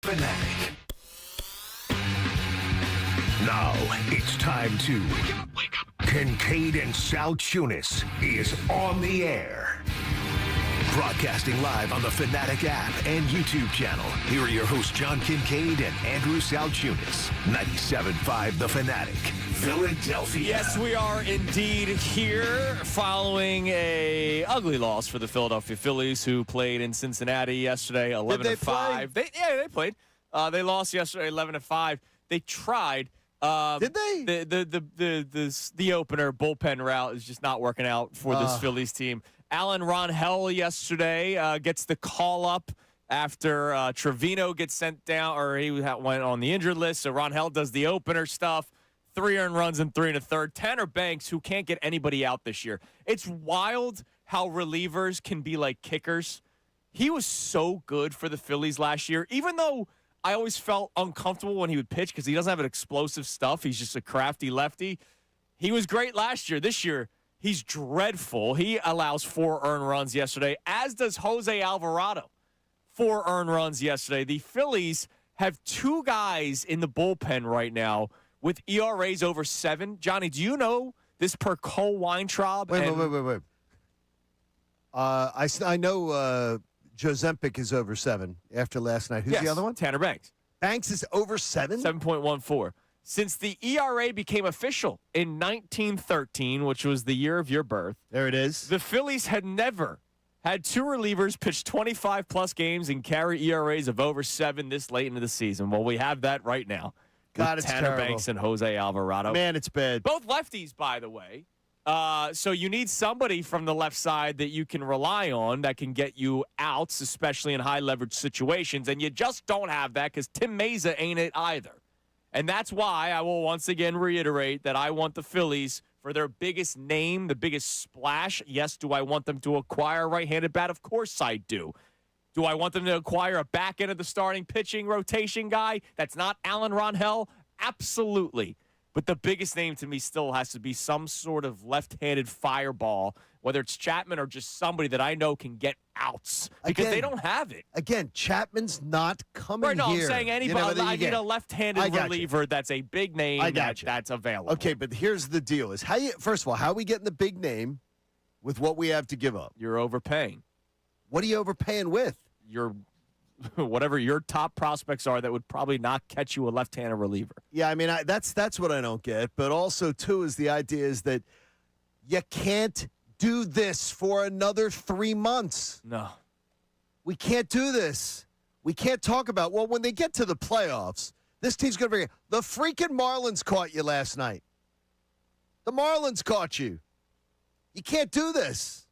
Fanatic. Now it's time to wake up. Kincade and Salciunas is on the air. Broadcasting live on the Fanatic app and YouTube channel. Here are your hosts, John Kincade and Andrew Salciunas. 97.5 The Fanatic, Philadelphia. Yes, we are indeed here following a ugly loss for the Philadelphia Phillies, who played in Cincinnati yesterday, 11-5. They played. They lost yesterday, 11-5. They tried. Did they? The opener bullpen route is just not working out for this Phillies team. Alan Ronhell yesterday gets the call up after Trevino gets sent down, or he went on the injured list. So Ronhell does the opener stuff. 3 earned runs and 3 1/3. Tanner Banks, who can't get anybody out this year. It's wild how relievers can be like kickers. He was so good for the Phillies last year, even though I always felt uncomfortable when he would pitch because he doesn't have an explosive stuff. He's just a crafty lefty. He was great last year. This year, he's dreadful. He allows 4 earned runs yesterday, as does Jose Alvarado. 4 earned runs yesterday. The Phillies have 2 guys in the bullpen right now with ERAs over 7. Johnny, do you know this per Cole Weintraub? Wait. I know Jozempic is over 7 after last night. Who's the other one? Tanner Banks. Banks is over 7? 7.14. Since the ERA became official in 1913, which was the year of your birth. There it is. The Phillies had never had 2 relievers pitch 25-plus games and carry ERAs of over 7 this late into the season. Well, we have that right now. God, it's Tanner terrible. Banks and Jose Alvarado. Man, it's bad. Both lefties, by the way. So you need somebody from the left side that you can rely on that can get you outs, especially in high-leverage situations, and you just don't have that because Tim Meza ain't it either. And that's why I will once again reiterate that I want the Phillies for their biggest name, the biggest splash. Yes, do I want them to acquire a right-handed bat? Of course I do. Do I want them to acquire a back end of the starting pitching rotation guy that's not Alan Ronhell? Absolutely. But the biggest name to me still has to be some sort of left-handed fireball, whether it's Chapman or just somebody that I know can get outs, because they don't have it. Again, Chapman's not coming right, no, here. I'm saying anybody. I need a left-handed reliever that's a big name that's available. Okay, but here's the deal: is first of all, how are we getting the big name with what we have to give up? You're overpaying. What are you overpaying with? Whatever your top prospects are that would probably not catch you a left-handed reliever. Yeah, I mean, that's what I don't get. But also, too, is the idea is that you can't do this for another 3 months. No. We can't do this. We can't talk about, well, when they get to the playoffs, this team's going to bring the freaking Marlins caught you last night. The Marlins caught you. You can't do this.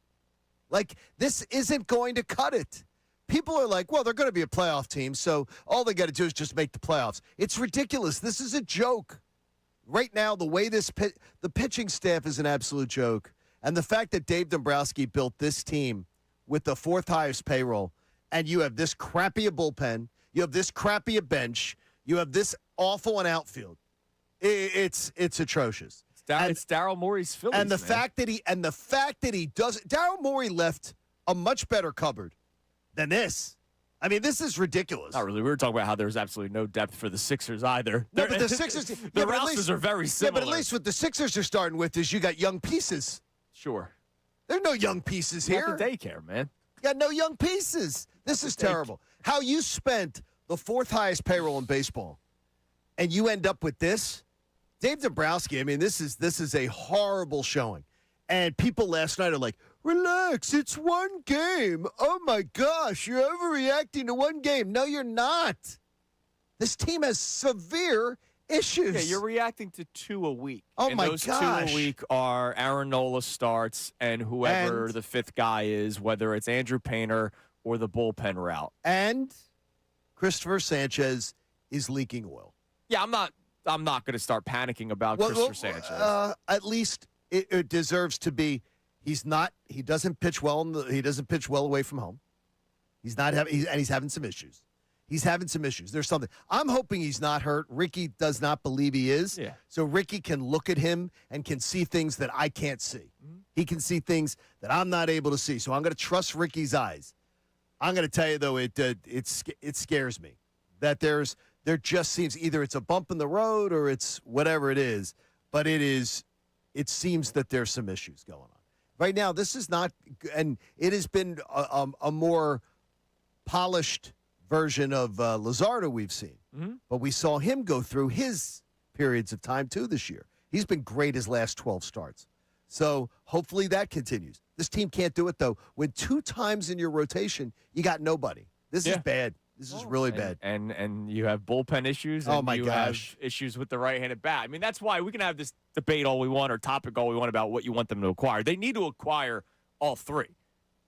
Like, this isn't going to cut it. People are like, well, they're going to be a playoff team, so all they got to do is just make the playoffs. It's ridiculous. This is a joke. Right now, the way the pitching staff is an absolute joke. And the fact that Dave Dombrowski built this team with the 4th highest payroll, and you have this crappy a bullpen, you have this crappy a bench, you have this awful an outfield. It's atrocious. It's Daryl Morey's Phillies, and the fact that he does Daryl Morey left a much better cupboard than this. I mean, this is ridiculous. Not really. We were talking about how there's absolutely no depth for the Sixers either. No, but the Sixers, the rosters are very similar. Yeah, but at least what the Sixers are starting with is you got young pieces. Sure. There are no young pieces here. Not the daycare, man. You got no young pieces. This is terrible. How you spent the 4th highest payroll in baseball, and you end up with this? Dave Dombrowski, I mean, this is a horrible showing. And people last night are like, relax, it's one game. Oh, my gosh, you're overreacting to one game. No, you're not. This team has severe issues. Yeah, you're reacting to 2 a week. Oh, and my those gosh. 2 a week are Aaron Nola starts and whoever the 5th guy is, whether it's Andrew Painter or the bullpen route. And Christopher Sanchez is leaking oil. Yeah, I'm not going to start panicking about Christopher Sanchez. At least it deserves to be. He doesn't pitch well. He doesn't pitch well away from home. He's having some issues. He's having some issues. There's something. I'm hoping he's not hurt. Ricky does not believe he is. Yeah. So Ricky can look at him and can see things that I can't see. Mm-hmm. He can see things that I'm not able to see. So I'm going to trust Ricky's eyes. I'm going to tell you, though, it scares me That there just seems either it's a bump in the road or it's whatever it is, but it seems that there's some issues going on. Right now, this is not, and it has been a more polished version of Luzardo we've seen. Mm-hmm. But we saw him go through his periods of time, too, this year. He's been great his last 12 starts. So hopefully that continues. This team can't do it, though. When 2 times in your rotation, you got nobody. This is bad. This is really bad. And you have bullpen issues. And you have issues with the right-handed bat. I mean, that's why we can have this debate all we want or topic all we want about what you want them to acquire. They need to acquire all 3.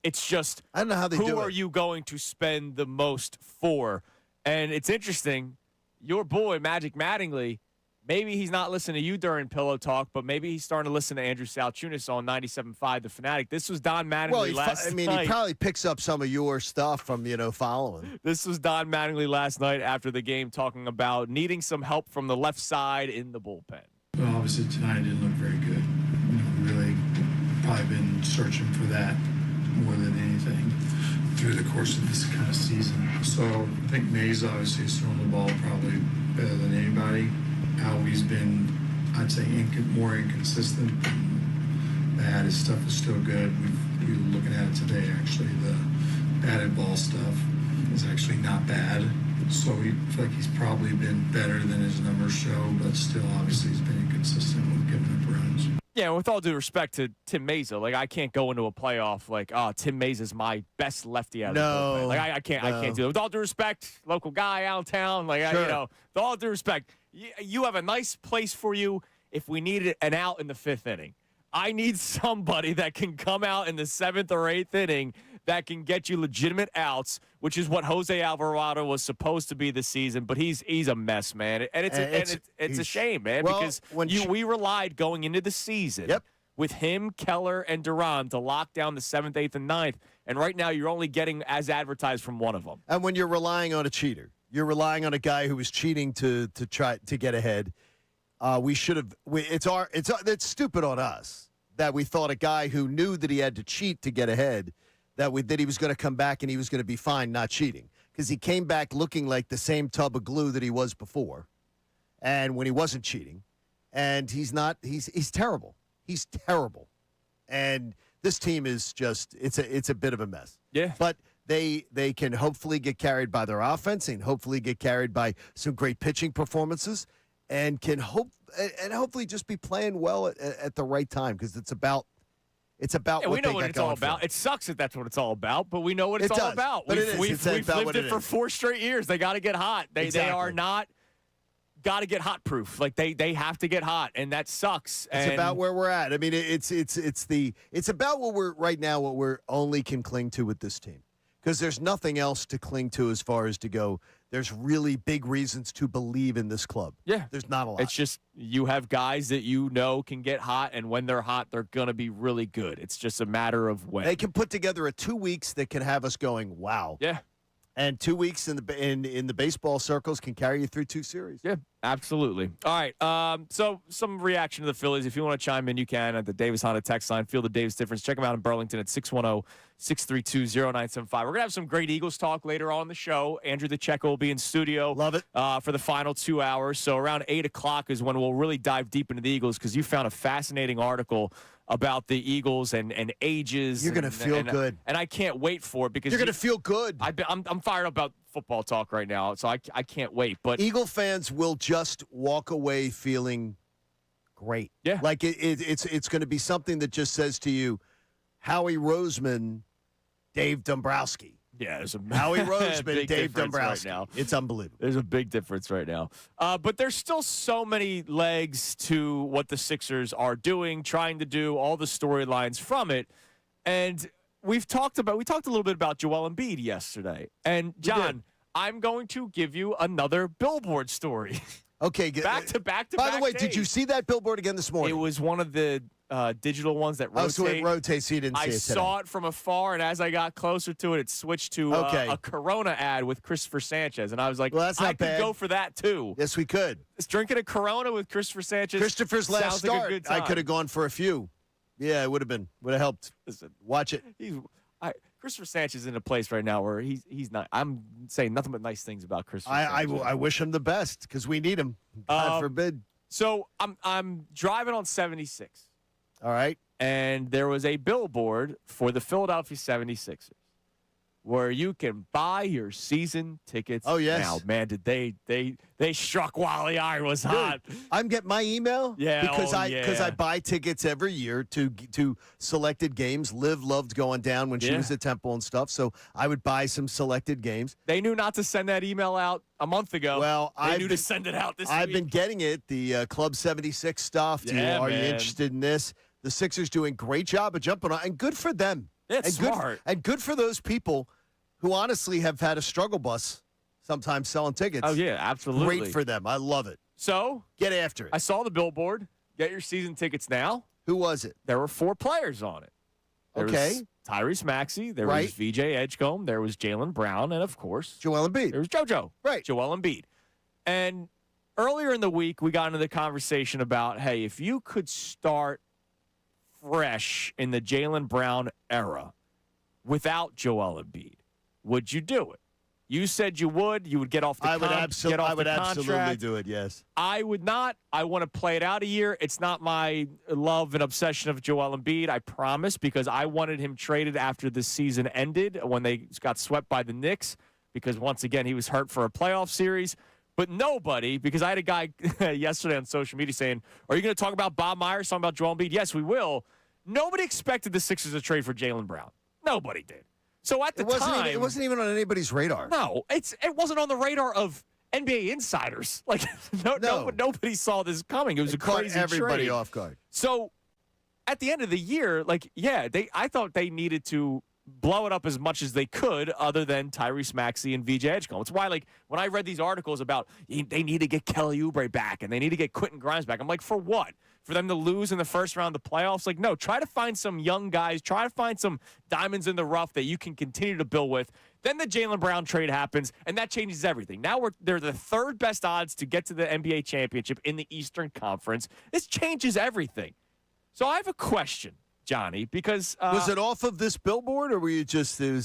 It's just I don't know how they do it. Who are you going to spend the most for? And it's interesting. Your boy, Magic Mattingly, maybe he's not listening to you during Pillow Talk, but maybe he's starting to listen to Andrew Salciunas on 97.5 The Fanatic. This was Don Mattingly last night. He probably picks up some of your stuff from, following. This was Don Mattingly last night after the game talking about needing some help from the left side in the bullpen. Well, obviously tonight didn't look very good. Really probably been searching for that more than anything through the course of this kind of season. So I think Mays obviously has thrown the ball probably better than anybody. Alvy's been, I'd say, more inconsistent. Bad. His stuff is still good. We were looking at it today, actually. The batted ball stuff is actually not bad. So we feel like he's probably been better than his numbers show, but still, obviously, he's been inconsistent with giving up runs. Yeah, with all due respect to Tim Mesa, I can't go into a playoff Tim Mesa's my best lefty out of the bullpen. I can't do it. With all due respect, local guy out of town, with all due respect, you have a nice place for you if we needed an out in the 5th inning. I need somebody that can come out in the 7th or 8th inning that can get you legitimate outs, which is what Jose Alvarado was supposed to be this season. But he's a mess, man, and it's a shame, man, because we relied going into the season with him, Keller, and Duran to lock down the 7th, 8th, and 9th, and right now you're only getting as advertised from one of them. And when you're relying on a cheater, you're relying on a guy who was cheating to try to get ahead. We should have. It's stupid on us that we thought a guy who knew that he had to cheat to get ahead, that he was going to come back and he was going to be fine not cheating, because he came back looking like the same tub of glue that he was before, and when he wasn't cheating, and he's not. He's terrible. He's terrible, and this team is just it's a bit of a mess. Yeah, but. They can hopefully get carried by their offense and hopefully get carried by some great pitching performances, and hopefully just be playing well at the right time, because it's about what we know they what got it's all going about. for. It sucks that that's what it's all about, but we know what it's all about. But we've lived it for 4 straight years. They got to get hot. They are not got to get hot proof. They have to get hot, and that sucks. It's about where we're at. I mean, it's about what we're right now. What we're only can cling to with this team. Because there's nothing else to cling to as far as to go. There's really big reasons to believe in this club. Yeah. There's not a lot. It's just you have guys that can get hot, and when they're hot, they're going to be really good. It's just a matter of when. They can put together a 2 weeks that can have us going, wow. Yeah. And 2 weeks in the baseball circles can carry you through 2 series. Yeah, absolutely. All right. So some reaction to the Phillies. If you want to chime in, you can at the Davis Honda text line. Feel the Davis difference. Check them out in Burlington at 610-632-0975. We're going to have some great Eagles talk later on in the show. Andrew DeCecco will be in studio. Love it. For the final 2 hours. So around 8 o'clock is when we'll really dive deep into the Eagles, because you found a fascinating article about the Eagles and ages. You're going to feel good. And I can't wait for it, because you're going to feel good. I'm fired up about football talk right now, so I can't wait. But Eagle fans will just walk away feeling great. Yeah. Like it's going to be something that just says to you, Howie Roseman, Dave Dombrowski. Yeah, there's a Howie Roseman, Dave right Dombrowski. now. It's unbelievable. There's a big difference right now. But there's still so many legs to what the Sixers are doing, trying to do, all the storylines from it. And we talked a little bit about Joel Embiid yesterday. And John, I'm going to give you another Billboard story. Okay, back to back. By the way, days. did you see that billboard again this morning? It was one of the digital ones that rotate. Oh, so it rotates, so you didn't see it today. I saw it from afar, and as I got closer to it, it switched to a Corona ad with Christopher Sanchez, and I was like, well, that's not I could go for that too. Yes, we could. Just drinking a Corona with Christopher Sanchez. Christopher's last start, like a good time. I could have gone for a few. Yeah, it would have helped. Listen, watch it. Christopher Sanchez is in a place right now where he's not. I'm saying nothing but nice things about Christopher Sanchez. I wish him the best because we need him. God forbid. So I'm driving on 76. All right. And there was a billboard for the Philadelphia 76ers where you can buy your season tickets. Oh, yes. Now, man, did they struck while the iron was hot. I'm getting my email because I buy tickets every year to selected games. Liv loved going down when she was at Temple and stuff, so I would buy some selected games. They knew not to send that email out a month ago. Well, they knew to send it out this week. I've been getting it, the Club 76 stuff. Are you interested in this? The Sixers doing a great job of jumping on, and good for them. It's smart. And good for those people who honestly have had a struggle bus sometimes selling tickets. Oh, yeah, absolutely. Great for them. I love it. So get after it. I saw the billboard. Get your season tickets now. Who was it? There were 4 players on it. There was Tyrese Maxey. There was VJ Edgecombe. There was Jaylen Brown. And, of course, Joel Embiid. There was JoJo. Right. Joel Embiid. And earlier in the week, we got into the conversation about, hey, if you could start fresh in the Jaylen Brown era without Joel Embiid, would you do it? You said you would. You would get off the I would contract. absolutely do it, yes. I would not. I want to play it out a year. It's not my love and obsession of Joel Embiid, I promise, because I wanted him traded after the season ended when they got swept by the Knicks because, once again, he was hurt for a playoff series. But nobody, because I had a guy yesterday on social media saying, are you going to talk about Bob Myers, talking about Joel Embiid? Yes, we will. Nobody expected the Sixers to trade for Jaylen Brown. Nobody did. So at the time, it wasn't even on anybody's radar. No, it wasn't on the radar of NBA insiders. Like nobody saw this coming. It was a crazy everybody trade. Off guard. So at the end of the year, I thought they needed to blow it up as much as they could, other than Tyrese Maxey and VJ Edgecombe. It's why, when I read these articles about they need to get Kelly Oubre back and they need to get Quentin Grimes back, I'm like, for what? For them to lose in the first round of the playoffs? Like, no, try to find some young guys. Try to find some diamonds in the rough that you can continue to build with. Then the Jaylen Brown trade happens, and that changes everything. Now they're the third best odds to get to the NBA championship in the Eastern Conference. This changes everything. So I have a question, Johnny, because was it off of this billboard, or were you just it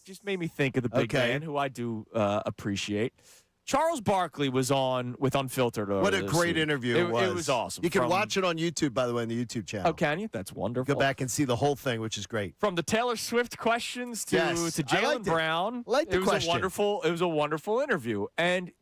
just made me think of the big man, who I do appreciate. Charles Barkley was on with Unfiltered. What a great interview it was. It was awesome. You can watch it on YouTube, by the way, on the YouTube channel. Oh, can you? That's wonderful. Go back and see the whole thing, which is great. From the Taylor Swift questions to Jaylen Brown. It was a wonderful interview. And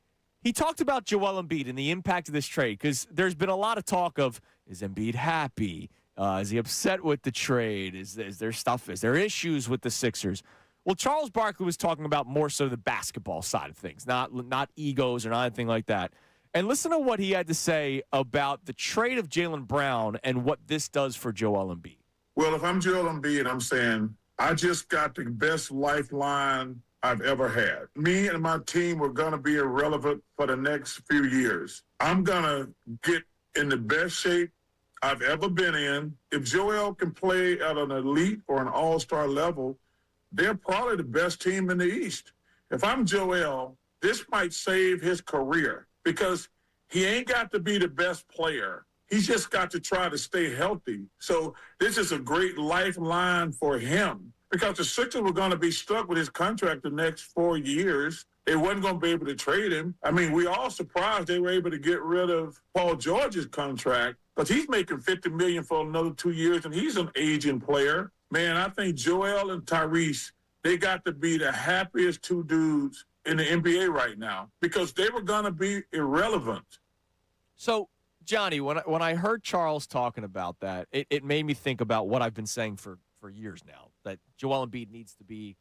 he talked about Joel Embiid and the impact of this trade, because there's been a lot of talk of, is Embiid happy? Is he upset with the trade? Is there issues with the Sixers? Well, Charles Barkley was talking about more so the basketball side of things, not egos or anything like that. And listen to what he had to say about the trade of Jaylen Brown and what this does for Joel Embiid. Well, if I'm Joel Embiid, I'm saying I just got the best lifeline I've ever had. Me and my team were going to be irrelevant for the next few years. I'm going to get in the best shape I've ever been in. If Joel can play at an elite or an all-star level, they're probably the best team in the East. If I'm Joel, this might save his career, because he ain't got to be the best player. He's just got to try to stay healthy. So this is a great lifeline for him, because the Sixers were going to be stuck with his contract the next 4 years. They wasn't going to be able to trade him. I mean, we all surprised they were able to get rid of Paul George's contract, because he's making $50 million for another 2 years, and he's an aging player. Man, I think Joel and Tyrese, they got to be the happiest two dudes in the NBA right now, because they were going to be irrelevant. So, Johnny, when I heard Charles talking about that, it made me think about what I've been saying for years now, that Joel Embiid needs to be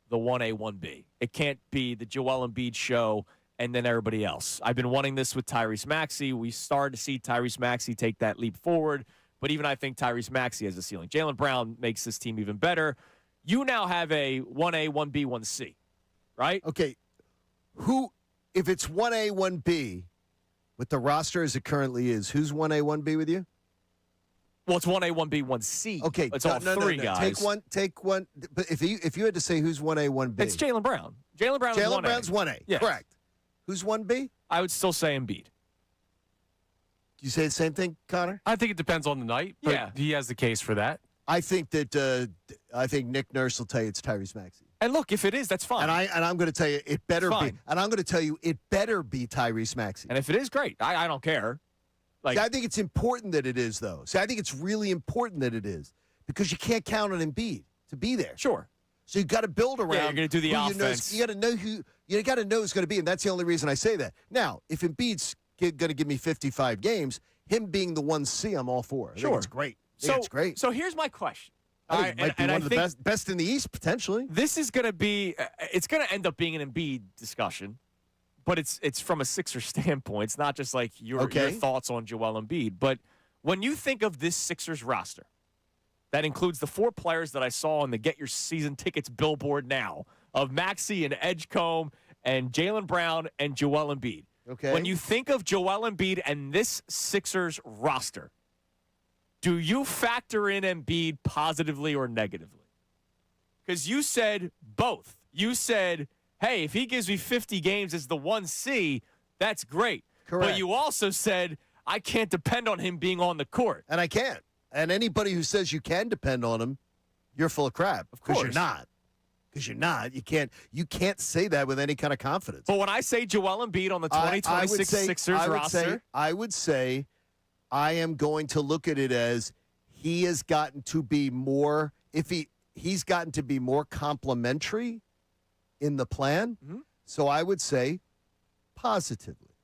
the 1A, 1B. It can't be the Joel Embiid show and then everybody else. I've been wanting this with Tyrese Maxey. We started to see Tyrese Maxey take that leap forward. But even I think Tyrese Maxey has a ceiling. Jaylen Brown makes this team even better. You now have a 1A, 1B, 1C, right? Okay. If it's 1A, 1B, with the roster as it currently is, who's 1A, 1B with you? Well, it's 1A, 1B, 1C. Okay. It's all three guys. Take one. But if you had to say who's 1A, 1B. It's Jaylen Brown. Jaylen Brown's 1A. Yes. Correct. Who's 1B? I would still say Embiid. Do you say the same thing, Connor? I think it depends on the night, but yeah. he has the case for that. I think Nick Nurse will tell you it's Tyrese Maxey. And look, if it is, that's fine. And I'm going to tell you it better be. Fine. And I'm going to tell you it better be Tyrese Maxey. And if it is, great. I don't care. Like, See, I think it's important that it is, though. See, I think it's really important that it is because you can't count on Embiid to be there. sure. So you got to build around. Yeah, you're going to do the who offense. You got to know who you got to know who's going to be, and that's the only reason I say that. Now, if Embiid's going to give me 55 games, him being the 1C, I'm all for. I think it's great. It's great. So here's my question. I think it might be one of the best in the East potentially. This is going to be. It's going to end up being an Embiid discussion, but it's from a Sixers standpoint. It's not just like your thoughts on Joel Embiid. But when you think of this Sixers roster, that includes the 4 players that I saw on the Get Your Season Tickets billboard now of Maxey and Edgecombe and Jaylen Brown and Joel Embiid. Okay. When you think of Joel Embiid and this Sixers roster, do you factor in Embiid positively or negatively? Because you said both. You said, hey, if he gives me 50 games as the 1C, that's great. Correct. But you also said, I can't depend on him being on the court. And I can't. And anybody who says you can depend on him, you're full of crap. Of course. Because you're not. Because you're not. You can't say that with any kind of confidence. But when I say Joel Embiid on the 2026 Sixers roster, I would say I am going to look at it as he has gotten to be more, he's gotten to be more complimentary in the plan. Mm-hmm. So I would say positively.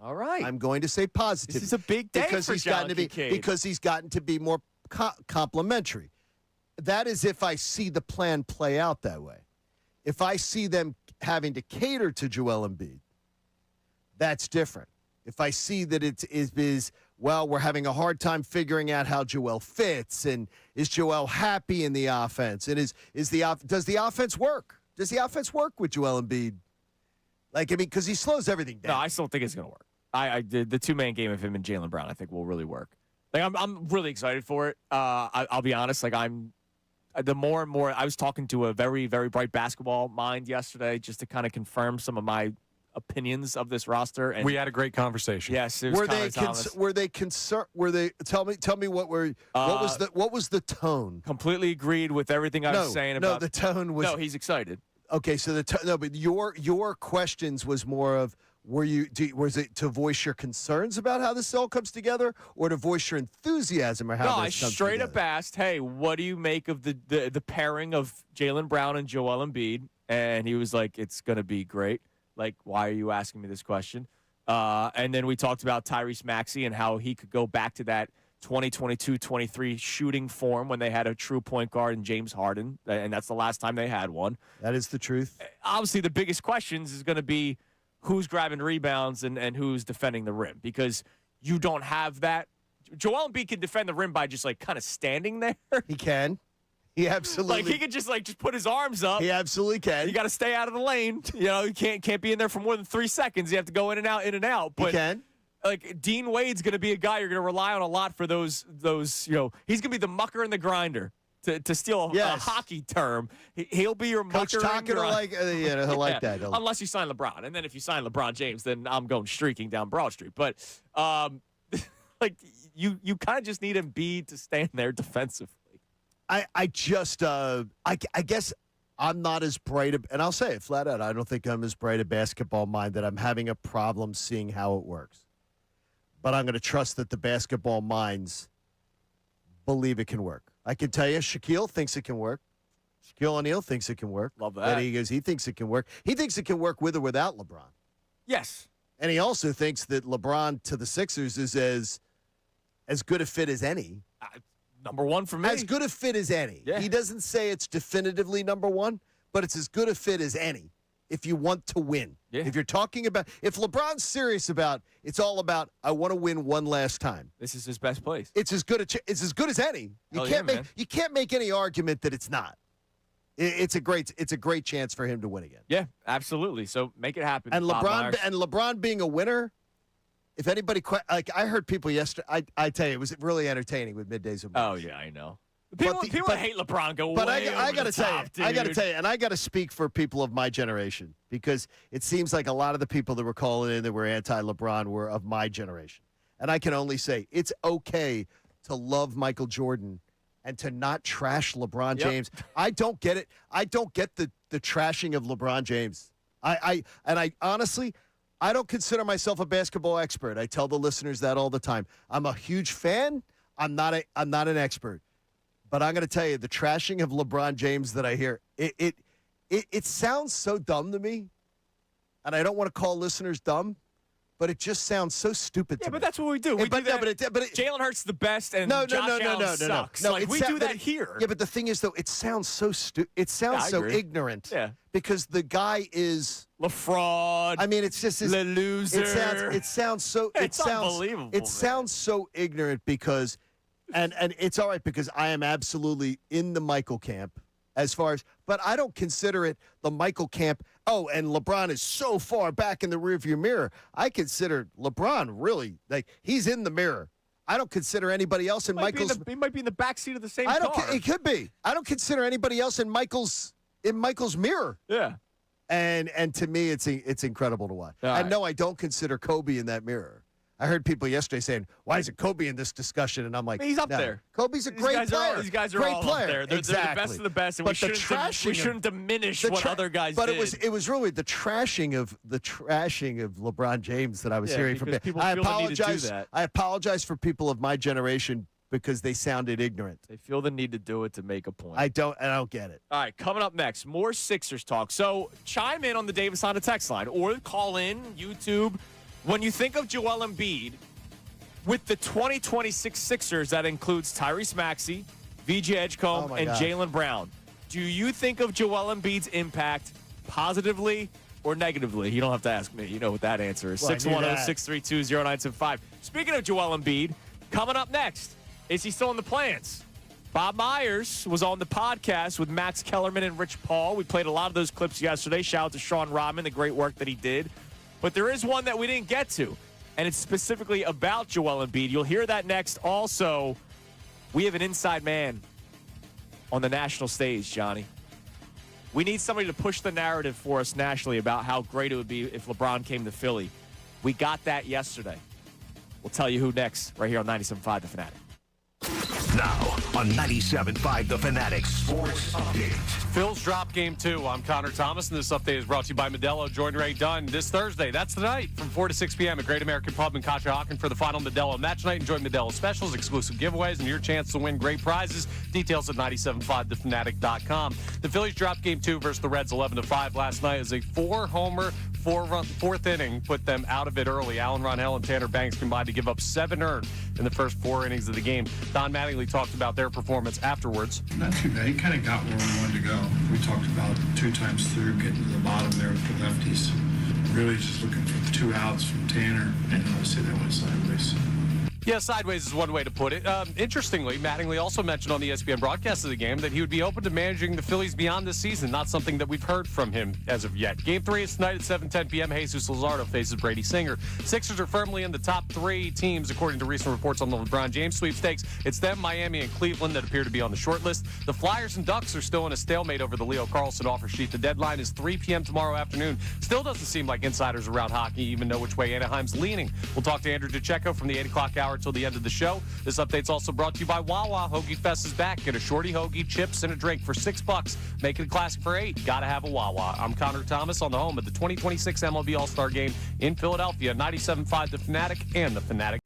all right. I'm going to say positively. This is a big day because for he's John gotten to be Kincade. because he's gotten to be more complimentary. That is if I see the plan play out that way. If I see them having to cater to Joel Embiid, that's different. If I see that it is we're having a hard time figuring out how Joel fits, and is Joel happy in the offense, and does the offense work? Does the offense work with Joel Embiid? Because he slows everything down. No, I still think it's going to work. I did the 2-man game of him and Jaylen Brown. I think will really work. Like I'm really excited for it. I'll be honest. Like the more and more I was talking to a very, very bright basketball mind yesterday, just to kind of confirm some of my opinions of this roster. And we had a great conversation. Yes, it was were they concerned? Were they tell me what was the tone? Completely agreed with everything I was saying about. No, the tone was. No, he's excited. Okay, so but your questions was more of was it to voice your concerns about how this all comes together, or to voice your enthusiasm or how I this comes straight together? up asked, hey, what do you make of the pairing of Jaylen Brown and Joel Embiid? And he was like, it's going to be great. Like, why are you asking me this question? And then we talked about Tyrese Maxey and how he could go back to that 2022-23 shooting form when they had a true point guard in James Harden, and that's the last time they had one. That is the truth. Obviously, the biggest questions is going to be who's grabbing rebounds and who's defending the rim, because you don't have that. Joel Embiid can defend the rim by just like kind of standing there. He can. He absolutely. Like he could just put his arms up. He absolutely can. You got to stay out of the lane. You know, you can't be in there for more than 3 seconds. You have to go in and out, in and out. But he can. Like Dean Wade's going to be a guy you're going to rely on a lot for those. He's going to be the mucker and the grinder. To steal a hockey term, he'll be your Coach mucker. Tucker will like, he'll like that. Unless you sign LeBron, and then if you sign LeBron James, then I'm going streaking down Broad Street. But like you kind of just need Embiid to stand there defensively. I guess I'm not as bright, and I'll say it flat out. I don't think I'm as bright a basketball mind that I'm having a problem seeing how it works. But I'm going to trust that the basketball minds believe it can work. I can tell you, Shaquille thinks it can work. Shaquille O'Neal thinks it can work. Love that. He thinks it can work. He thinks it can work with or without LeBron. Yes. And he also thinks that LeBron to the Sixers is as good a fit as any. Number one for me. As good a fit as any. Yeah. He doesn't say it's definitively number one, but it's as good a fit as any if you want to win. Yeah. If you're talking about, if LeBron's serious about, it's all about, I want to win one last time. This is his best place. It's as good as any. You can't make any argument that it's not. It's a great chance for him to win again. Yeah, absolutely. So make it happen. And Bob Myers. LeBron being a winner. If anybody, I heard people yesterday, I tell you, it was really entertaining with Middays. Oh yeah, I know. People that hate LeBron go but way I got to tell top, you, and I got to speak for people of my generation, because it seems like a lot of the people that were calling in that were anti-LeBron were of my generation. And I can only say it's okay to love Michael Jordan and to not trash LeBron Yep. James. I don't get it. I don't get the trashing of LeBron James. I honestly, I don't consider myself a basketball expert. I tell the listeners that all the time. I'm a huge fan. I'm not an expert. But I'm going to tell you, the trashing of LeBron James that I hear, it sounds so dumb to me. And I don't want to call listeners dumb, but it just sounds so stupid to me. Yeah, but that's what we do. We do that. Jalen Hurts the best, and Josh Allen sucks. No, like, we do that here. Yeah, but the thing is, though, it sounds so It sounds so agree. ignorant. Yeah. Because the guy is LaFraud. I mean, it's just the loser. It sounds so. It's unbelievable. It sounds so ignorant because, and it's all right because I am absolutely in the Michael camp as far as, but I don't consider it the Michael camp. Oh, and LeBron is so far back in the rearview mirror. I consider LeBron really like he's in the mirror. I don't consider anybody else in Michael's. He might be in the backseat of the same I don't. car. It could be. I don't consider anybody else in Michael's mirror. Yeah. And to me, it's incredible to watch. All And right. no, I don't consider Kobe in that mirror. I heard people yesterday saying, "Why isn't Kobe in this discussion?" And I'm like, He's up no. there. Kobe's a great player. These guys are great all player. up there. They're the best of the best, and we shouldn't diminish what other guys but did. it was really the trashing of LeBron James that I was hearing from because people I feel the need to do apologize. that. I apologize for people of my generation because they sounded ignorant. They feel the need to do it to make a point. I don't get it. All right, coming up next, more Sixers talk. So chime in on the Davis Honda text line or call in, YouTube. When you think of Joel Embiid, with the 2026 Sixers, that includes Tyrese Maxey, VJ Edgecombe, and Jaylen Brown. Do you think of Joel Embiid's impact positively or negatively? You don't have to ask me. You know what that answer is. 610-632-0975. Speaking of Joel Embiid, coming up next, is he still in the plans? Bob Myers was on the podcast with Max Kellerman and Rich Paul. We played a lot of those clips yesterday. Shout out to Sean Rodman, the great work that he did. But there is one that we didn't get to, and it's specifically about Joel Embiid. You'll hear that next. Also, we have an inside man on the national stage, Johnny. We need somebody to push the narrative for us nationally about how great it would be if LeBron came to Philly. We got that yesterday. We'll tell you who next, right here on 97.5 The Fanatic. Now on 97.5 The Fanatic Sports Update. Phil's drop game 2. I'm Connor Thomas, and this update is brought to you by Modelo. Join Ray Dunn this Thursday. That's tonight from 4 to 6 p.m. at Great American Pub in Conshohocken for the final Modelo match night. Enjoy Modelo specials, exclusive giveaways, and your chance to win great prizes. Details at 975thefanatic.com. The Phillies dropped game 2 versus the Reds 11-5 last night as a 4-homer, fourth inning put them out of it early. Alan Ronell and Tanner Banks combined to give up 7 earned in the first 4 innings of the game. Don Mattingly talked about their performance afterwards. Not too bad. He kind of got where we wanted to go. We talked about 2 times through getting to the bottom there with the lefties. Really just looking for 2 outs from Tanner, and obviously that went sideways. Yeah, sideways is one way to put it. Interestingly, Mattingly also mentioned on the ESPN broadcast of the game that he would be open to managing the Phillies beyond this season, not something that we've heard from him as of yet. Game 3 is tonight at 7:10 p.m. Jesus Luzardo faces Brady Singer. Sixers are firmly in the top 3 teams, according to recent reports on the LeBron James sweepstakes. It's them, Miami, and Cleveland that appear to be on the short list. The Flyers and Ducks are still in a stalemate over the Leo Carlson offer sheet. The deadline is 3 p.m. tomorrow afternoon. Still doesn't seem like insiders around hockey even know which way Anaheim's leaning. We'll talk to Andrew DeCecco from the 8 o'clock hour till the end of the show. This update's also brought to you by Wawa. Hoagie Fest is back. Get a shorty hoagie, chips, and a drink for $6. Make it a classic for $8. Gotta have a Wawa. I'm Connor Thomas on the home of the 2026 MLB All-Star Game in Philadelphia. 97.5 The Fanatic and The Fanatic.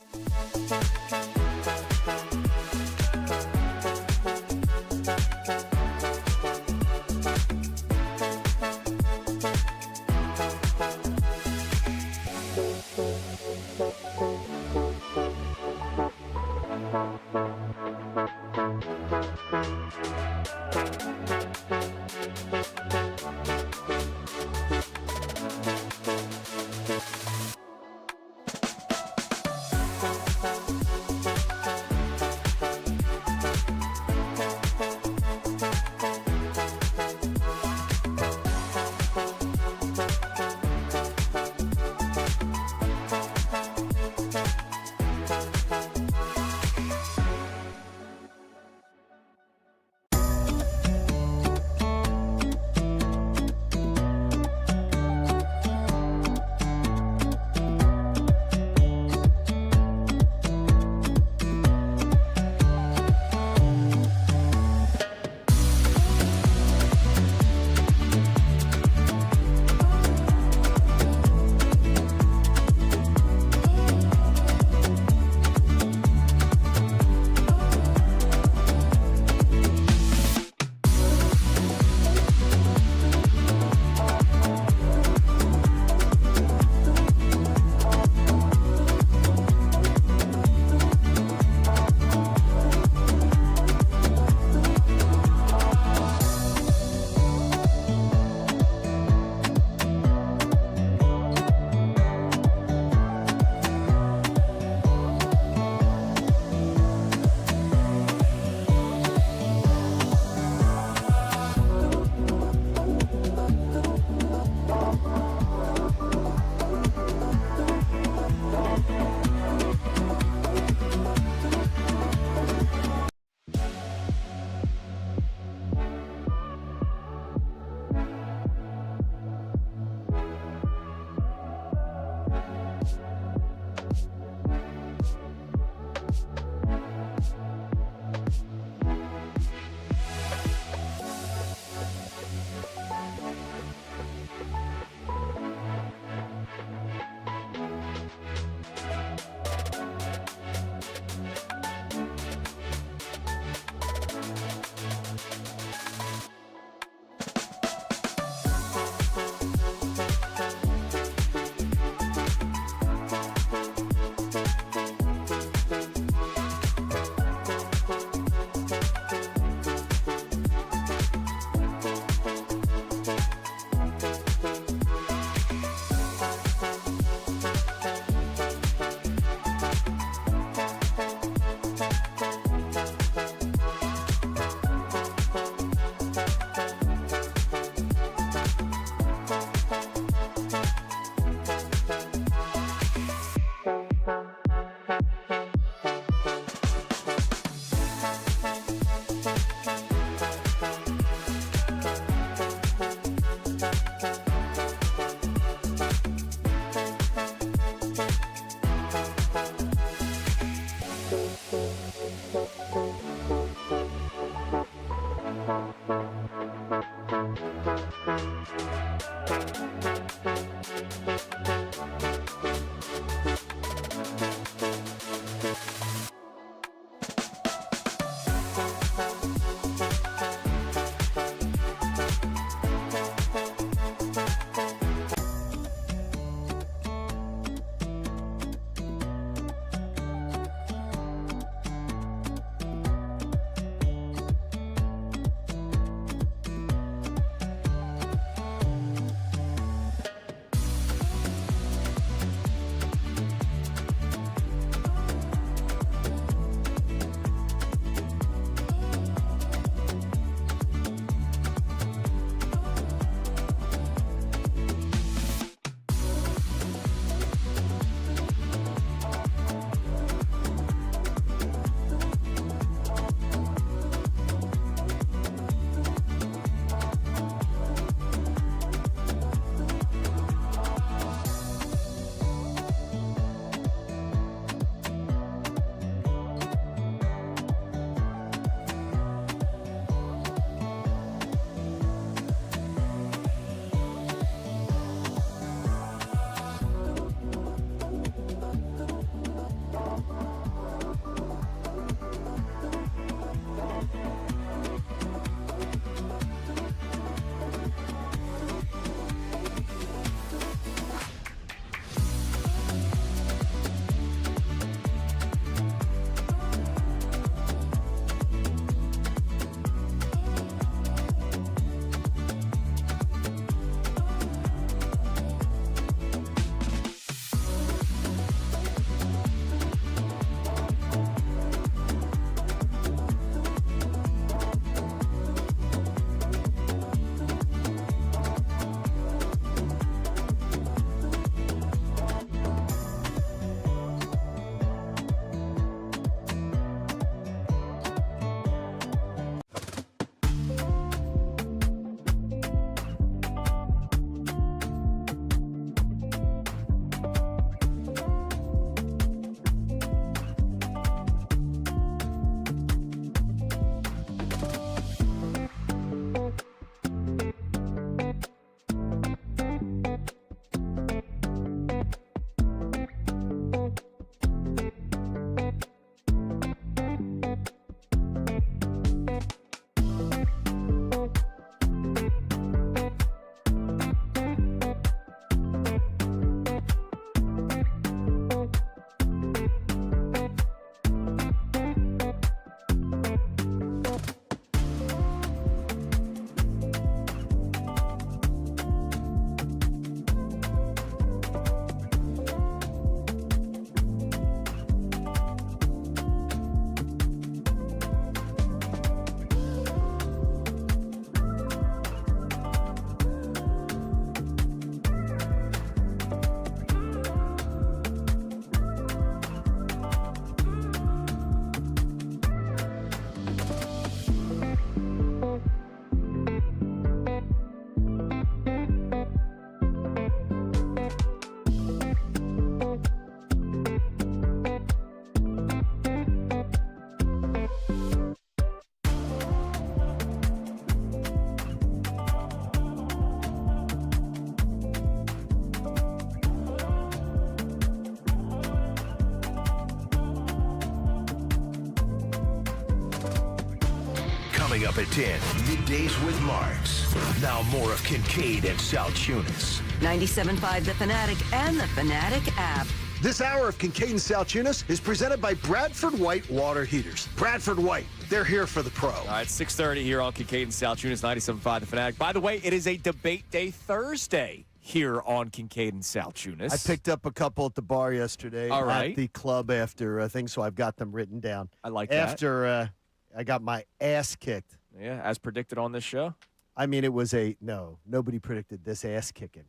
Coming up at 10, Middays with Marks. Now more of Kincade and Salciunas. 97.5 The Fanatic and the Fanatic app. This hour of Kincade and Salciunas is presented by Bradford White Water Heaters. Bradford White, they're here for the pro. All right, 6:30 here on Kincade and Salciunas, 97.5 The Fanatic. By the way, it is a debate day Thursday here on Kincade and Salciunas. I picked up a couple at the bar yesterday All right. at the club after things, so I've got them written down. I like that. After I got my ass kicked. Yeah, as predicted on this show. I mean, it was nobody predicted this ass kicking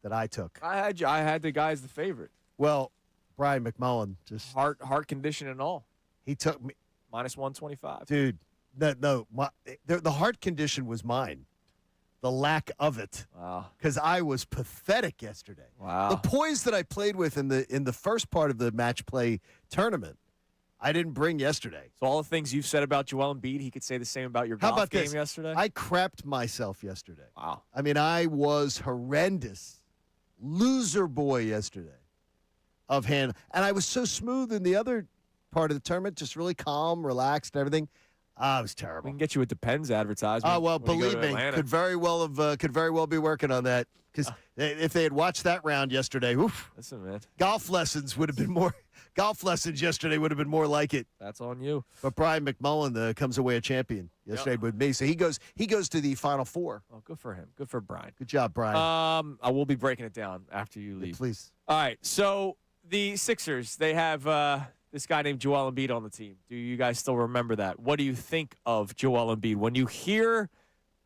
that I took. I had the guy as the favorite. Well, Brian McMullen just Heart condition and all. he took me, Minus 125. dude. The heart condition was mine. The lack of it, Wow. because I was pathetic yesterday. Wow. The poise that I played with in the first part of the match play tournament, I didn't bring yesterday. So all the things you've said about Joel Embiid, he could say the same about your How golf about game this? yesterday? I crapped myself yesterday. Wow. I mean, I was horrendous, loser boy yesterday of hand, and I was so smooth in the other part of the tournament, just really calm, relaxed, and everything. I was We terrible. can get you a Depends advertisement. Oh well, when you go believe to me, Atlanta. could very well be working on that. Because if they had watched that round yesterday, oof, Listen, man, golf lessons would have been more. Golf lessons yesterday would have been more like it. that's on you. But Brian McMullen comes away a champion yesterday with me, so he goes to the Final Four. Oh, good for him. Good for Brian. Good job, Brian. I will be breaking it down after you leave. Please. All right. So the Sixers, they have this guy named Joel Embiid on the team. Do you guys still remember that? What do you think of Joel Embiid when you hear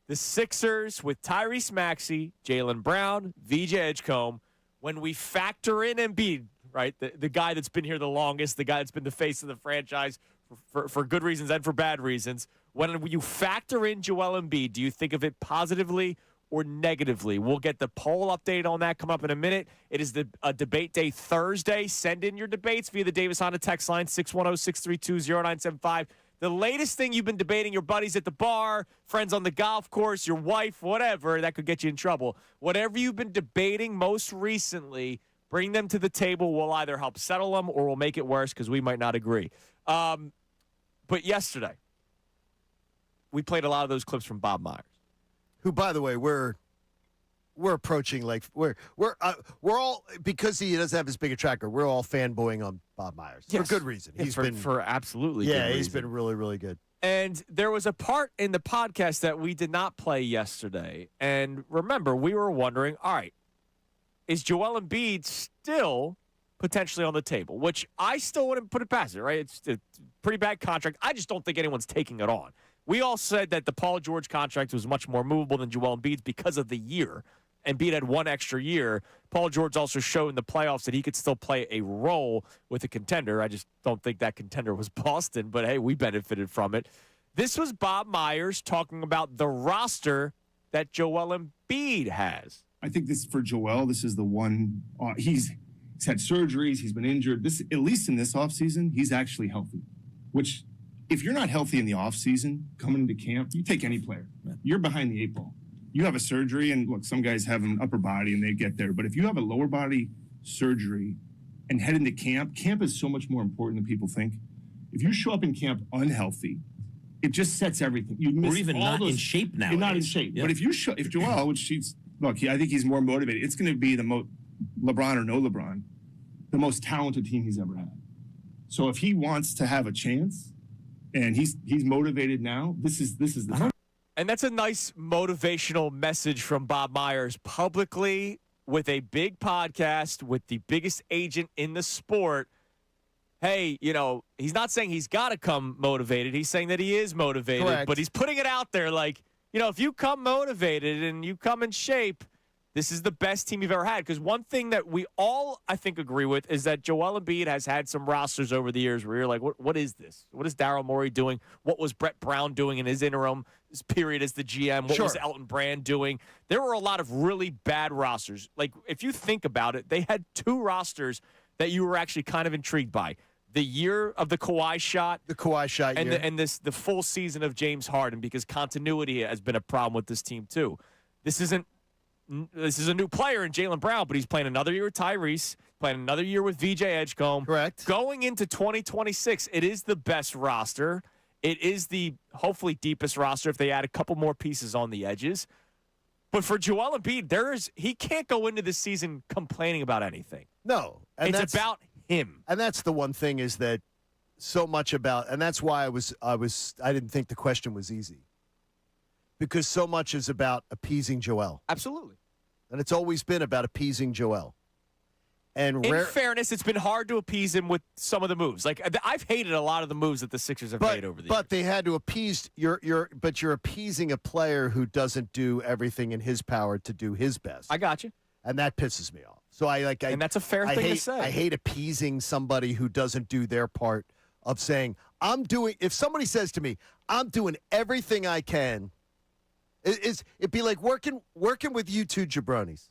the Sixers with Tyrese Maxey, Jaylen Brown, VJ Edgecombe? When we factor in Embiid, right, the guy that's been here the longest, the guy that's been the face of the franchise for good reasons and for bad reasons. When you factor in Joel Embiid, do you think of it positively or negatively? We'll get the poll update on that come up in a minute. It is a debate day Thursday. Send in your debates via the Davis Honda text line, 610-632-0975. The latest thing you've been debating, your buddies at the bar, friends on the golf course, your wife, whatever, that could get you in trouble. Whatever you've been debating most recently, bring them to the table. We'll either help settle them or we'll make it worse because we might not agree. But yesterday, we played a lot of those clips from Bob Myers. Who, by the way, we're approaching like we're all, because he doesn't have as big a tracker. We're all fanboying on Bob Myers for good reason. Yeah, for absolutely good he's reason. been really, really good. And there was a part in the podcast that we did not play yesterday. And remember, we were wondering, all right, is Joel Embiid still potentially on the table? Which I still wouldn't put it past it, right? It's a pretty bad contract. I just don't think anyone's taking it on. We all said that the Paul George contract was much more movable than Joel Embiid's because of the year. Embiid had one extra year. Paul George also showed in the playoffs that he could still play a role with a contender. I just don't think that contender was Boston, but hey, we benefited from it. This was Bob Myers talking about the roster that Joel Embiid has. I think this for Joel, this is the one. He's had surgeries. He's been injured. This, at least in this offseason, he's actually healthy. Which, if you're not healthy in the offseason, coming into camp, you take any player. You're behind the eight ball. You have a surgery, and look, some guys have an upper body and they get there. But if you have a lower body surgery and head into camp, camp is so much more important than people think. If you show up in camp unhealthy, it just sets everything. You miss or even not in shape now. You're not in shape. Yeah. But if Joel, which he's look, I think he's more motivated. It's going to be the most LeBron or no LeBron, the most talented team he's ever had. So if he wants to have a chance, and he's motivated now, this is the time. And that's a nice motivational message from Bob Myers publicly with a big podcast with the biggest agent in the sport. Hey, he's not saying he's got to come motivated. He's saying that he is motivated. Correct. But he's putting it out there like, if you come motivated and you come in shape, this is the best team you've ever had. Because one thing that we all, I think, agree with is that Joel Embiid has had some rosters over the years where you're like, what is this? What is Daryl Morey doing? What was Brett Brown doing in his interim period as the GM? What was Elton Brand doing? There were a lot of really bad rosters. Like, if you think about it, they had two rosters that you were actually kind of intrigued by. The year of the Kawhi shot. The Kawhi shot and year. The full season of James Harden, because continuity has been a problem with this team, too. This is a new player in Jaylen Brown, but he's playing another year with Tyrese, playing another year with VJ Edgecombe. Correct. Going into 2026, it is the best roster. It is the hopefully deepest roster if they add a couple more pieces on the edges. But for Joel Embiid, he can't go into this season complaining about anything. No. And it's about him. And that's the one thing is that so much about, and that's why I didn't think the question was easy. Because so much is about appeasing Joel. Absolutely. And it's always been about appeasing Joel. And in fairness, it's been hard to appease him with some of the moves. Like I've hated a lot of the moves that the Sixers have made over the years. But they had to appease you're appeasing a player who doesn't do everything in his power to do his best. I got you. And that pisses me off. So and that's a fair thing to say. I hate appeasing somebody who doesn't do their part of saying, if somebody says to me, I'm doing everything I can. It'd be like working with you two jabronis.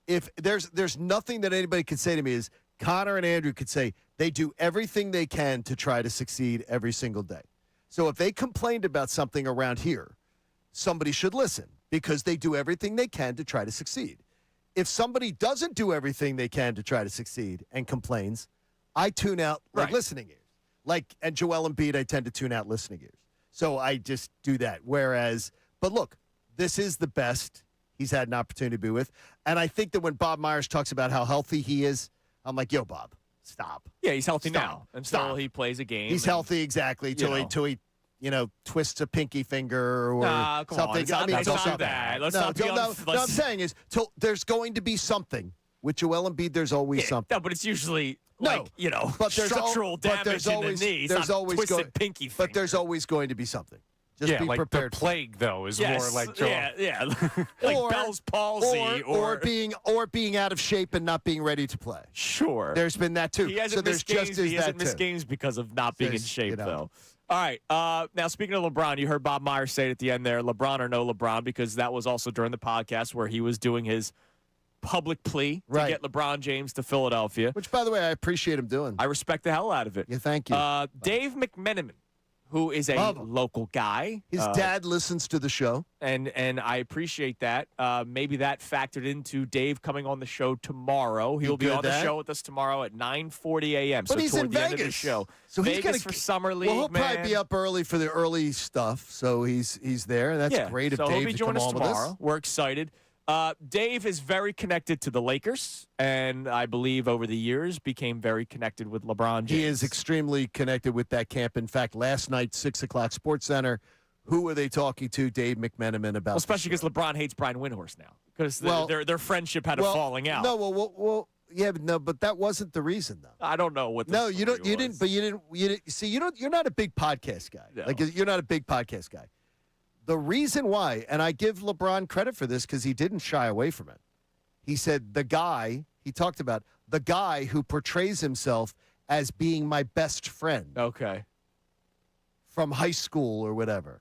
If there's nothing that anybody could say to me is Connor and Andrew could say they do everything they can to try to succeed every single day. So if they complained about something around here, somebody should listen because they do everything they can to try to succeed. If somebody doesn't do everything they can to try to succeed and complains, I tune out listening ears. And Joel Embiid, I tend to tune out listening ears. So I just do that. But look, this is the best he's had an opportunity to be with. And I think that when Bob Myers talks about how healthy he is, I'm like, yo, Bob, stop. Yeah, he's healthy now until he plays a game. He's healthy, exactly, until he twists a pinky finger or something. Don't do that. Let's not be what I'm saying is there's going to be something. With Joel Embiid, there's always something. No, but it's usually structural but damage in the knee. There's always twisted pinky finger. But there's always going to be something. Just be like prepared. The plague, though, is more like Joel. Yeah. Like Bell's palsy or being out of shape and not being ready to play. Sure. There's been that, too. He hasn't missed games because of not being in shape, though. All right. Now, speaking of LeBron, you heard Bob Myers say it at the end there, LeBron or no LeBron, because that was also during the podcast where he was doing his public plea to get LeBron James to Philadelphia. Which, by the way, I appreciate him doing. I respect the hell out of it. Yeah, thank you. Dave McMenamin, who is a local guy. His dad listens to the show. And I appreciate that. Maybe that factored into Dave coming on the show tomorrow. He'll be on the show with us tomorrow at 9:40 a.m. But he's toward in the Vegas. end of the show. So Vegas for Summer League, Well, he'll probably be up early for the early stuff, so he's there. That's great of Dave he'll be to joining come us on with tomorrow. us. We're excited. Dave is very connected to the Lakers, and I believe over the years became very connected with LeBron James. He is extremely connected with that camp. In fact, last night, 6 o'clock Sports Center, who were they talking to? Dave McMenamin about. Well, especially because LeBron hates Brian Windhorst now because their friendship had a falling out. No, but that wasn't the reason, though. I don't know what. You didn't. But you didn't. See, you're not a big podcast guy. No. Like you're not a big podcast guy. The reason why, and I give LeBron credit for this because he didn't shy away from it. He said he talked about the guy who portrays himself as being my best friend. Okay. From high school or whatever.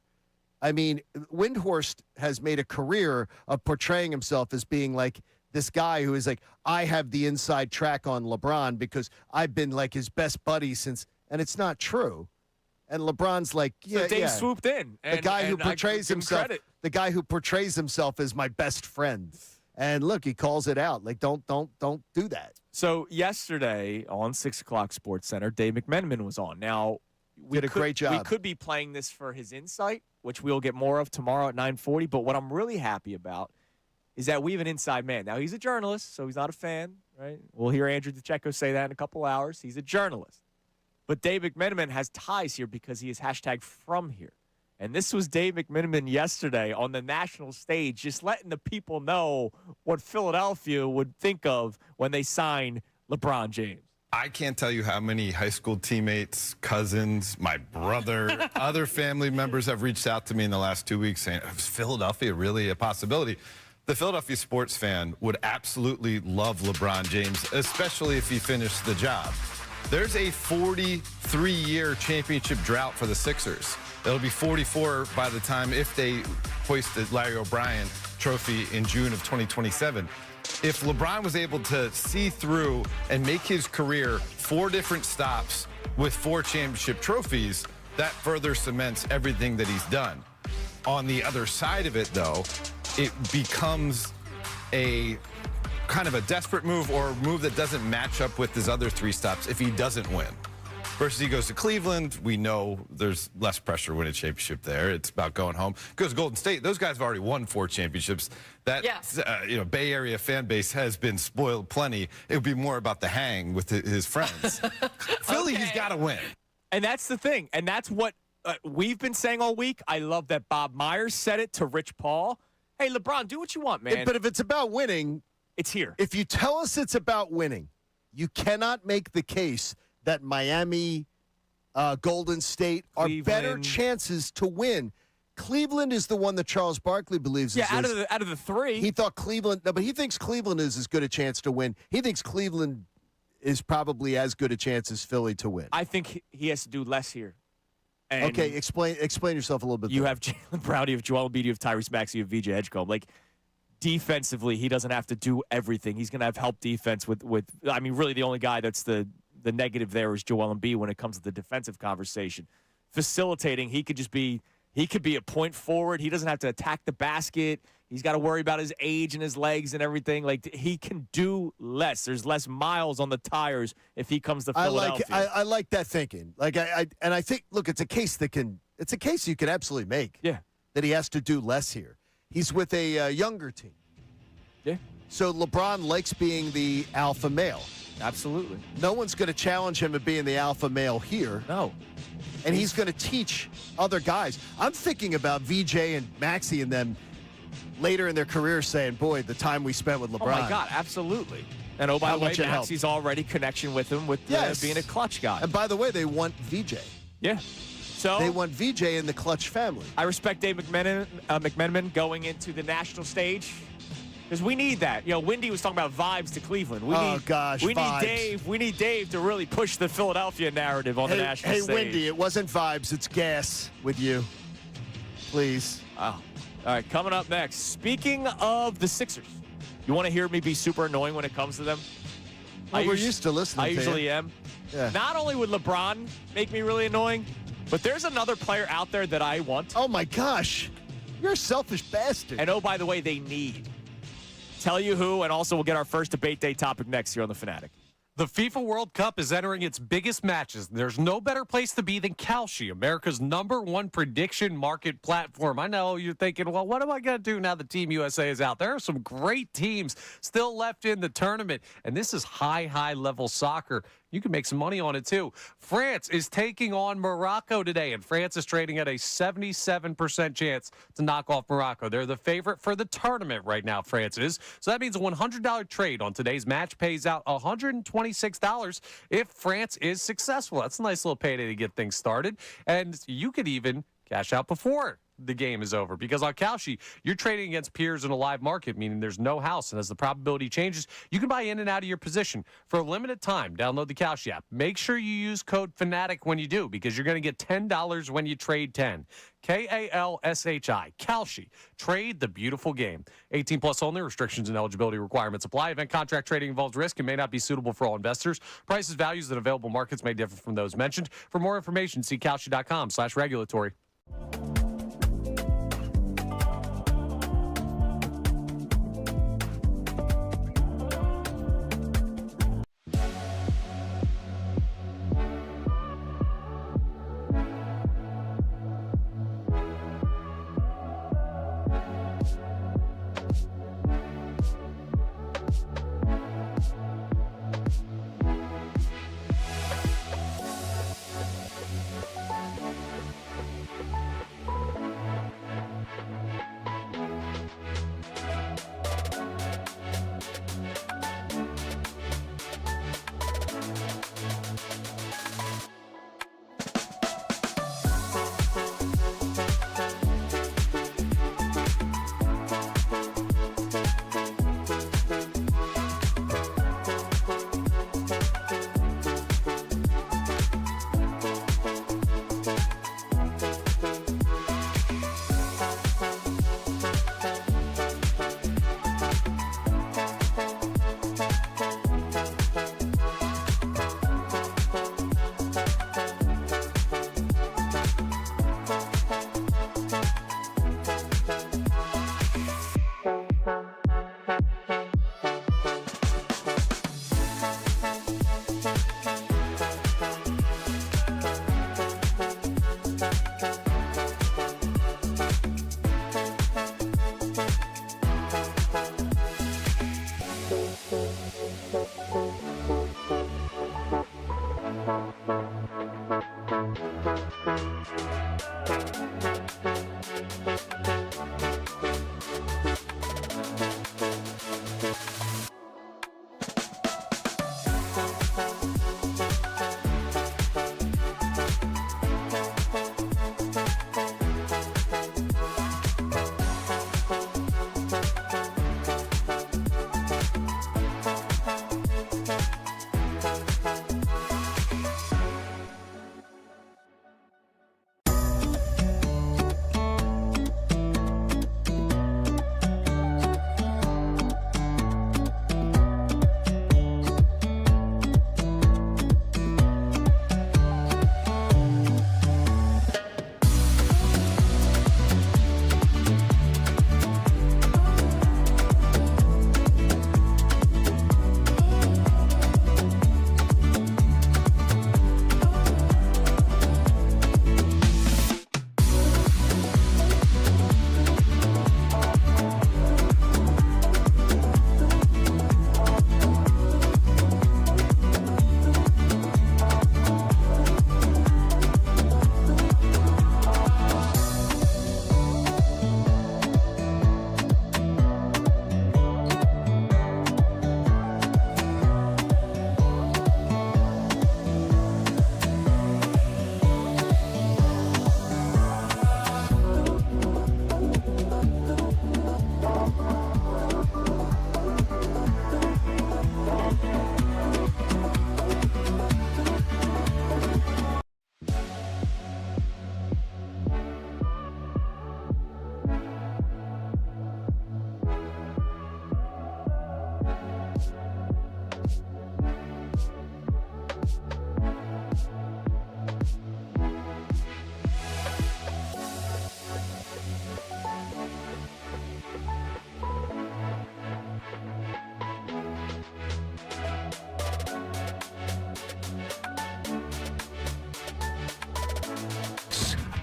I mean, Windhorst has made a career of portraying himself as being like this guy who is like, I have the inside track on LeBron because I've been like his best buddy since, and it's not true. And LeBron's like, so Dave swooped in. The guy who portrays himself, as my best friend. And look, he calls it out. Like, don't do that. So yesterday on 6 o'clock Sports Center, Dave McMenamin was on. Now, did a great job. We could be playing this for his insight, which we'll get more of tomorrow at 9:40. But what I'm really happy about is that we have an inside man. Now, he's a journalist, so he's not a fan, right? We'll hear Andrew DeCecco say that in a couple hours. He's a journalist. But Dave McMenamin has ties here because he is #from here. And this was Dave McMenamin yesterday on the national stage, just letting the people know what Philadelphia would think of when they sign LeBron James. I can't tell you how many high school teammates, cousins, my brother, other family members have reached out to me in the last 2 weeks saying, is Philadelphia really a possibility? The Philadelphia sports fan would absolutely love LeBron James, especially if he finished the job. There's a 43-year championship drought for the Sixers. It'll be 44 by the time if they hoist the Larry O'Brien trophy in June of 2027. If LeBron was able to see through and make his career 4 different stops with 4 championship trophies, that further cements everything that he's done. On the other side of it, though, it becomes a kind of a desperate move or a move that doesn't match up with his other 3 stops if he doesn't win. Versus he goes to Cleveland, we know there's less pressure to win a championship there. It's about going home. Goes to Golden State, those guys have already won 4 championships. That Bay Area fan base has been spoiled plenty. It would be more about the hang with his friends. Philly, he's got to win. And that's the thing. And that's what we've been saying all week. I love that Bob Myers said it to Rich Paul. Hey, LeBron, do what you want, man. But if it's about winning, it's here. If you tell us it's about winning, you cannot make the case that Miami, Golden State are better chances to win. Cleveland is the one that Charles Barkley believes is. Out of the 3. He thought Cleveland, but he thinks Cleveland is as good a chance to win. He thinks Cleveland is probably as good a chance as Philly to win. I think he has to do less here. And okay, explain yourself a little bit. You have Jalen Brown, you have Joel Embiid, you have Tyrese Maxey, you have VJ Edgecombe. Like, defensively, he doesn't have to do everything. He's going to have help defense with. I mean, really, the only guy that's the negative there is Joel Embiid when it comes to the defensive conversation. Facilitating, he could be a point forward. He doesn't have to attack the basket. He's got to worry about his age and his legs and everything. Like, he can do less. There's less miles on the tires if he comes to Philadelphia. I like that thinking. Like I think, look, it's a case you can absolutely make. Yeah. That he has to do less here. He's with a younger team. Yeah. So LeBron likes being the alpha male. Absolutely. No one's going to challenge him at being the alpha male here. No. And he's going to teach other guys. I'm thinking about VJ and Maxey and them later in their career saying, boy, the time we spent with LeBron. Oh, my God, absolutely. And, oh, by the way, Maxey's already connection with him with being a clutch guy. And, by the way, they want VJ. Yeah. So they want VJ in the clutch family. I respect Dave McMenamin going into the national stage because we need that. You know, Wendy was talking about vibes to Cleveland. We need Dave to really push the Philadelphia narrative on the national stage. Hey, Wendy, it wasn't vibes. It's gas with you. Please. Wow. All right, coming up next. Speaking of the Sixers, you want to hear me be super annoying when it comes to them? Well, we're used to listening to you. I usually am. Yeah. Not only would LeBron make me really annoying, but there's another player out there that I want. Oh, my gosh. You're a selfish bastard. And, oh, by the way, they need. Tell you who, and also we'll get our first debate day topic next here on The Fanatic. The FIFA World Cup is entering its biggest matches. There's no better place to be than Kalshi, America's #1 prediction market platform. I know you're thinking, well, what am I going to do now that Team USA is out? There are some great teams still left in the tournament, and this is high-level soccer. You can make some money on it, too. France is taking on Morocco today, and France is trading at a 77% chance to knock off Morocco. They're the favorite for the tournament right now, France is. So that means a $100 trade on today's match pays out $126 if France is successful. That's a nice little payday to get things started. And you could even cash out before the game is over, because on Kalshi, you're trading against peers in a live market, meaning there's no house, and as the probability changes, you can buy in and out of your position for a limited time. Download the Kalshi app. Make sure you use code FANATIC when you do, because you're going to get $10 when you trade 10. Kalshi. Kalshi. Trade the beautiful game. 18 plus only. Restrictions and eligibility requirements apply. Event contract trading involves risk and may not be suitable for all investors. Prices, values, and available markets may differ from those mentioned. For more information, see kalshi.com/regulatory.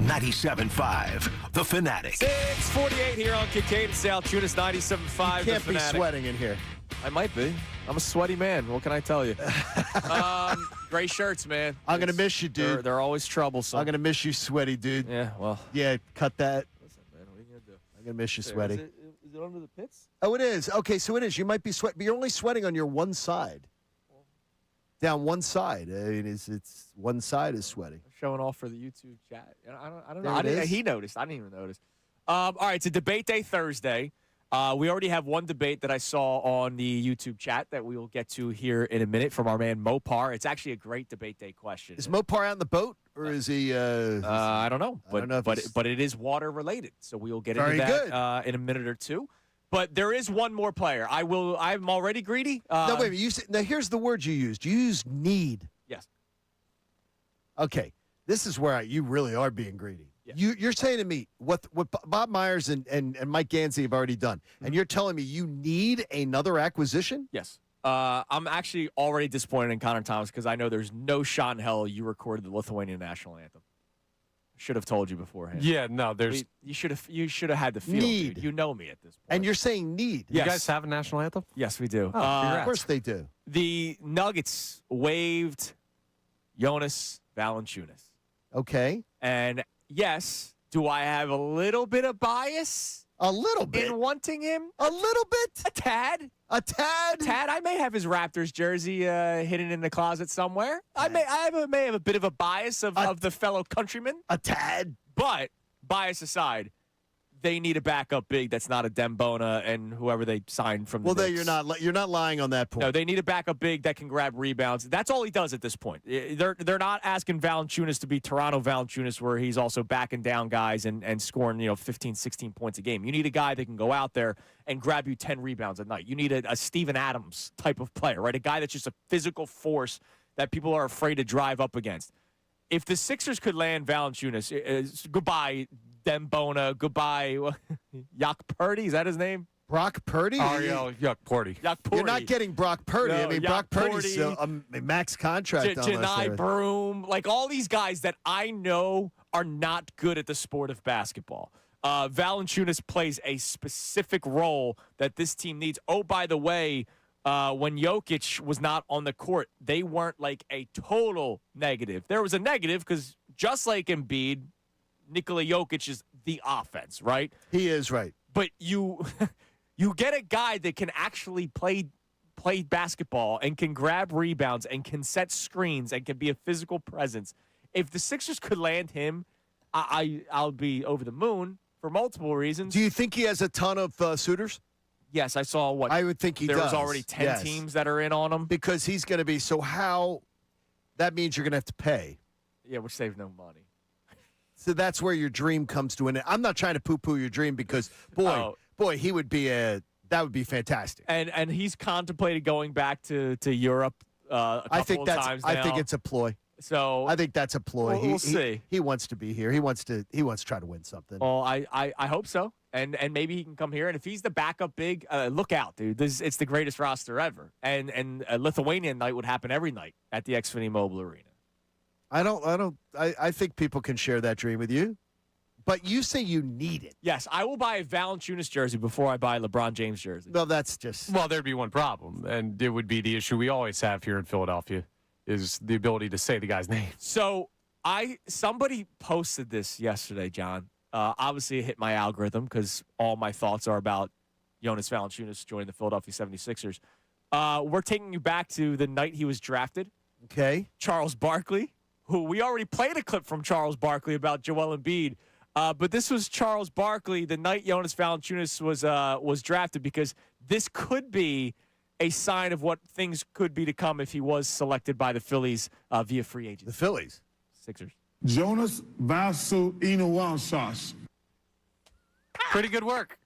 97.5, The Fanatic. 6:48 here on Kincade Salciunas, 97.5. You can't The be Fanatic. sweating in here. I might be. I'm a sweaty man. What can I tell you? Gray shirts, man. I'm going to miss you, dude. They're always troublesome. I'm going to miss you, sweaty dude. Yeah, well. Yeah, cut that. Listen, man, what are you going to do? I'm going to miss you, sweaty. Is it under the pits? Oh, it is. Okay, so it is. You might be sweating, but you're only sweating on your one side. Down one side. I mean, it's one side is sweating. Showing off for the YouTube chat. I don't There know. it is. He noticed. I didn't even notice. All right, it's a debate day Thursday. We already have one debate that I saw on the YouTube chat that we will get to here in a minute from our man Mopar. It's actually a great debate day question. Is Mopar out in the boat, or is he? I don't know, I don't know if it's- but it is water related, so we will get Very into good. that in a minute or two. But there is one more player. I'm already greedy. No, wait a minute. You said, now, here's the word you used. You used need. Yes. Okay, this is where you really are being greedy. Yeah. You're saying to me what Bob Myers and Mike Gansey have already done, and you're telling me you need another acquisition? Yes. I'm actually already disappointed in Connor Thomas because I know there's no shot in hell you recorded the Lithuanian national anthem. Should have told you beforehand. Yeah, no, there's. You should have had the feel. Need. Dude. You know me at this point. And you're saying need. You Yes. guys have a national anthem? Yes, we do. Of course they do. The Nuggets waived Jonas Valanciunas. Okay, And yes, do I have a little bit of bias a little bit. in wanting him? A little bit. A tad. A tad. Tad, I may have his Raptors jersey hidden in the closet somewhere. I may have a bit of a bias of the fellow countrymen. A tad. But bias aside, they need a backup big that's not a Dembona and whoever they signed from the Well, there Knicks. you're not lying on that point. No, they need a backup big that can grab rebounds. That's all he does at this point. They're not asking Valanciunas to be Toronto Valanciunas where he's also backing down guys and scoring 15, 16 points a game. You need a guy that can go out there and grab you 10 rebounds a night. You need a Steven Adams type of player, right? A guy that's just a physical force that people are afraid to drive up against. If the Sixers could land Valanciunas, goodbye Dembona, goodbye Yak Purdy, is that his name? Brock Purdy? Ariel Yuck Porty. Yak Purdy. You're not getting Brock Purdy. No, I mean, Yak Brock Purdy's Purdy. a max contract. Janai Broom, like all these guys that I know are not good at the sport of basketball. Valanciunas plays a specific role that this team needs. Oh, by the way, when Jokic was not on the court, they weren't like a total negative. There was a negative because just like Embiid, Nikola Jokic is the offense, right? He is right. But you get a guy that can actually play basketball and can grab rebounds and can set screens and can be a physical presence. If the Sixers could land him, I'll be over the moon for multiple reasons. Do you think he has a ton of suitors? Yes, I saw what I would think he there does. was already 10 Yes. teams that are in on him. Because he's going to be so how that means you're going to have to pay. Yeah, which saves no money. So that's where your dream comes to an end. I'm not trying to poo-poo your dream because boy, he would be that would be fantastic. And he's contemplated going back to Europe a couple of times now. I think it's a ploy. So I think that's a ploy. We'll see. He wants to be here. He wants to try to win something. Well, I hope so. And maybe he can come here. And if he's the backup big, look out, dude. It's the greatest roster ever. And a Lithuanian night would happen every night at the Xfinity Mobile Arena. I think people can share that dream with you. But you say you need it. Yes, I will buy a Valanciunas jersey before I buy a LeBron James jersey. Well, that's just Well, there'd be one problem, and it would be the issue we always have here in Philadelphia, is the ability to say the guy's name. So somebody posted this yesterday, John. Obviously, it hit my algorithm because all my thoughts are about Jonas Valanciunas joining the Philadelphia 76ers. We're taking you back to the night he was drafted. okay. Charles Barkley, who we already played a clip from Charles Barkley about Joel Embiid. But this was Charles Barkley the night Jonas Valanciunas was drafted, because this could be a sign of what things could be to come if he was selected by the Phillies via free agency. The Phillies. Sixers. Jonas Valanciunas. Pretty good work.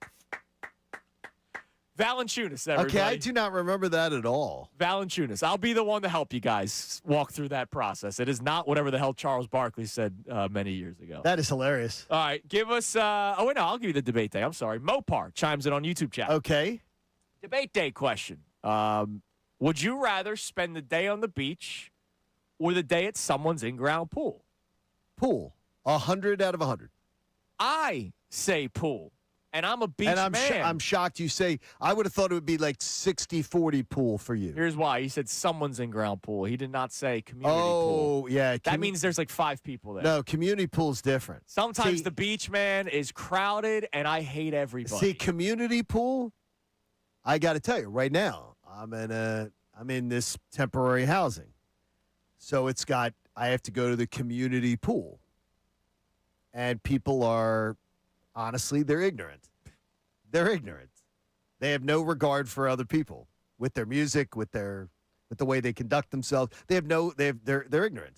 Valanciunas, everybody. Okay, I do not remember that at all. Valanciunas. I'll be the one to help you guys walk through that process. It is not whatever the hell Charles Barkley said many years ago. That is hilarious. All right, give us I'll give you the debate day. I'm sorry. Mopar chimes in on YouTube chat. Okay. Debate day question. Would you rather spend the day on the beach or the day at someone's in-ground pool? Pool. 100 out of 100. I say pool, and I'm a beach And I'm man. I'm shocked you say. I would have thought it would be like 60-40 pool for you. Here's why. He said someone's in-ground pool. He did not say community Oh, pool. yeah. That means there's like 5 people there. No, community pool's different. Sometimes See- the beach, man, is crowded, and I hate everybody. See, community pool, I got to tell you, right now, I'm in this temporary housing. So I have to go to the community pool. And people are, honestly, they're ignorant. They're ignorant. They have no regard for other people with their music, with the way they conduct themselves. They're ignorant.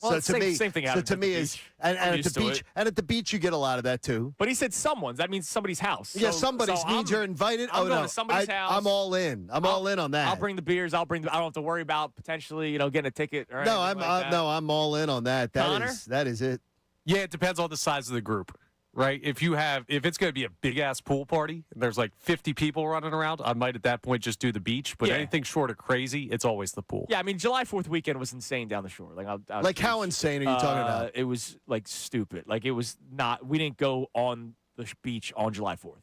Well, so it's to same- me, same thing so happens to at the me is, beach. and I'm at the used to beach, it. and at the beach, you get a lot of that too. But he said someone's. That means somebody's house. Yeah, So- somebody's so means I'm- you're invited. I'm oh going no, to somebody's house. I'm all in. I'm all in on that. I'll bring the beers. I don't have to worry about potentially, getting a ticket or No, anything like that. I'm all in on that. Connor? That is it. Yeah, it depends on the size of the group, right? If it's going to be a big ass pool party and there's like 50 people running around, I might at that point just do the beach. But Yeah. anything short of crazy, it's always the pool. Yeah, I mean, July 4th weekend was insane down the shore. Like, Like how insane are you talking about? It was like stupid. Like it was not. We didn't go on the beach on July 4th.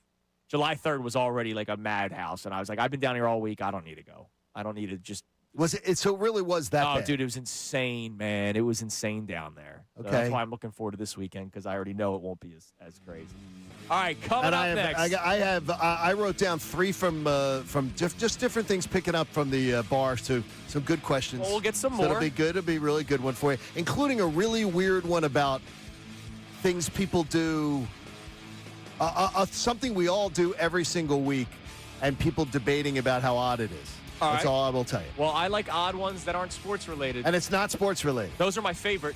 July 3rd was already like a madhouse, and I was like, I've been down here all week. I don't need to go. I don't need to just. Was it? So it really was that Oh, bad? dude, it was insane, man. It was insane down there. So Okay. that's why I'm looking forward to this weekend because I already know it won't be as crazy. All right, coming And up next. I wrote down 3 from just different things picking up from the bars to some good questions. Well, we'll get some So it'll more. be good. It'll be a really good one for you, including a really weird one about things people do. Something we all do every single week, and people debating about how odd it is. All That's right. all I will tell you. Well, I like odd ones that aren't sports related. And it's not sports related. Those are my favorite.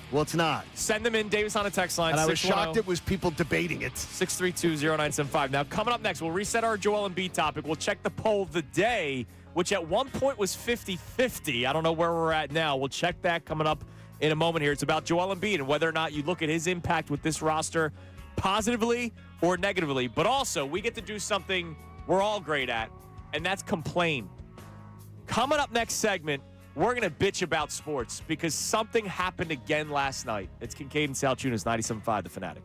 Well, it's not. Send them in, Davis on a text line. And I was 610 shocked it was people debating it. 632-0975. Now, coming up next, we'll reset our Joel Embiid topic. We'll check the poll of the day, which at one point was 50-50. I don't know where we're at now. We'll check that coming up in a moment here. It's about Joel Embiid and whether or not you look at his impact with this roster positively or negatively. But also, we get to do something we're all great at, and that's complain. Coming up next segment, we're going to bitch about sports because something happened again last night. It's Kincade and Salciunas, 97.5, The Fanatic.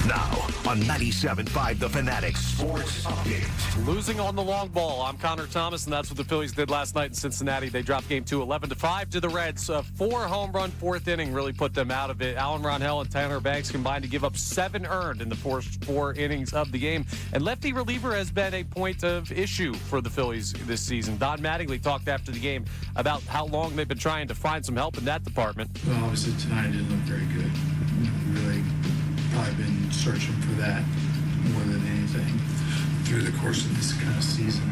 Now on 97.5 The Fanatic Sports Update. Losing on the long ball. I'm Connor Thomas, and that's what the Phillies did last night in Cincinnati. They dropped game 2, 11-5 to the Reds. A 4-home run 4th inning really put them out of it. Alan Ronhell and Tanner Banks combined to give up 7 earned in the first 4 innings of the game. And lefty reliever has been a point of issue for the Phillies this season. Don Mattingly talked after the game about how long they've been trying to find some help in that department. Well, obviously tonight didn't look very good. Really probably been searching for that more than anything through the course of this kind of season.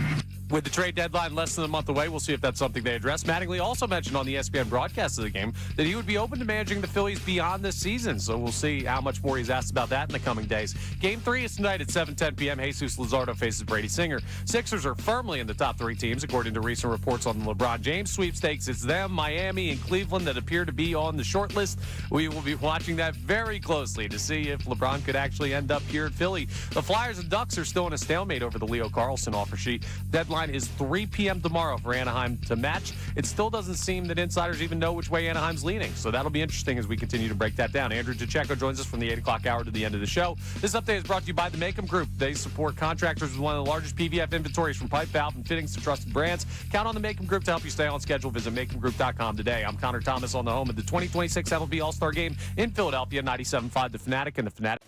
With the trade deadline less than a month away, we'll see if that's something they address. Mattingly also mentioned on the ESPN broadcast of the game that he would be open to managing the Phillies beyond this season. So we'll see how much more he's asked about that in the coming days. Game 3 is tonight at 7:10 p.m. Jesus Luzardo faces Brady Singer. Sixers are firmly in the top 3 teams, according to recent reports on the LeBron James sweepstakes. It's them, Miami, and Cleveland that appear to be on the short list. We will be watching that very closely to see if LeBron could actually end up here at Philly. The Flyers and Ducks are still in a stalemate over the Leo Carlson offer sheet. Deadline is 3 p.m. tomorrow for Anaheim to match. It still doesn't seem that insiders even know which way Anaheim's leaning, so that'll be interesting as we continue to break that down. Andrew DeCecco joins us from the 8 o'clock hour to the end of the show. This update is brought to you by the Makem Group. They support contractors with one of the largest PVF inventories from pipe, valve, and fittings to trusted brands. Count on the Makem Group to help you stay on schedule. Visit MakemGroup.com today. I'm Connor Thomas on the home of the 2026 MLB All-Star Game in Philadelphia, 97.5 The Fanatic and The Fanatic.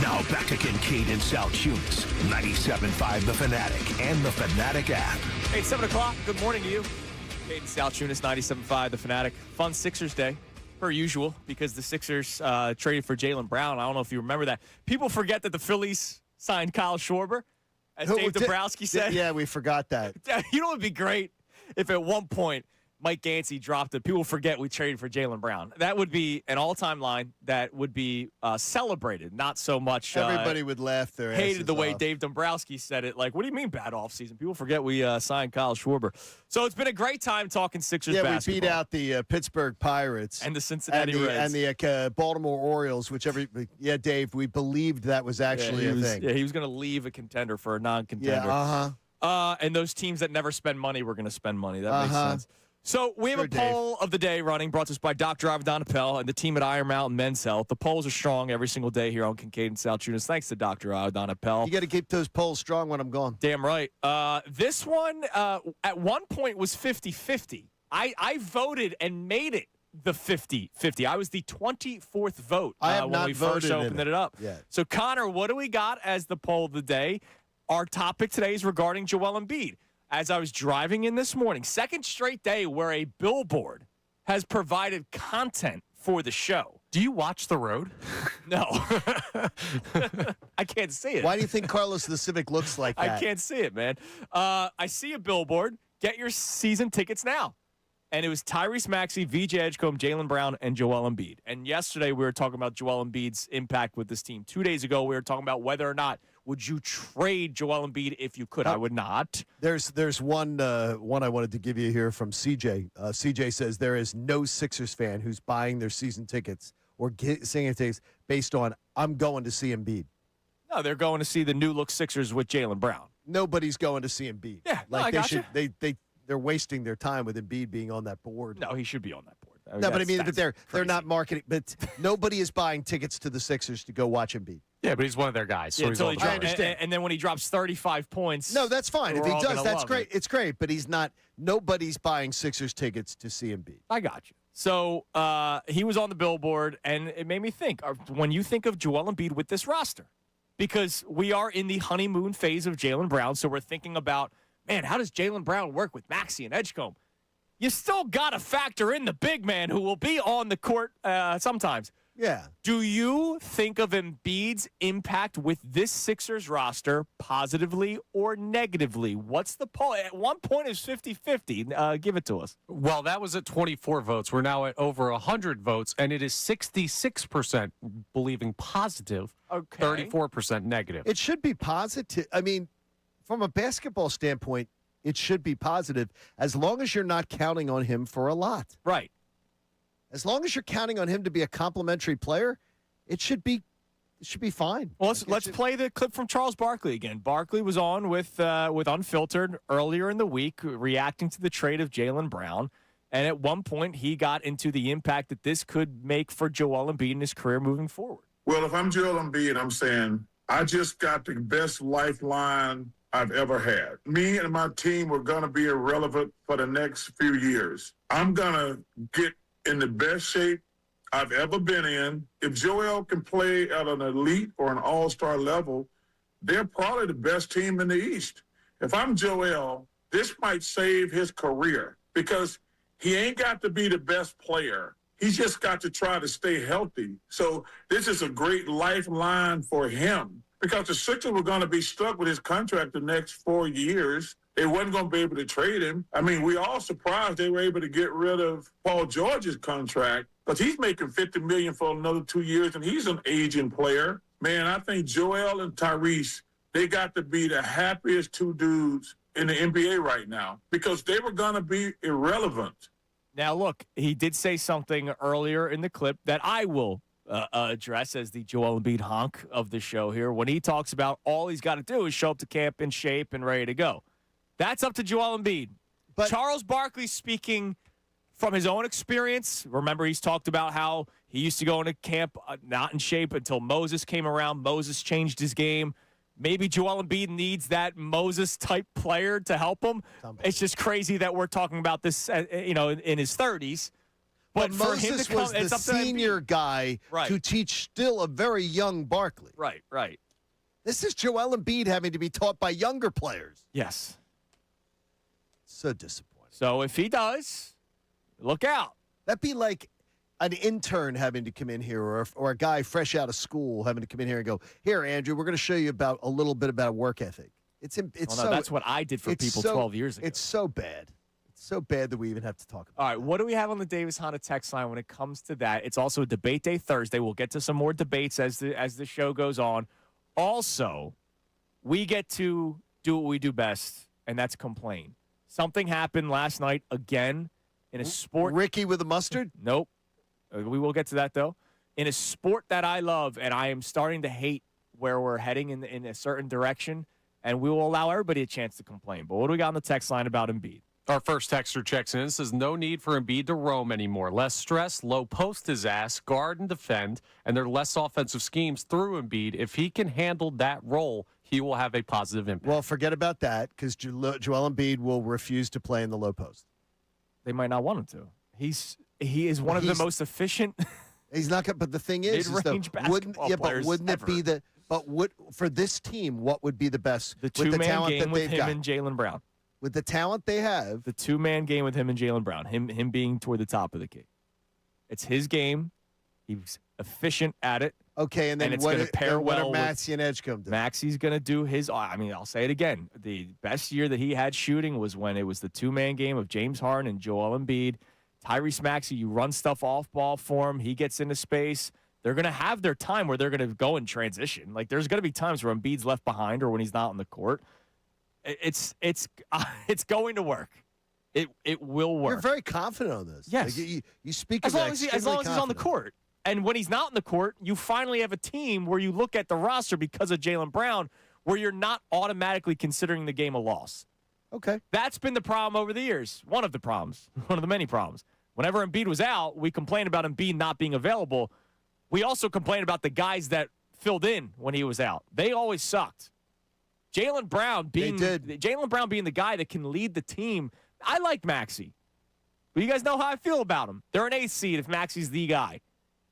Now back to Kincade and Salciunas, 97.5 The Fanatic and the Fanatic app. Hey, it's 7 o'clock. Good morning to you. Kincade and Salciunas, 97.5 The Fanatic. Fun Sixers day, per usual, because the Sixers traded for Jaylen Brown. I don't know if you remember that. People forget that the Phillies signed Kyle Schwarber, as Dave Dombrowski said. Yeah, we forgot that. You know what would be great if at one point Mike Gansey dropped it. People forget we traded for Jaylen Brown. That would be an all-time line that would be celebrated, not so much Everybody would laugh their asses hated the way off. Dave Dombrowski said it. Like, what do you mean bad offseason? People forget we signed Kyle Schwarber. So it's been a great time talking Sixers basketball. We beat out the Pittsburgh Pirates. And the Cincinnati Reds. And the Baltimore Orioles, Dave, we believed that was actually a thing. Yeah, he was going to leave a contender for a non-contender. Yeah, And those teams that never spend money were going to spend money. That makes sense. So we have a poll of the day running, brought to us by Dr. Avadon Appel and the team at Iron Mountain Men's Health. The polls are strong every single day here on Kincade and Salciunas. Thanks to Dr. Avadon Appel. You got to keep those polls strong when I'm gone. Damn right. This one, at one point, was 50-50. I voted and made it the 50-50. I was the 24th vote when we first opened it up. Yeah. So, Connor, what do we got as the poll of the day? Our topic today is regarding Joel Embiid. As I was driving in this morning, second straight day where a billboard has provided content for the show. Do you watch The Road? No. I can't see it. Why do you think Carlos the Civic looks like that? I can't see it, man. I see a billboard. Get your season tickets now. And it was Tyrese Maxey, VJ Edgecombe, Jaylen Brown, and Joel Embiid. And yesterday we were talking about Joel Embiid's impact with this team. 2 days ago we were talking about whether or not would you trade Joel Embiid if you could. I would not. There's one I wanted to give you here from CJ. CJ says there is no Sixers fan who's buying their season tickets or seeing tickets based on I'm going to see Embiid. No, they're going to see the new look Sixers with Jaylen Brown. Nobody's going to see Embiid. Yeah, like no, I gotcha. They're wasting their time with Embiid being on that board. No, he should be on that board. But they're not marketing. But nobody is buying tickets to the Sixers to go watch Embiid. Yeah, but he's one of their guys. So yeah, he's I understand. And then when he drops 35 points. No, that's fine. If he does, that's great. It. It's great. But he's not. Nobody's buying Sixers tickets to see Embiid. I got you. So he was on the billboard, and it made me think. When you think of Joel Embiid with this roster, because we are in the honeymoon phase of Jaylen Brown, so we're thinking about, man, how does Jaylen Brown work with Maxey and Edgecombe? You still got to factor in the big man who will be on the court sometimes. Yeah. Do you think of Embiid's impact with this Sixers roster positively or negatively? What's the poll? At one point, it's 50-50. Give it to us. Well, that was at 24 votes. We're now at over 100 votes, and it is 66% believing positive, 34% negative. It should be positive. I mean, from a basketball standpoint, it should be positive as long as you're not counting on him for a lot. Right. As long as you're counting on him to be a complimentary player, it should be should be fine. Well, let's play the clip from Charles Barkley again. Barkley was on with Unfiltered earlier in the week, reacting to the trade of Jaylen Brown. And at one point, he got into the impact that this could make for Joel Embiid in his career moving forward. Well, if I'm Joel Embiid, I'm saying I just got the best lifeline I've ever had. Me and my team were going to be irrelevant for the next few years. I'm going to get in the best shape I've ever been in. If Joel can play at an elite or an all-star level, they're probably the best team in the East. If I'm Joel, this might save his career because he ain't got to be the best player. He's just got to try to stay healthy. So this is a great lifeline for him because the Sixers were going to be stuck with his contract the next 4 years. They wasn't going to be able to trade him. I mean, we all surprised they were able to get rid of Paul George's contract because he's making $50 million for another 2 years, and he's an aging player. Man, I think Joel and Tyrese, they got to be the happiest two dudes in the NBA right now because they were going to be irrelevant. Now, look, he did say something earlier in the clip that I will address as the Joel Embiid honk of the show here when he talks about all he's got to do is show up to camp in shape and ready to go. That's up to Joel Embiid. But Charles Barkley speaking from his own experience. Remember, he's talked about how he used to go into camp not in shape until Moses came around. Moses changed his game. Maybe Joel Embiid needs that Moses-type player to help him. It's just crazy that we're talking about this, in his 30s. But for Moses him to come, was the it's up to senior guy Right. to teach still a very young Barkley. Right. This is Joel Embiid having to be taught by younger players. Yes. So disappointing. So if he does, look out. That'd be like an intern having to come in here or a guy fresh out of school having to come in here and go, here, Andrew, we're going to show you about a little bit about work ethic. That's what I did for people 12 years ago. It's so bad. It's so bad that we even have to talk about it. All right, what do we have on the Davis Honda text line when it comes to that? It's also a debate day Thursday. We'll get to some more debates as the show goes on. Also, we get to do what we do best, and that's complain. Something happened last night again in a sport. Ricky with the mustard? Nope. We will get to that, though. In a sport that I love, and I am starting to hate where we're heading in a certain direction, and we will allow everybody a chance to complain. But what do we got on the text line about Embiid? Our first texter checks in and says, no need for Embiid to roam anymore. Less stress, low post his ass, guard and defend, and there are less offensive schemes through Embiid. If he can handle that role, he will have a positive impact. Well, forget about that because Joel Embiid will refuse to play in the low post. They might not want him to. He is one of the most efficient. He's not going. But the thing is mid-range basketball players wouldn't ever. it be the? But for this team, what would be the best? The with the two-man talent game that with they've him got? and Jaylen Brown. With the talent they have, The two-man game with him and Jaylen Brown. Him being toward the top of the key. It's his game. He's efficient at it. okay. And then it's what? gonna pair what well are with Maxey and Edgecombe do? Maxi's going to do his. I mean, I'll say it again. The best year that he had shooting was when it was the two-man game of James Harden and Joel Embiid. Tyrese Maxey, you run stuff off ball for him. He gets into space. They're going to have their time where they're going to go in transition. Like, there's going to be times where Embiid's left behind or when he's not on the court. It's going to work. It will work. You're very confident on this. Yes. Like, you speak as of long that as he's extremely on the confident. court. And when he's not on the court, you finally have a team where you look at the roster because of Jaylen Brown where you're not automatically considering the game a loss. Okay. That's been the problem over the years. One of the problems. One of the many problems. Whenever Embiid was out, we complained about Embiid not being available. We also complained about the guys that filled in when he was out. They always sucked. Jaylen Brown being the guy that can lead the team. I liked Maxey. But you guys know how I feel about him. They're an 8th seed if Maxey's the guy.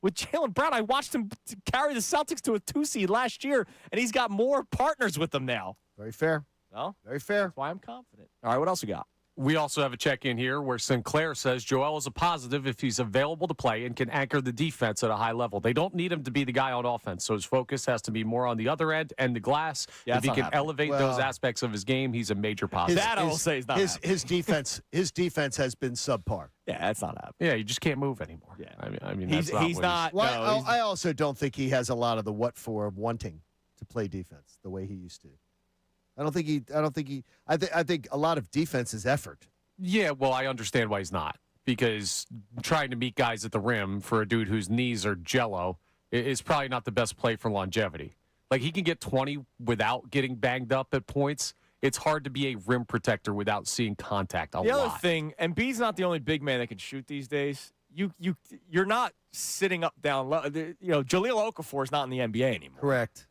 With Jaylen Brown, I watched him carry the Celtics to a 2 seed last year, and he's got more partners with them now. Very fair. Well, Very fair. that's why I'm confident. All right, what else we got? We also have a check-in here where Sinclair says Joel is a positive if he's available to play and can anchor the defense at a high level. They don't need him to be the guy on offense, so his focus has to be more on the other end and the glass. Yeah, if he that's can not happening. elevate those aspects of his game, he's a major positive. That I will say is not happening. his defense. His defense has been subpar. Yeah, that's not happening. Yeah, you just can't move anymore. Yeah. I mean, He's that's not. Well, no, he's- I also don't think he has a lot of the what for of wanting to play defense the way he used to. I think a lot of defense is effort. Yeah, well, I understand why he's not. Because trying to meet guys at the rim for a dude whose knees are jello is probably not the best play for longevity. Like, he can get 20 without getting banged up at points. It's hard to be a rim protector without seeing contact a lot. The other thing, Embiid's not the only big man that can shoot these days. You're not sitting up down low. Jahlil Okafor is not in the NBA anymore. Correct.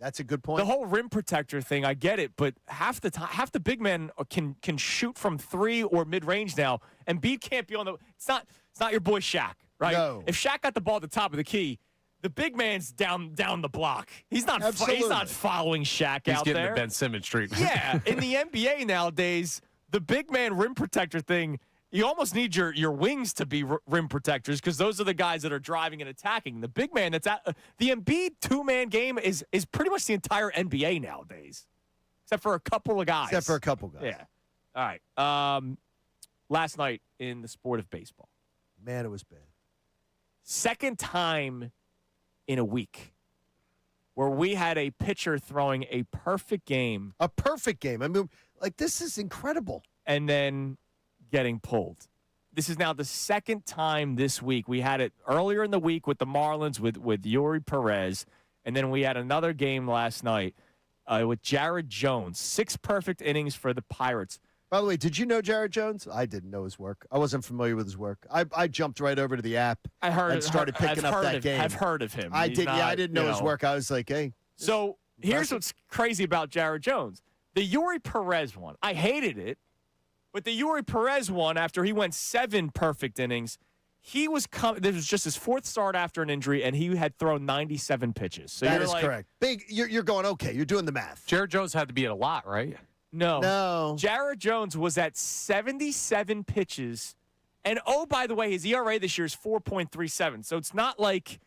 That's a good point. The whole rim protector thing, I get it, but half the big men can shoot from 3 or mid range now. Embiid can't be on the. It's not your boy Shaq, right? No. If Shaq got the ball at the top of the key, the big man's down the block. He's not following Shaq He's out getting there. the Ben Simmons treatment. Yeah, in the NBA nowadays, the big man rim protector thing, you almost need your wings to be rim protectors because those are the guys that are driving and attacking. The big man that's at the Embiid two-man game is pretty much the entire NBA nowadays, except for a couple of guys. Yeah. All right. Last night in the sport of baseball. Man, it was bad. Second time in a week where we had a pitcher throwing a perfect game. A perfect game. I mean, this is incredible. And then getting pulled. This is now the second time this week. We had it earlier in the week with the Marlins with Yuri Perez, and then we had another game last night with Jared Jones. 6 perfect innings for the Pirates. By the way, did you know Jared Jones? I didn't know his work. I wasn't familiar with his work. I jumped right over to the app and started picking up that game. I've heard of him. I didn't know his work. I was like, hey. So here's what's crazy about Jared Jones. The Yuri Perez one, I hated it. But the Yuri Perez one, after he went 7 perfect innings, this was just his 4th start after an injury, and he had thrown 97 pitches. So that is correct. You're going, okay, you're doing the math. Jared Jones had to be at a lot, right? No. Jared Jones was at 77 pitches. And, by the way, his ERA this year is 4.37. So it's not like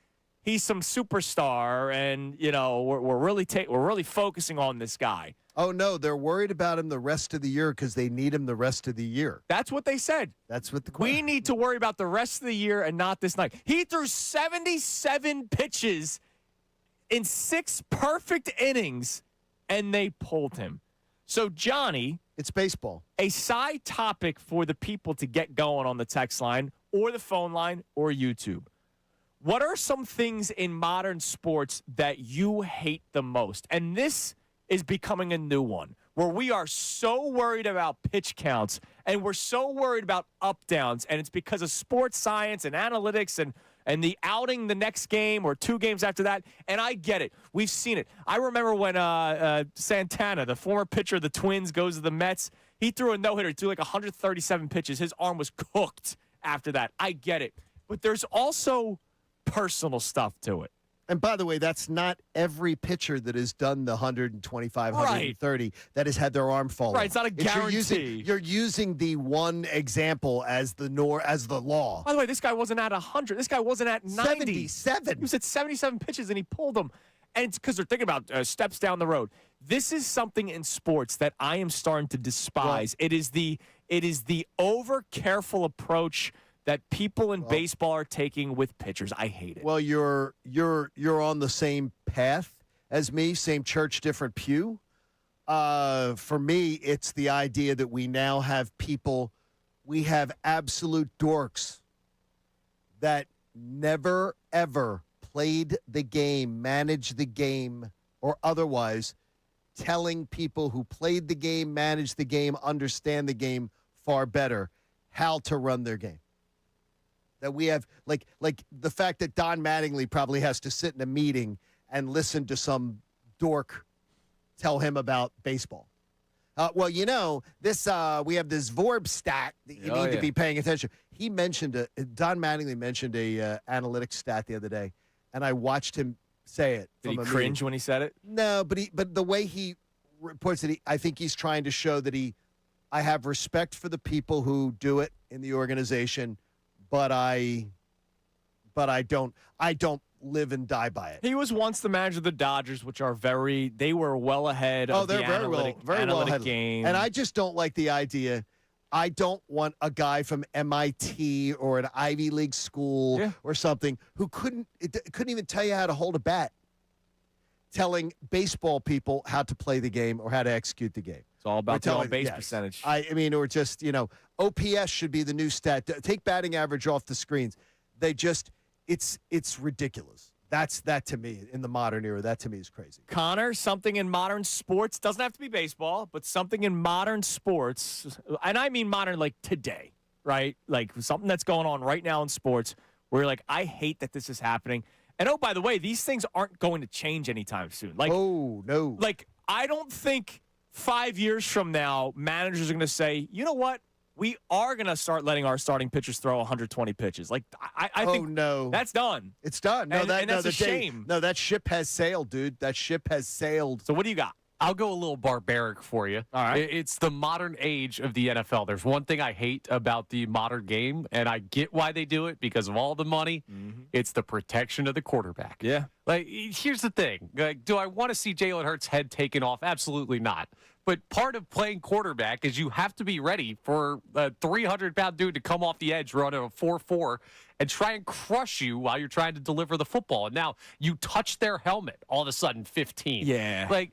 he's some superstar and, we're really focusing on this guy. Oh, no, they're worried about him the rest of the year because they need him the rest of the year. That's what they said. That's what we need to worry about the rest of the year and not this night. He threw 77 pitches in 6 perfect innings, and they pulled him. So, Johnny. It's baseball. A side topic for the people to get going on the text line or the phone line or YouTube. What are some things in modern sports that you hate the most? And this is becoming a new one where we are so worried about pitch counts and we're so worried about up downs, and it's because of sports science and analytics and the outing the next game or 2 games after that. And I get it. We've seen it. I remember when Santana, the former pitcher of the Twins, goes to the Mets. He threw a no-hitter, threw 137 pitches. His arm was cooked after that. I get it. But there's also personal stuff to it. And by the way, that's not every pitcher that has done the 125, 130 that has had their arm fall off. Right, it's not a guarantee. You're using the one example as the law. By the way, this guy wasn't at 100. This guy wasn't at 90. 77. He was at 77 pitches, and he pulled them. And it's because they're thinking about steps down the road. This is something in sports that I am starting to despise. Well, it is the over-careful approach that people in baseball are taking with pitchers. I hate it. Well, you're on the same path as me, same church, different pew. For me, it's the idea that we now have we have absolute dorks that never, ever played the game, managed the game, or otherwise telling people who played the game, managed the game, understand the game far better how to run their game. That we have, like the fact that Don Mattingly probably has to sit in a meeting and listen to some dork tell him about baseball. Well, this we have this VORB stat that you need to be paying attention. He mentioned Don Mattingly mentioned a analytics stat the other day, and I watched him say it. Did he cringe when he said it? No, but the way he reports it, I think he's trying to show that I have respect for the people who do it in the organization. But I don't live and die by it. He was once the manager of the Dodgers, which are they were well ahead of the analytic game. And I just don't like the idea. I don't want a guy from MIT or an Ivy League school or something who couldn't even tell you how to hold a bat, telling baseball people how to play the game or how to execute the game. It's all about the on-base percentage. Or just, OPS should be the new stat. Take batting average off the screens. it's ridiculous. That to me, in the modern era, that to me is crazy. Connor, something in modern sports, doesn't have to be baseball, but something in modern sports, and I mean modern like today, right? Like something that's going on right now in sports where you're like, I hate that this is happening. And oh, by the way, these things aren't going to change anytime soon. Like, oh, no. Like, I don't think 5 years from now, managers are going to say, you know what? We are going to start letting our starting pitchers throw 120 pitches. Like, I think no. that's done. It's done. No, and that's a shame. No, that ship has sailed, dude. That ship has sailed. So what do you got? I'll go a little barbaric for you. All right. It's the modern age of the NFL. There's one thing I hate about the modern game, and I get why they do it because of all the money. Mm-hmm. It's the protection of the quarterback. Yeah. Like, here's the thing. Like, do I want to see Jalen Hurts' head taken off? Absolutely not. But part of playing quarterback is you have to be ready for a 300-pound dude to come off the edge, run a 4.4, and try and crush you while you're trying to deliver the football. And now you touch their helmet, all of a sudden 15. Yeah. Like,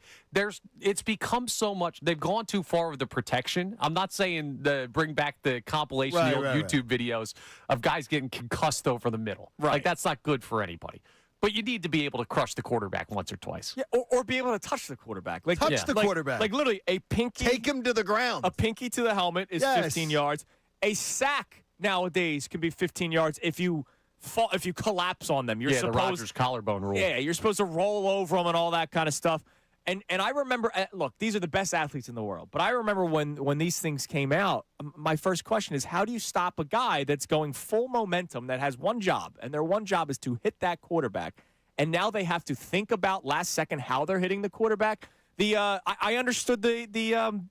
it's become so much. They've gone too far with the protection. I'm not saying bring back the compilation, the old YouTube videos of guys getting concussed over the middle. Right. Like, that's not good for anybody. But you need to be able to crush the quarterback once or twice. Yeah, or be able to touch the quarterback. Like, Touch the quarterback. Like literally a pinky. Take him to the ground. A pinky to the helmet is 15 yards. A sack nowadays can be 15 yards if you fall, if you collapse on them. You're the supposed, Rodgers collarbone rule. Yeah, you're supposed to roll over them and all that kind of stuff. And I remember, look, these are the best athletes in the world. But I remember when these things came out, my first question is, how do you stop a guy that's going full momentum that has one job, and their one job is to hit that quarterback, and now they have to think about last second how they're hitting the quarterback? I understood the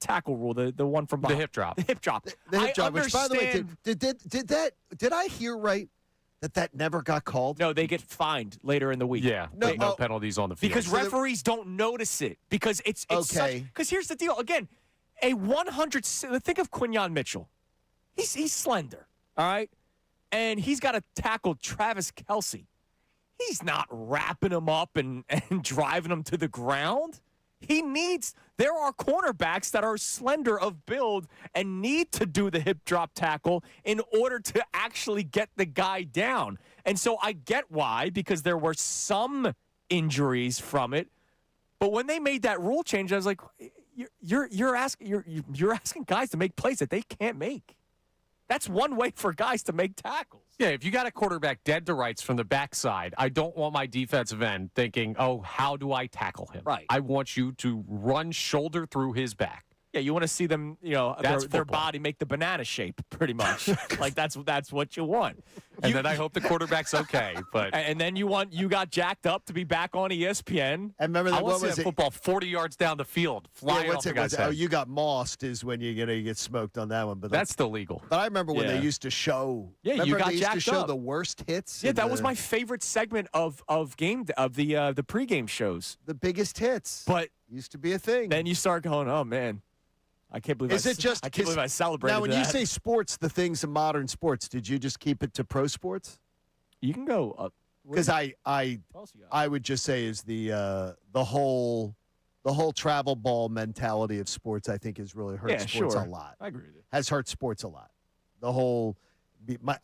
tackle rule, the one from the hip drop. The hip drop. The hip drop, which, by the way, understand- did I hear right that never got called? No, they get fined later in the week. Yeah, no penalties on the field. Because referees don't notice it. Because it's okay. Because here's the deal. Again, a 100. Think of Quinyon Mitchell. He's slender, all right, and he's got to tackle Travis Kelce. He's not wrapping him up and driving him to the ground. There are cornerbacks that are slender of build and need to do the hip drop tackle in order to actually get the guy down. And so I get why, because there were some injuries from it. But when they made that rule change, I was like, you're asking guys to make plays that they can't make. That's one way for guys to make tackles. Yeah, if you got a quarterback dead to rights from the backside, I don't want my defensive end thinking, oh, how do I tackle him? Right. I want you to run shoulder through his back. Yeah, you want to see them, their body make the banana shape, pretty much. Like that's what you want. And then I hope the quarterback's okay. But and then you got jacked up to be back on ESPN. And remember I what was it? Football 40 yards down the field, flying off the guy's head. Oh, you got mossed is when you get smoked on that one. But that's still legal. But I remember when they used to show. Yeah, you got they used jacked to show up. the worst hits. Yeah, that was my favorite segment of the pregame shows. The biggest hits. But used to be a thing. Then you start going, oh man. I can't believe I can't believe I celebrated now, when that. you say sports, the things in modern sports, did you just keep it to pro sports? You can go because I would just say is the whole travel ball mentality of sports. I think has really hurt sports a lot. I agree with you. Has hurt sports a lot. The whole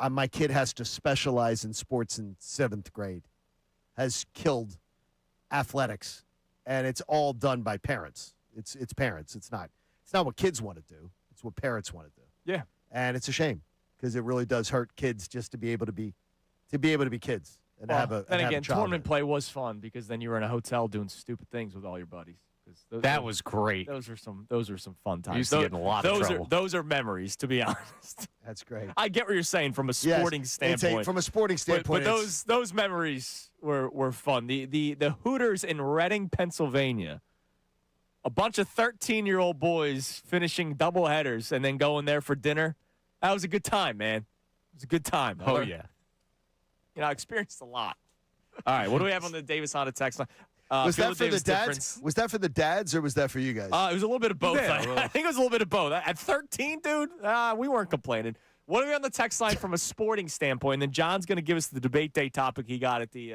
my kid has to specialize in sports in 7th grade has killed athletics, and it's all done by parents. It's parents. It's not what kids want to do. It's what parents want to do. Yeah. And it's a shame because it really does hurt kids just to be able to be kids and have a tournament play was fun because then you were in a hotel doing stupid things with all your buddies. That was great. Those are some fun times. You used to get in a lot of trouble. Those are memories, to be honest. That's great. I get what you're saying from a sporting standpoint. From a sporting standpoint, but those memories were fun. The Hooters in Reading, Pennsylvania. A bunch of 13-year-old boys finishing doubleheaders and then going there for dinner. That was a good time, man. It was a good time. Oh, yeah. I experienced a lot. All right, what do we have on the Davis Honda text line? Was that for the dads? Was that for the dads or was that for you guys? It was a little bit of both. Yeah, I think it was a little bit of both. At 13, dude, we weren't complaining. What are we on the text line from a sporting standpoint? And then John's going to give us the debate day topic he got at the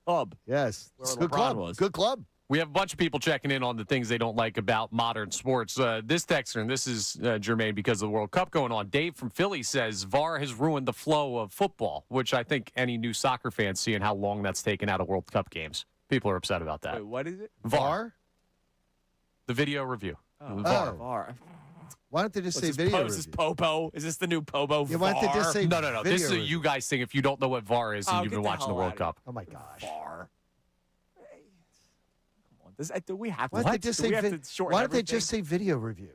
club. Yes. Where Good LeBron club. was. Good club. We have a bunch of people checking in on the things they don't like about modern sports. This texter, and this is germane because of the World Cup going on. Dave from Philly says VAR has ruined the flow of football, which I think any new soccer fans see and how long that's taken out of World Cup games. People are upset about that. Wait, what is it? VAR? The video review. Oh, VAR. VAR. Why don't they just say What's video Is this review? Popo? Is this the new Popo Yeah, why don't they just say No. video This is a review? you guys thing if you don't know what VAR is and Oh, you've get been the watching the hell World outta Cup. Oh, my gosh. VAR. Hey, come on. Do we have to? Why don't they just say, to shorten why don't they everything? just say video review?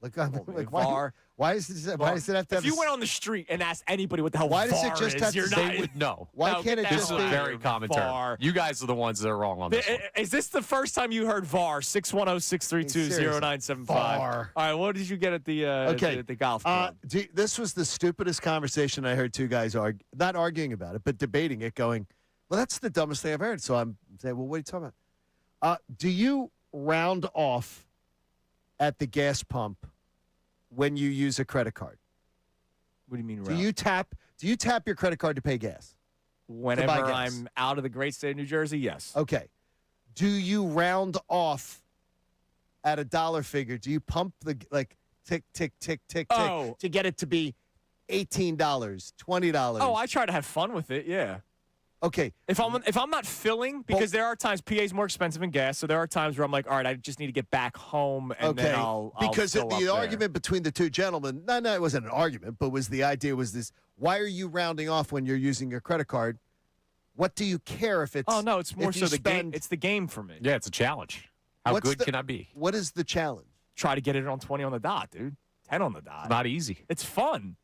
Like, like VAR. why does it have to have If you went on the street and asked anybody what the hell Why does it VAR just is, have to you're say not. They would know. Why No, can't it get This just is be a very common term. VAR. You guys are the ones that are wrong on this one. Is this the first time you heard VAR? 610-632-0975. VAR. All right, what did you get at the at the golf club? This was the stupidest conversation I heard two guys not arguing about it, but debating it, going, well, that's the dumbest thing I've heard. So I'm saying, well, what are you talking about? Do you round off at the gas pump when you use a credit card? What do you mean? Do you tap your credit card to pay gas? Whenever gas? I'm out of the great state of New Jersey, yes. Okay. Do you round off at a dollar figure? Do you pump the tick, tick, tick, tick, Oh. tick to get it to be $18, $20? Oh, I try to have fun with it. Yeah. Okay. If I'm not filling, because there are times PA is more expensive than gas, so there are times where I'm like, all right, I just need to get back home, and then I'll because fill up the there. argument between the two gentlemen, no, it wasn't an argument, but the idea was this: why are you rounding off when you're using your credit card? What do you care if it's? Oh no, it's more if so you the game. spend- It's the game for me. Yeah, it's a challenge. How What's good the- can I be? What is the challenge? Try to get it on 20 on the dot, dude. 10 on the dot. Not easy. It's fun.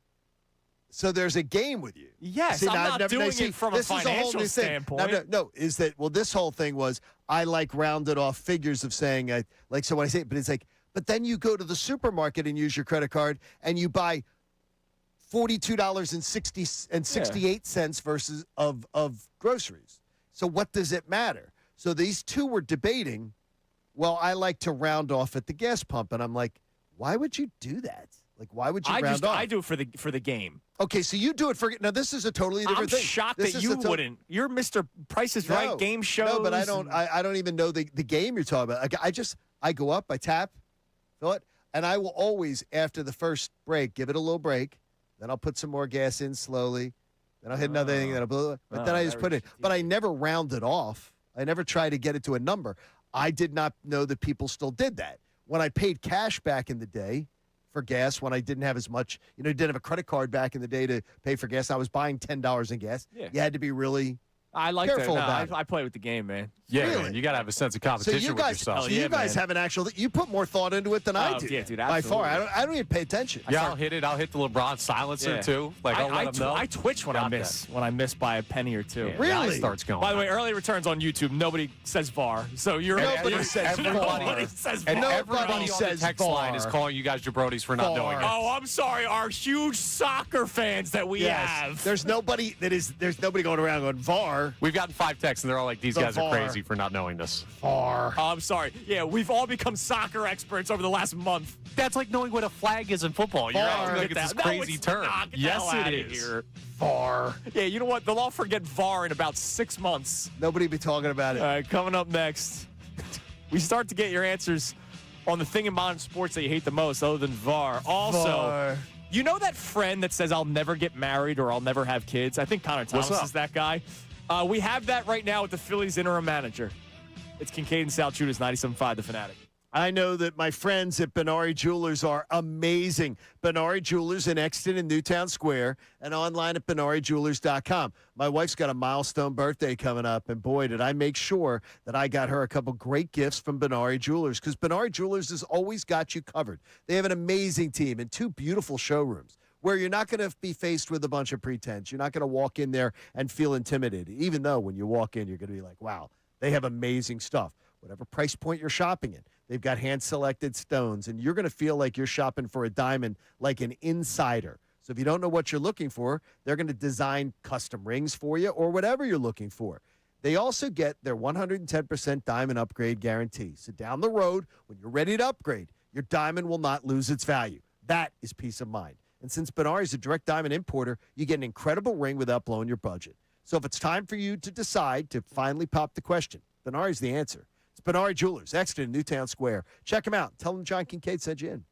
So there's a game with you. Yes, See, I'm now, I've not never- doing see, it from a this is whole financial new thing. standpoint. No, is that, well, this whole thing was, I like rounded off figures of saying, so when I say it, but it's like, but then you go to the supermarket and use your credit card and you buy $42.68 versus of groceries. So what does it matter? So these two were debating, well, I like to round off at the gas pump. And I'm like, why would you do that? Like, why would you round off? I do it for the game. Okay, so you do it for now. This is a totally different thing. I'm shocked This that is you a to- wouldn't. You're Mr. Price is Right game shows. No, but I don't. I don't even know the game you're talking about. I go up, I tap, fill it, and I will always after the first break give it a little break. Then I'll put some more gas in slowly. Then I'll hit another thing. Then but then I just put it. But I never round it off. I never try to get it to a number. I did not know that people still did that. When I paid cash back in the day for gas, when I didn't have as much, didn't have a credit card back in the day to pay for gas, I was buying $10 in gas. Yeah. You had to be really I like careful that. No, about it. I play with the game, man. Yeah, Really? man, you got to have a sense of So competition you with guys, yourself. so you guys have an actual. You put more thought into it than I do. Yeah, dude, By far, absolutely. I don't even pay attention. Yeah, I'll hit it. I'll hit the LeBron silencer Yeah. too. Like I'll let him know. I twitch when I Got miss that. when I miss by a penny or two. Yeah, the Really? eye starts going. By the way, early returns on YouTube. Nobody says VAR, so you're Nobody says Nobody VAR. says and VAR. everybody on the says text line is VAR. calling you guys jabronis for not knowing it. Oh, I'm sorry. Our huge soccer fans that we Yes. have. There's nobody going around going VAR. We've gotten 5 texts, and they're all like, these The guys are VAR. crazy for not knowing this. VAR. Oh, I'm sorry. Yeah, we've all become soccer experts over the last month. That's like knowing what a flag is in football. You're VAR. acting like it's this crazy it's term. not. Get the Yes, hell it outta is. Here. VAR. Yeah, you know what? They'll all forget VAR in about 6 months. Nobody be talking about it. All right, coming up next, we start to get your answers on the thing in modern sports that you hate the most, other than VAR. Also, VAR. you know that friend that says, I'll never get married or I'll never have kids? I think Connor Thomas up? is that guy. We have that right now with the Phillies interim manager. It's Kincade Salciunas, 97.5, The Fanatic. I know that my friends at Benari Jewelers are amazing. Benari Jewelers in Exton and Newtown Square and online at BenariJewelers.com. My wife's got a milestone birthday coming up, and boy, did I make sure that I got her a couple great gifts from Benari Jewelers, because Benari Jewelers has always got you covered. They have an amazing team and 2 beautiful showrooms where you're not going to be faced with a bunch of pretense. You're not going to walk in there and feel intimidated, even though when you walk in, you're going to be like, wow, they have amazing stuff. Whatever price point you're shopping in, they've got hand-selected stones, and you're going to feel like you're shopping for a diamond like an insider. So if you don't know what you're looking for, they're going to design custom rings for you or whatever you're looking for. They also get their 110% diamond upgrade guarantee. So down the road, when you're ready to upgrade, your diamond will not lose its value. That is peace of mind. And since Benari is a direct diamond importer, you get an incredible ring without blowing your budget. So if it's time for you to decide to finally pop the question, Benari's the answer. It's Benari Jewelers, Exton, Newtown Square. Check them out. Tell them John Kincade sent you in.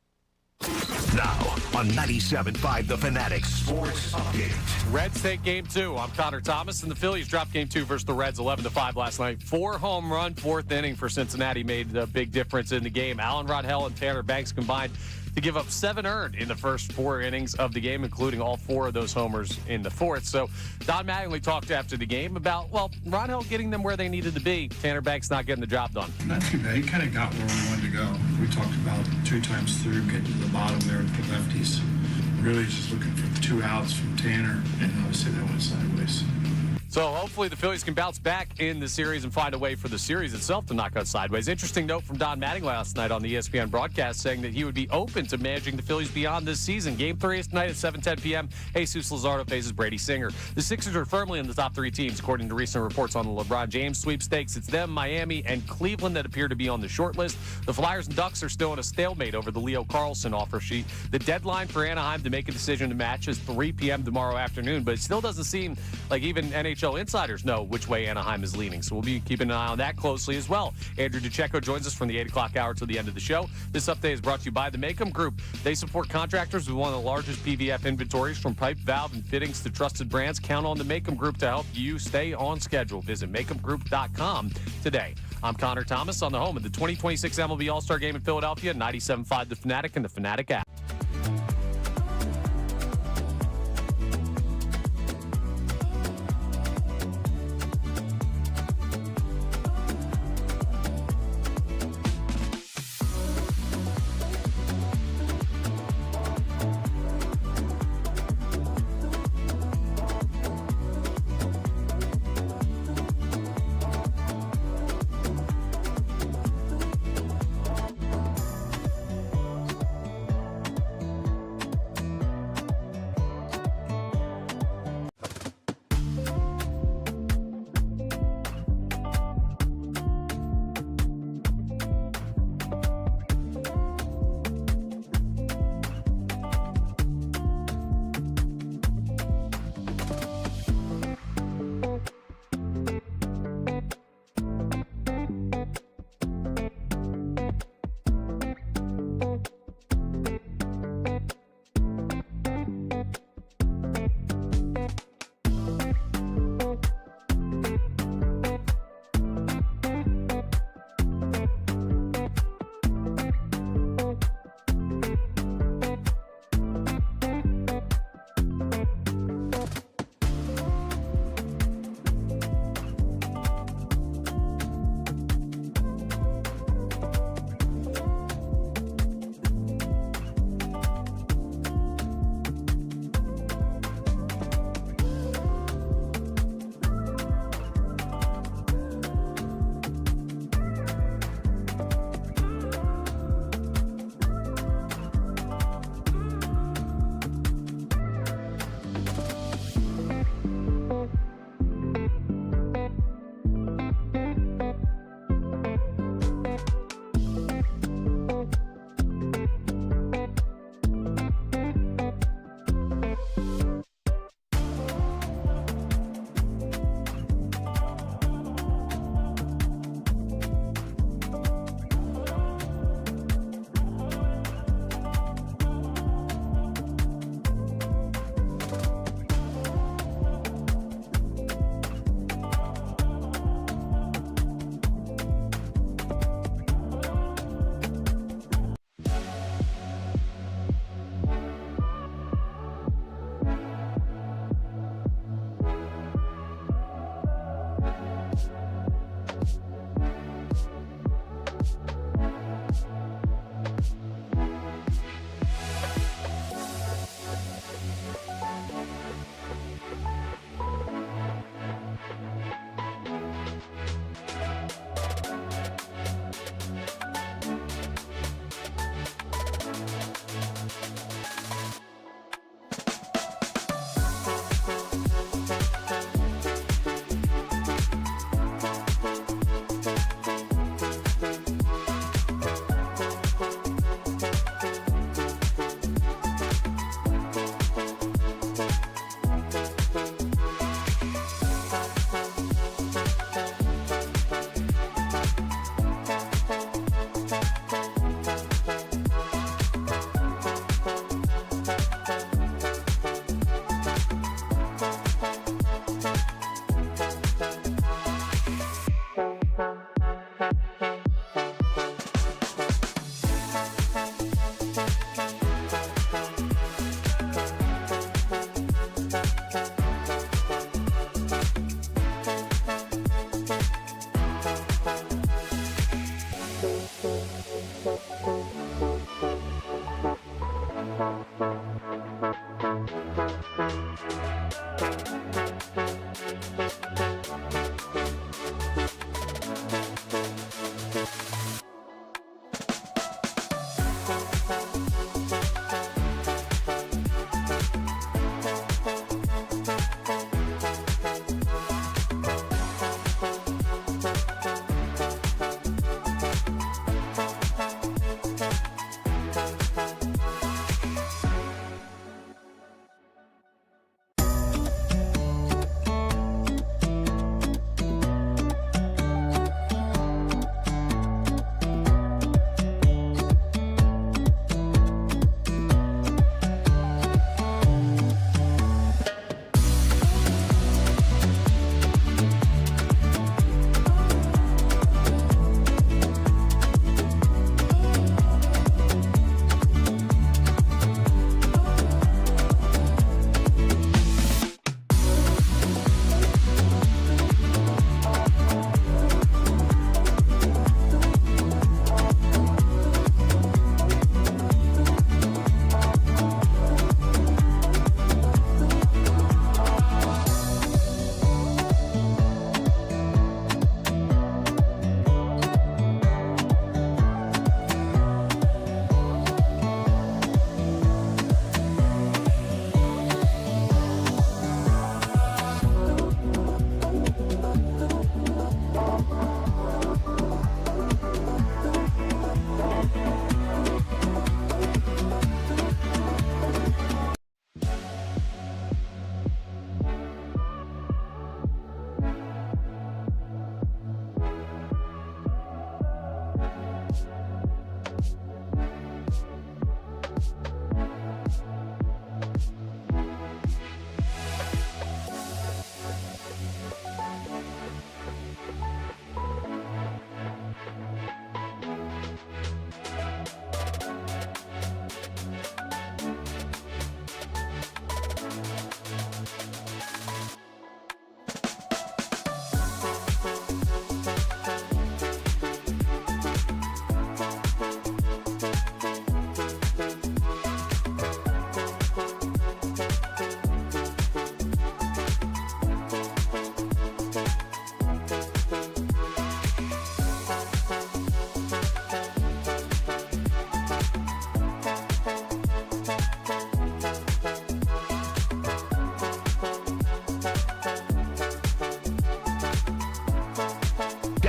Now on 97.5 The Fanatic Sports Update. Reds take game 2. I'm Connor Thomas, and the Phillies dropped game 2 versus the Reds 11-5 last night. 4-home run, 4th inning for Cincinnati made a big difference in the game. Alan Rodhell and Tanner Banks combined to give up 7 earned in the first 4 innings of the game, including all 4 of those homers in the 4th. So Don Mattingly talked after the game about, well, Rodhell getting them where they needed to be. Tanner Banks not getting the job done. Not too bad. He kind of got where we wanted to go. We talked about 2 times through getting to the bottom there with the lefties. Really just looking for the 2 outs from Tanner, and obviously that went sideways. So hopefully the Phillies can bounce back in the series and find a way for the series itself to knock out sideways. Interesting note from Don Mattingly last night on the ESPN broadcast saying that he would be open to managing the Phillies beyond this season. Game 3 is tonight at 7:10 p.m. Jesus Luzardo faces Brady Singer. The Sixers are firmly in the top 3 teams, according to recent reports on the LeBron James sweepstakes. It's them, Miami, and Cleveland that appear to be on the short list. The Flyers and Ducks are still in a stalemate over the Leo Carlson offer sheet. The deadline for Anaheim to make a decision to match is 3 p.m. tomorrow afternoon, but it still doesn't seem like even NHL insiders know which way Anaheim is leaning. So we'll be keeping an eye on that closely as well. Andrew DeCecco joins us from the 8 o'clock hour to the end of the show. This update is brought to you by the Macom Group. They support contractors with one of the largest PVF inventories, from pipe, valve, and fittings to trusted brands. Count on the Macom Group to help you stay on schedule. Visit MacomGroup.com today. I'm Connor Thomas on the home of the 2026 MLB All-Star Game in Philadelphia, 97.5 The Fanatic and the Fanatic app.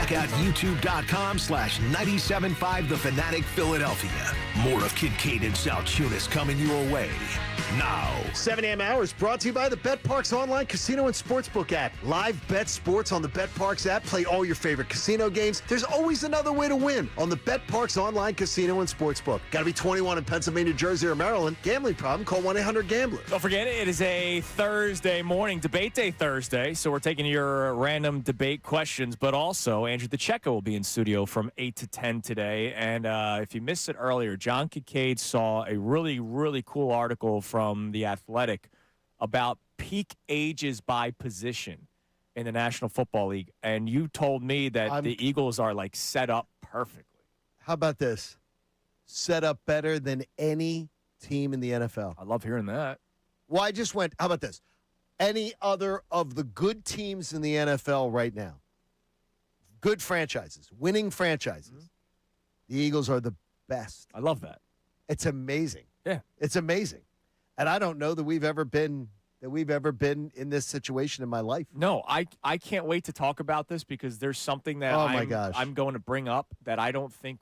Check out youtube.com/975 The Fanatic Philadelphia. More of Kincade and Salciunas coming your way now. 7 a.m. hours brought to you by the BetParks online casino and sportsbook app. Live bet sports on the BetParks app. Play all your favorite casino games. There's always another way to win on the BetParks online casino and sportsbook. Got to be 21 in Pennsylvania, Jersey, or Maryland. Gambling problem? Call 1-800-GAMBLER. Don't forget, it is a Thursday morning, Debate Day Thursday, so we're taking your random debate questions, but also Andrew DeCecco will be in studio from 8 to 10 today. And if you missed it earlier, John Kincade saw a really, really cool article from The Athletic about peak ages by position in the National Football League. And you told me that the Eagles are, like, set up perfectly. How about this? Set up better than any team in the NFL. I love hearing that. Well, I just went, how about this? Any other of the good teams in the NFL right now, good franchises, winning franchises, the Eagles are the best. I love that. It's amazing. Yeah. It's amazing. And I don't know that we've ever been in this situation in my life. No, I can't wait to talk about this because there's something that I'm going to bring up that I don't think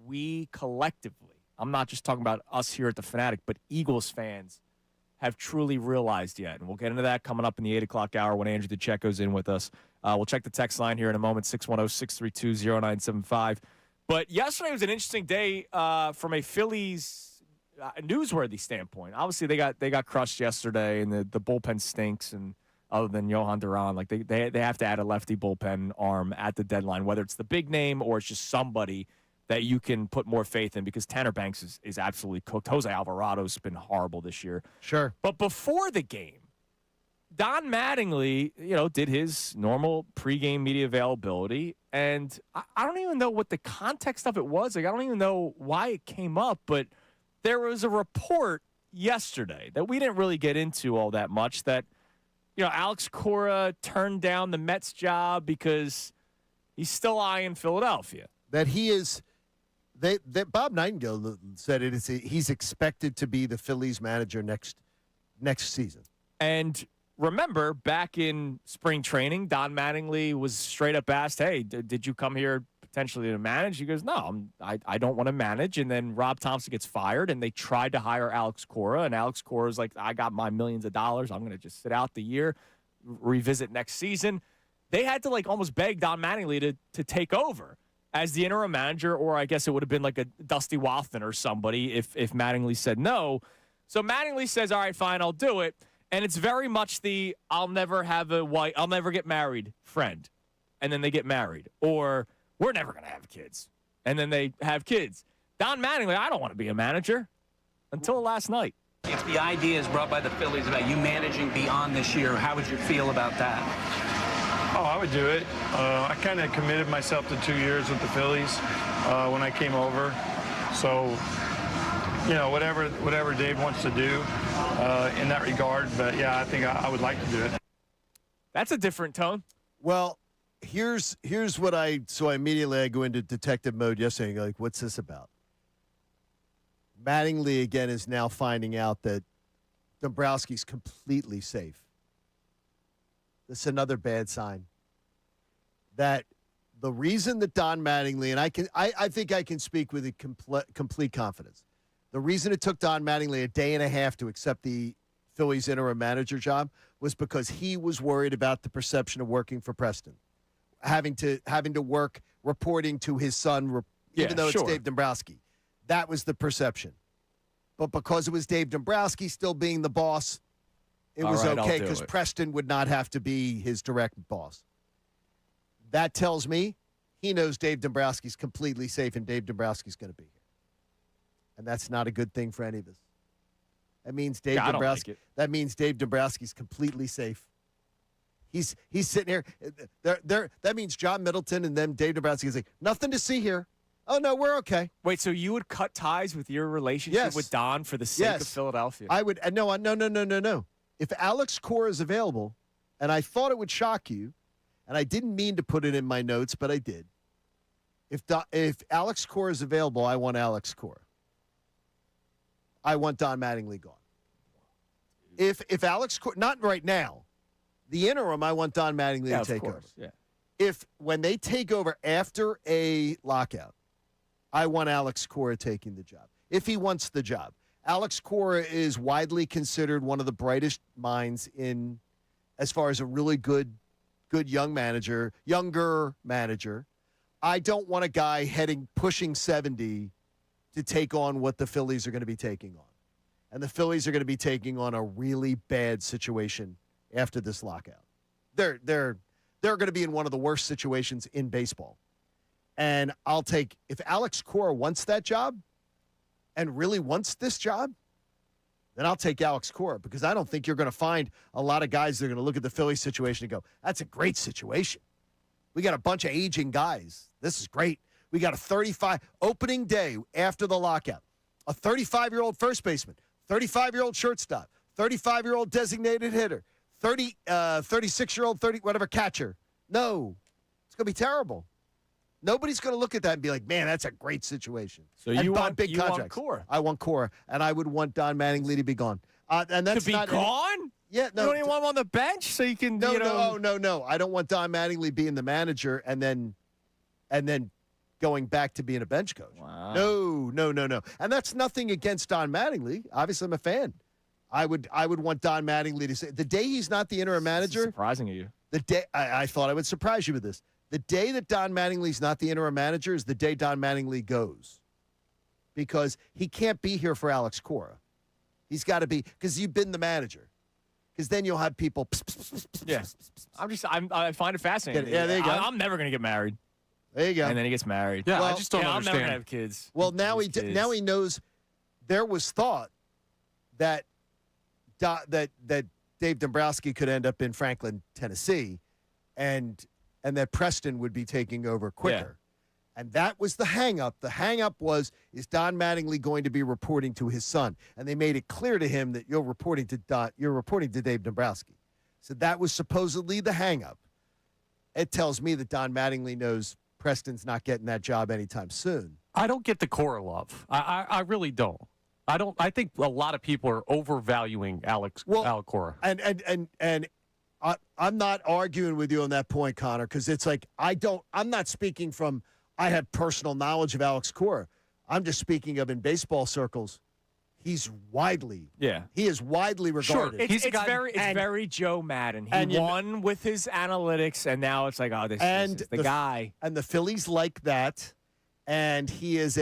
we collectively, I'm not just talking about us here at the Fanatic, but Eagles fans have truly realized yet. And we'll get into that coming up in the 8 o'clock hour when Andrew DeCecco's in with us. We'll check the text line here in a moment, 610-632-0975. But yesterday was an interesting day from a Phillies newsworthy standpoint. Obviously, they got crushed yesterday, and the bullpen stinks. And other than Johan Duran, like they have to add a lefty bullpen arm at the deadline, whether it's the big name or it's just somebody that you can put more faith in, because Tanner Banks is absolutely cooked. Jose Alvarado's been horrible this year. Sure. But before the game, Don Mattingly, did his normal pregame media availability, and I don't even know what the context of it was. Like, I don't even know why it came up, but there was a report yesterday that we didn't really get into all that much, that, Alex Cora turned down the Mets job because he's still eyeing Philadelphia. That he is that Bob Nightingale said he's expected to be the Phillies manager next season. And remember, back in spring training, Don Mattingly was straight up asked, hey, did you come here potentially to manage? He goes, no, I don't want to manage. And then Rob Thompson gets fired, and they tried to hire Alex Cora. And Alex Cora's like, I got my millions of dollars. I'm going to just sit out the year, revisit next season. They had to almost beg Don Mattingly to take over as the interim manager, or I guess it would have been like a Dusty Wathan or somebody if Mattingly said no. So Mattingly says, all right, fine, I'll do it. And it's very much the I'll never get married friend. And then they get married. Or we're never going to have kids. And then they have kids. Don Mattingly, I don't want to be a manager until last night. If the idea is brought by the Phillies about you managing beyond this year, how would you feel about that? Oh, I would do it. I kind of committed myself to 2 years with the Phillies when I came over. So, whatever Dave wants to do in that regard. But, yeah, I think I would like to do it. That's a different tone. Well, here's what I immediately go into detective mode yesterday. Like, what's this about? Mattingly, again, is now finding out that Dombrowski's completely safe. This is another bad sign. That the reason that Don Mattingly, and I think I can speak with complete confidence. The reason it took Don Mattingly a day and a half to accept the Phillies interim manager job was because he was worried about the perception of working for Preston, having to work reporting to his son, even though it's Dave Dombrowski. That was the perception. But because it was Dave Dombrowski still being the boss, it was okay because Preston would not have to be his direct boss. That tells me he knows Dave Dombrowski's completely safe and Dave Dombrowski's going to be here. And that's not a good thing for any of us. That means Dave Dombrowski. That means Dave Dombrowski's completely safe. He's sitting here. That means John Middleton and then Dave Dombrowski is like, nothing to see here. Oh, no, we're okay. Wait, so you would cut ties with your relationship with Don for the sake of Philadelphia? I would. No. If Alex Cora is available, and I thought it would shock you, and I didn't mean to put it in my notes, but I did. If Alex Cora is available, I want Alex Cora. I want Don Mattingly gone. If Alex Cora, not right now, the interim, I want Don Mattingly to take over. Yeah. If when they take over after a lockout, I want Alex Cora taking the job. If he wants the job. Alex Cora is widely considered one of the brightest minds in as far as a really good younger manager. I don't want a guy pushing 70 to take on what the Phillies are going to be taking on. And the Phillies are going to be taking on a really bad situation after this lockout. They're going to be in one of the worst situations in baseball. And if Alex Cora wants that job and really wants this job, then I'll take Alex Cora because I don't think you're going to find a lot of guys that are going to look at the Phillies situation and go, that's a great situation. We got a bunch of aging guys. This is great. We got a 35 opening day after the lockout. A 35-year-old first baseman, 35-year-old shortstop, 35-year-old designated hitter, 36-year-old whatever catcher. No, it's going to be terrible. Nobody's going to look at that and be like, man, that's a great situation. So you want Cora. I want Cora, and I would want Don Mattingly to be gone. And that's to be gone? Yeah, no. You don't even want him on the bench so you can, No. I don't want Don Mattingly being the manager and then going back to being a bench coach. Wow. No. And that's nothing against Don Mattingly. Obviously, I'm a fan. I would want Don Mattingly to say the day he's not the interim manager. Surprising of you. The day I thought I would surprise you with this. The day that Don Mattingly's not the interim manager is the day Don Mattingly goes, because he can't be here for Alex Cora. He's got to be because you've been the manager. Because then you'll have people. Yeah, I find it fascinating. Yeah, there you go. I'm never gonna get married. There you go. And then he gets married. Yeah, I just don't I'm understand. never gonna have kids. Well, now he knows. There was thought that Dave Dombrowski could end up in Franklin, Tennessee, and that Preston would be taking over quicker. And that was the hang-up. The hang-up was, is Don Mattingly going to be reporting to his son? And they made it clear to him that you're reporting to Dave Dombrowski. So that was supposedly the hang-up. It tells me that Don Mattingly knows Preston's not getting that job anytime soon. I don't get the Cora love. I really don't. I think a lot of people are overvaluing Alec Cora. And I'm not arguing with you on that point, Connor, because it's like I'm not speaking from I have personal knowledge of Alex Cora. I'm just speaking of in baseball circles. He is widely regarded. Sure, it's very Joe Madden. He won with his analytics, and now it's like, oh, this is the guy. And the Phillies like that, and he's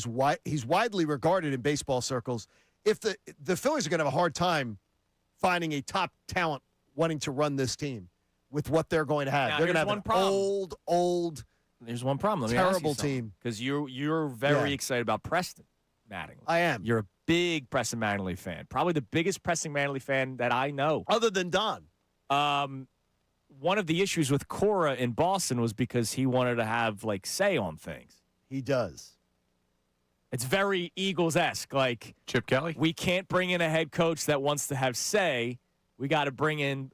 widely regarded in baseball circles. If the Phillies are going to have a hard time finding a top talent wanting to run this team with what they're going to have, now, they're going to have an old. There's one problem. Let me terrible ask you team. Because you're very excited about Preston Mattingly. I am. You're a big Preston Mattingly fan. Probably the biggest Preston Mattingly fan that I know. Other than Don. One of the issues with Cora in Boston was because he wanted to have, say on things. He does. It's very Eagles-esque. Like, Chip Kelly? We can't bring in a head coach that wants to have say. We got to bring in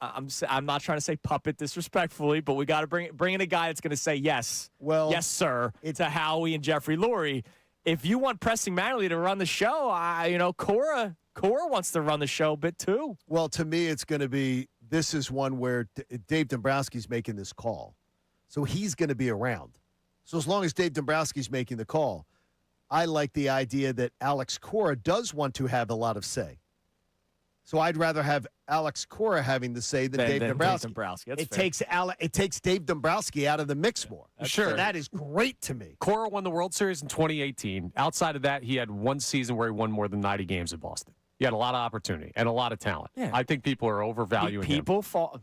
I'm not trying to say puppet disrespectfully, but we got to bring in a guy that's going to say yes. Well, yes, sir, to Howie and Jeffrey Lurie. If you want Preston Mattingly to run the show, Cora wants to run the show a bit too. Well, to me, it's going to be this is one where Dave Dombrowski's making this call, so he's going to be around. So as long as Dave Dombrowski's making the call, I like the idea that Alex Cora does want to have a lot of say. So I'd rather have Alex Cora having the say than Dave Dombrowski. That's it fair. takes Dave Dombrowski out of the mix more. Sure. So that is great to me. Cora won the World Series in 2018. Outside of that, he had one season where he won more than 90 games in Boston. He had a lot of opportunity and a lot of talent. Yeah. I think people are overvaluing him. People fall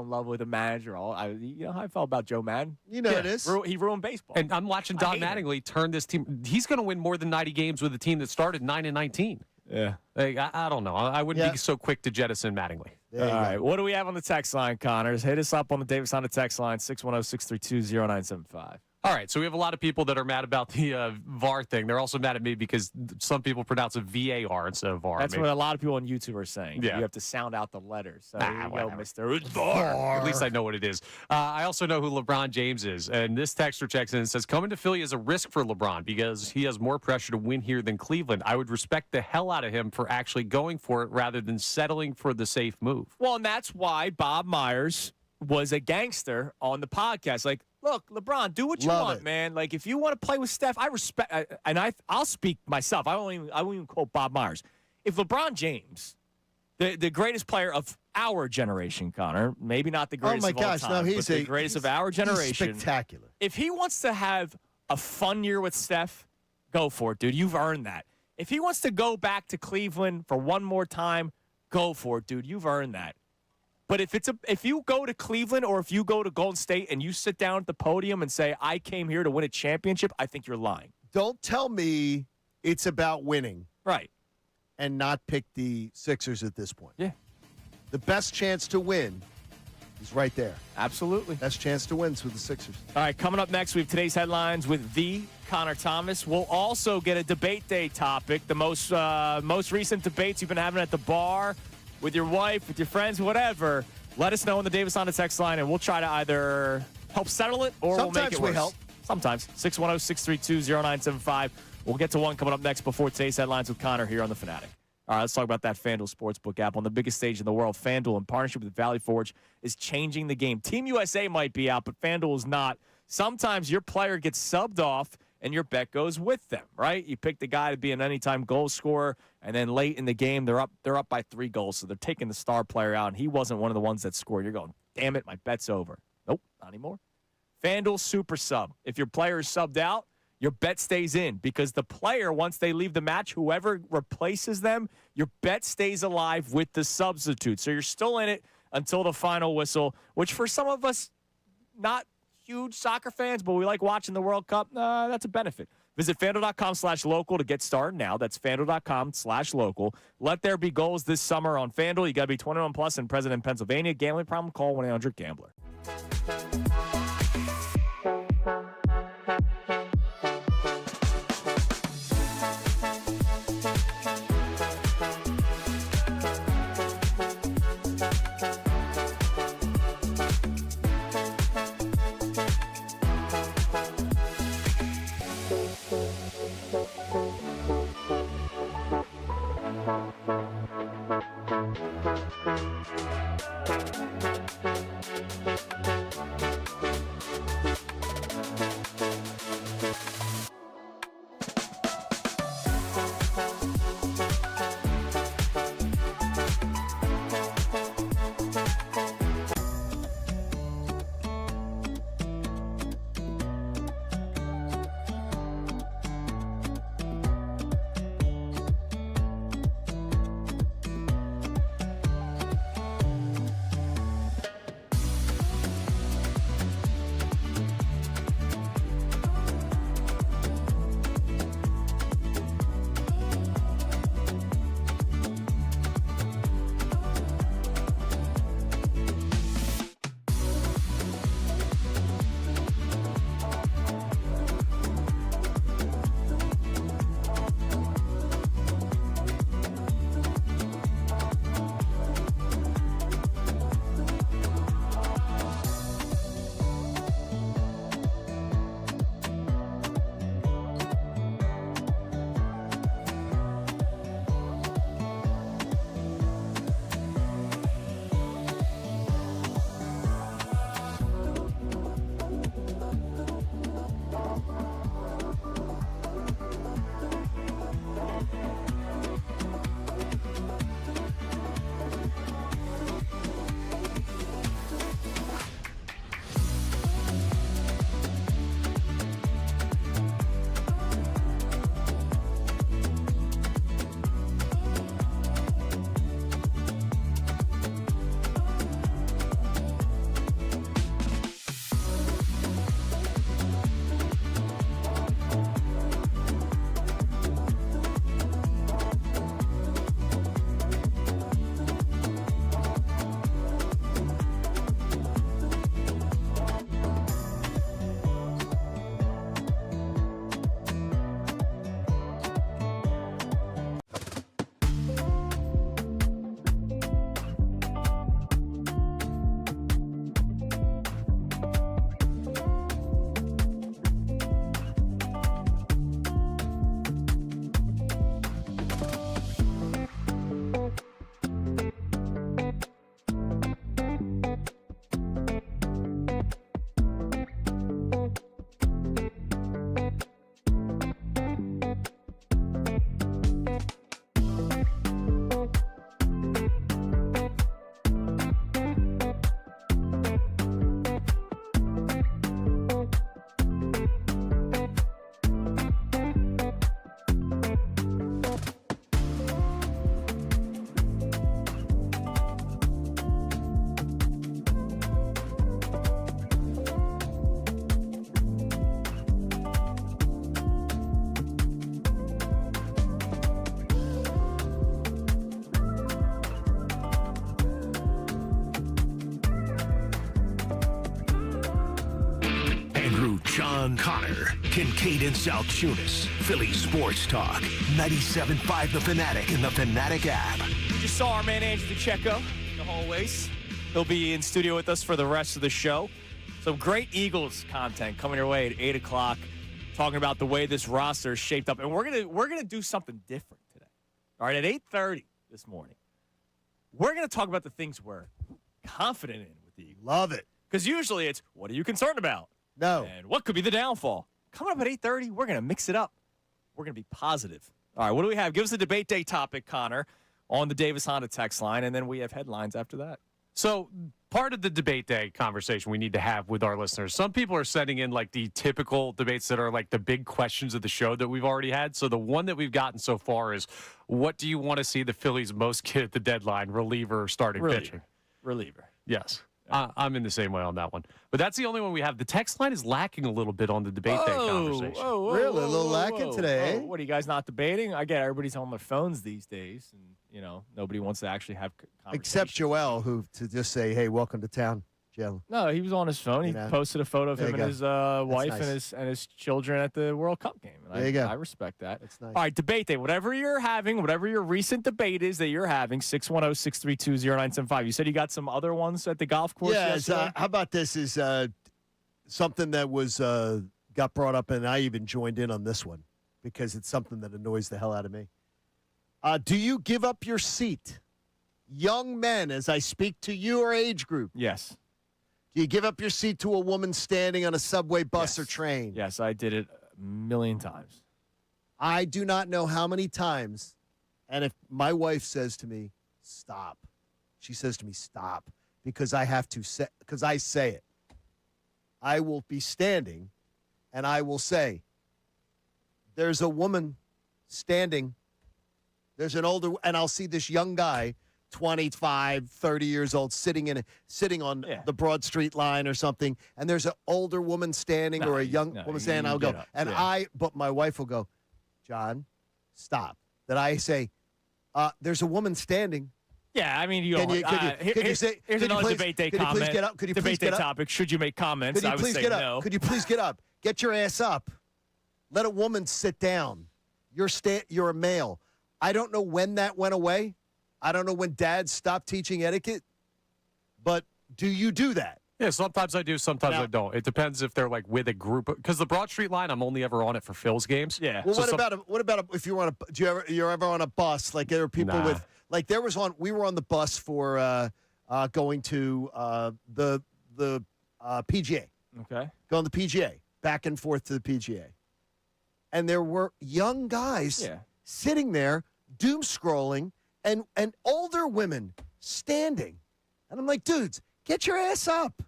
in love with a manager. You know how I felt about Joe Madden? You know it is. He ruined baseball. And I'm watching Don Mattingly turn this team. He's going to win more than 90 games with a team that started 9-19. Yeah. I don't know. I wouldn't be so quick to jettison Mattingly. All right. What do we have on the text line, Connors? Hit us up on the Davis Honda text line, 610-632-0975. All right, so we have a lot of people that are mad about the VAR thing. They're also mad at me because some people pronounce it VAR instead of VAR. That's what a lot of people on YouTube are saying. Yeah. You have to sound out the letters. So there you go, Mr. It's VAR. At least I know what it is. I also know who LeBron James is. And this texter checks in and says, coming to Philly is a risk for LeBron because he has more pressure to win here than Cleveland. I would respect the hell out of him for actually going for it rather than settling for the safe move. Well, and that's why Bob Myers was a gangster on the podcast. Like, look, LeBron, do what you want, man. Like, if you want to play with Steph, I respect, and I'll speak myself. I won't even quote Bob Myers. If LeBron James, the greatest player of our generation, Connor, maybe not the greatest of all time, but the greatest of our generation, spectacular. If he wants to have a fun year with Steph, go for it, dude. You've earned that. If he wants to go back to Cleveland for one more time, go for it, dude. You've earned that. But if you go to Cleveland or if you go to Golden State and you sit down at the podium and say, I came here to win a championship, I think you're lying. Don't tell me it's about winning. Right. And not pick the Sixers at this point. Yeah. The best chance to win is right there. Absolutely. Best chance to win is with the Sixers. All right, coming up next, we have today's headlines with the Connor Thomas. We'll also get a debate day topic, the most recent debates you've been having at the bar, with your wife, with your friends, whatever. Let us know on the Davis Honda text line, and we'll try to either help settle it or we'll make it worse. Help. Sometimes. 610-632-0975. We'll get to one coming up next before today's headlines with Connor here on The Fanatic. All right, let's talk about that FanDuel Sportsbook app. On the biggest stage in the world, FanDuel, in partnership with Valley Forge, is changing the game. Team USA might be out, but FanDuel is not. Sometimes your player gets subbed off, and your bet goes with them, right? You pick the guy to be an anytime goal scorer, and then late in the game, they're up by 3 goals, so they're taking the star player out, and he wasn't one of the ones that scored. You're going, damn it, my bet's over. Nope, not anymore. FanDuel Super Sub. If your player is subbed out, your bet stays in because the player, once they leave the match, whoever replaces them, your bet stays alive with the substitute. So you're still in it until the final whistle, which for some of us, not huge soccer fans, but we like watching the World Cup. That's a benefit. Visit FanDuel.com/local to get started now. That's FanDuel.com/local. Let there be goals this summer on FanDuel. You got to be 21 plus and present in Pennsylvania. Gambling problem? Call 1-800-GAMBLER. John Connor, Kincade Salciunas, Philly Sports Talk, 97.5 The Fanatic and the Fanatic app. We just saw our man Andrew DeCecco in the hallways. He'll be in studio with us for the rest of the show. Some great Eagles content coming your way at 8 o'clock, talking about the way this roster is shaped up. And we're gonna do something different today. All right, at 8:30 this morning, we're going to talk about the things we're confident in with the Eagles. Love it. Because usually it's, what are you concerned about? No. And what could be the downfall? Coming up at 8:30, we're going to mix it up. We're going to be positive. All right, what do we have? Give us a debate day topic, Connor, on the Davis Honda text line, and then we have headlines after that. So part of the debate day conversation we need to have with our listeners, some people are sending in like the typical debates that are like the big questions of the show that we've already had. So the one that we've gotten so far is, what do you want to see the Phillies most get at the deadline, reliever or starting pitcher? Reliever. Yes. I'm in the same way on that one. But that's the only one we have. The text line is lacking a little bit on the debate day conversation. Really? A little lacking today, eh? What, are you guys not debating? I get everybody's on their phones these days, and, you know, nobody wants to actually have conversations. Except Joel, who to just say, hey, welcome to town, Joel. No, he was on his phone. He posted a photo of him and his wife and his children at the World Cup game. And there you go. I respect that. That's nice. All right, debate day. Whatever you're having, whatever your recent debate is that you're having, 610-632-0975. You said you got some other ones at the golf course yesterday? How about this is something that was got brought up, and I even joined in on this one because it's something that annoys the hell out of me. Do you give up your seat? Young men, as I speak to your age group. Yes. Do you give up your seat to a woman standing on a subway, bus, or train? Yes, I did it a million times. I do not know how many times. And if my wife says to me, stop, she says to me, stop, because I have to say, because I say it. I will be standing and I will say, there's a woman standing. There's an older, and I'll see this young guy, 25, 30 years old, sitting on the Broad Street line or something, and there's an older woman standing or a young woman standing. I'll go, but my wife will go, John, stop. That I say, there's a woman standing. Yeah, I mean, here's another debate day comment. Could you please get up? Could you please get up? Topic. Should you make comments? I would say no. Could you please get up? Get your ass up. Let a woman sit down. You're a male. I don't know when that went away. I don't know when dads stopped teaching etiquette. But do you do that? Yeah, sometimes I do, sometimes I don't. It depends if they're like with a group. Because the Broad Street line, I'm only ever on it for Phil's games. Yeah. Well, what about if you're on you're ever on a bus? Like there are people with like we were on the bus for going to the PGA. Okay. Going to the PGA, back and forth to the PGA, and there were young guys sitting there doom scrolling, and older women standing, and I'm like, dudes, get your ass up.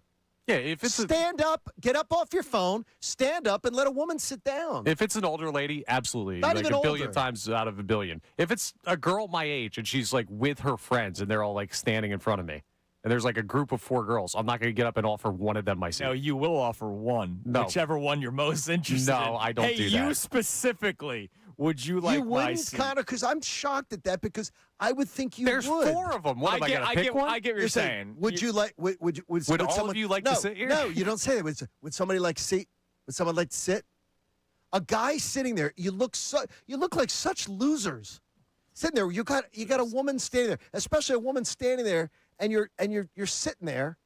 Yeah, if it's stand up, get up off your phone, stand up, and let a woman sit down. If it's an older lady, absolutely. Not like even a billion older. times out of a billion. If it's a girl my age and she's like with her friends and they're all like standing in front of me, and there's like a group of 4 girls, I'm not going to get up and offer one of them my seat. No, you will offer one. No. Whichever one you're most interested in. No, I don't do that. Hey, you specifically, would you like my seat? Connor, because I'm shocked at that because I would think you There's would. 4 of them. What am I going to pick one? I get what you're saying. Would you like? Would all someone, of you like to sit here? No, you don't say that. Would somebody like to sit? Would someone like to sit? A guy sitting there. You look like such losers. Sitting there, you got a woman standing there, especially a woman standing there, and you're sitting there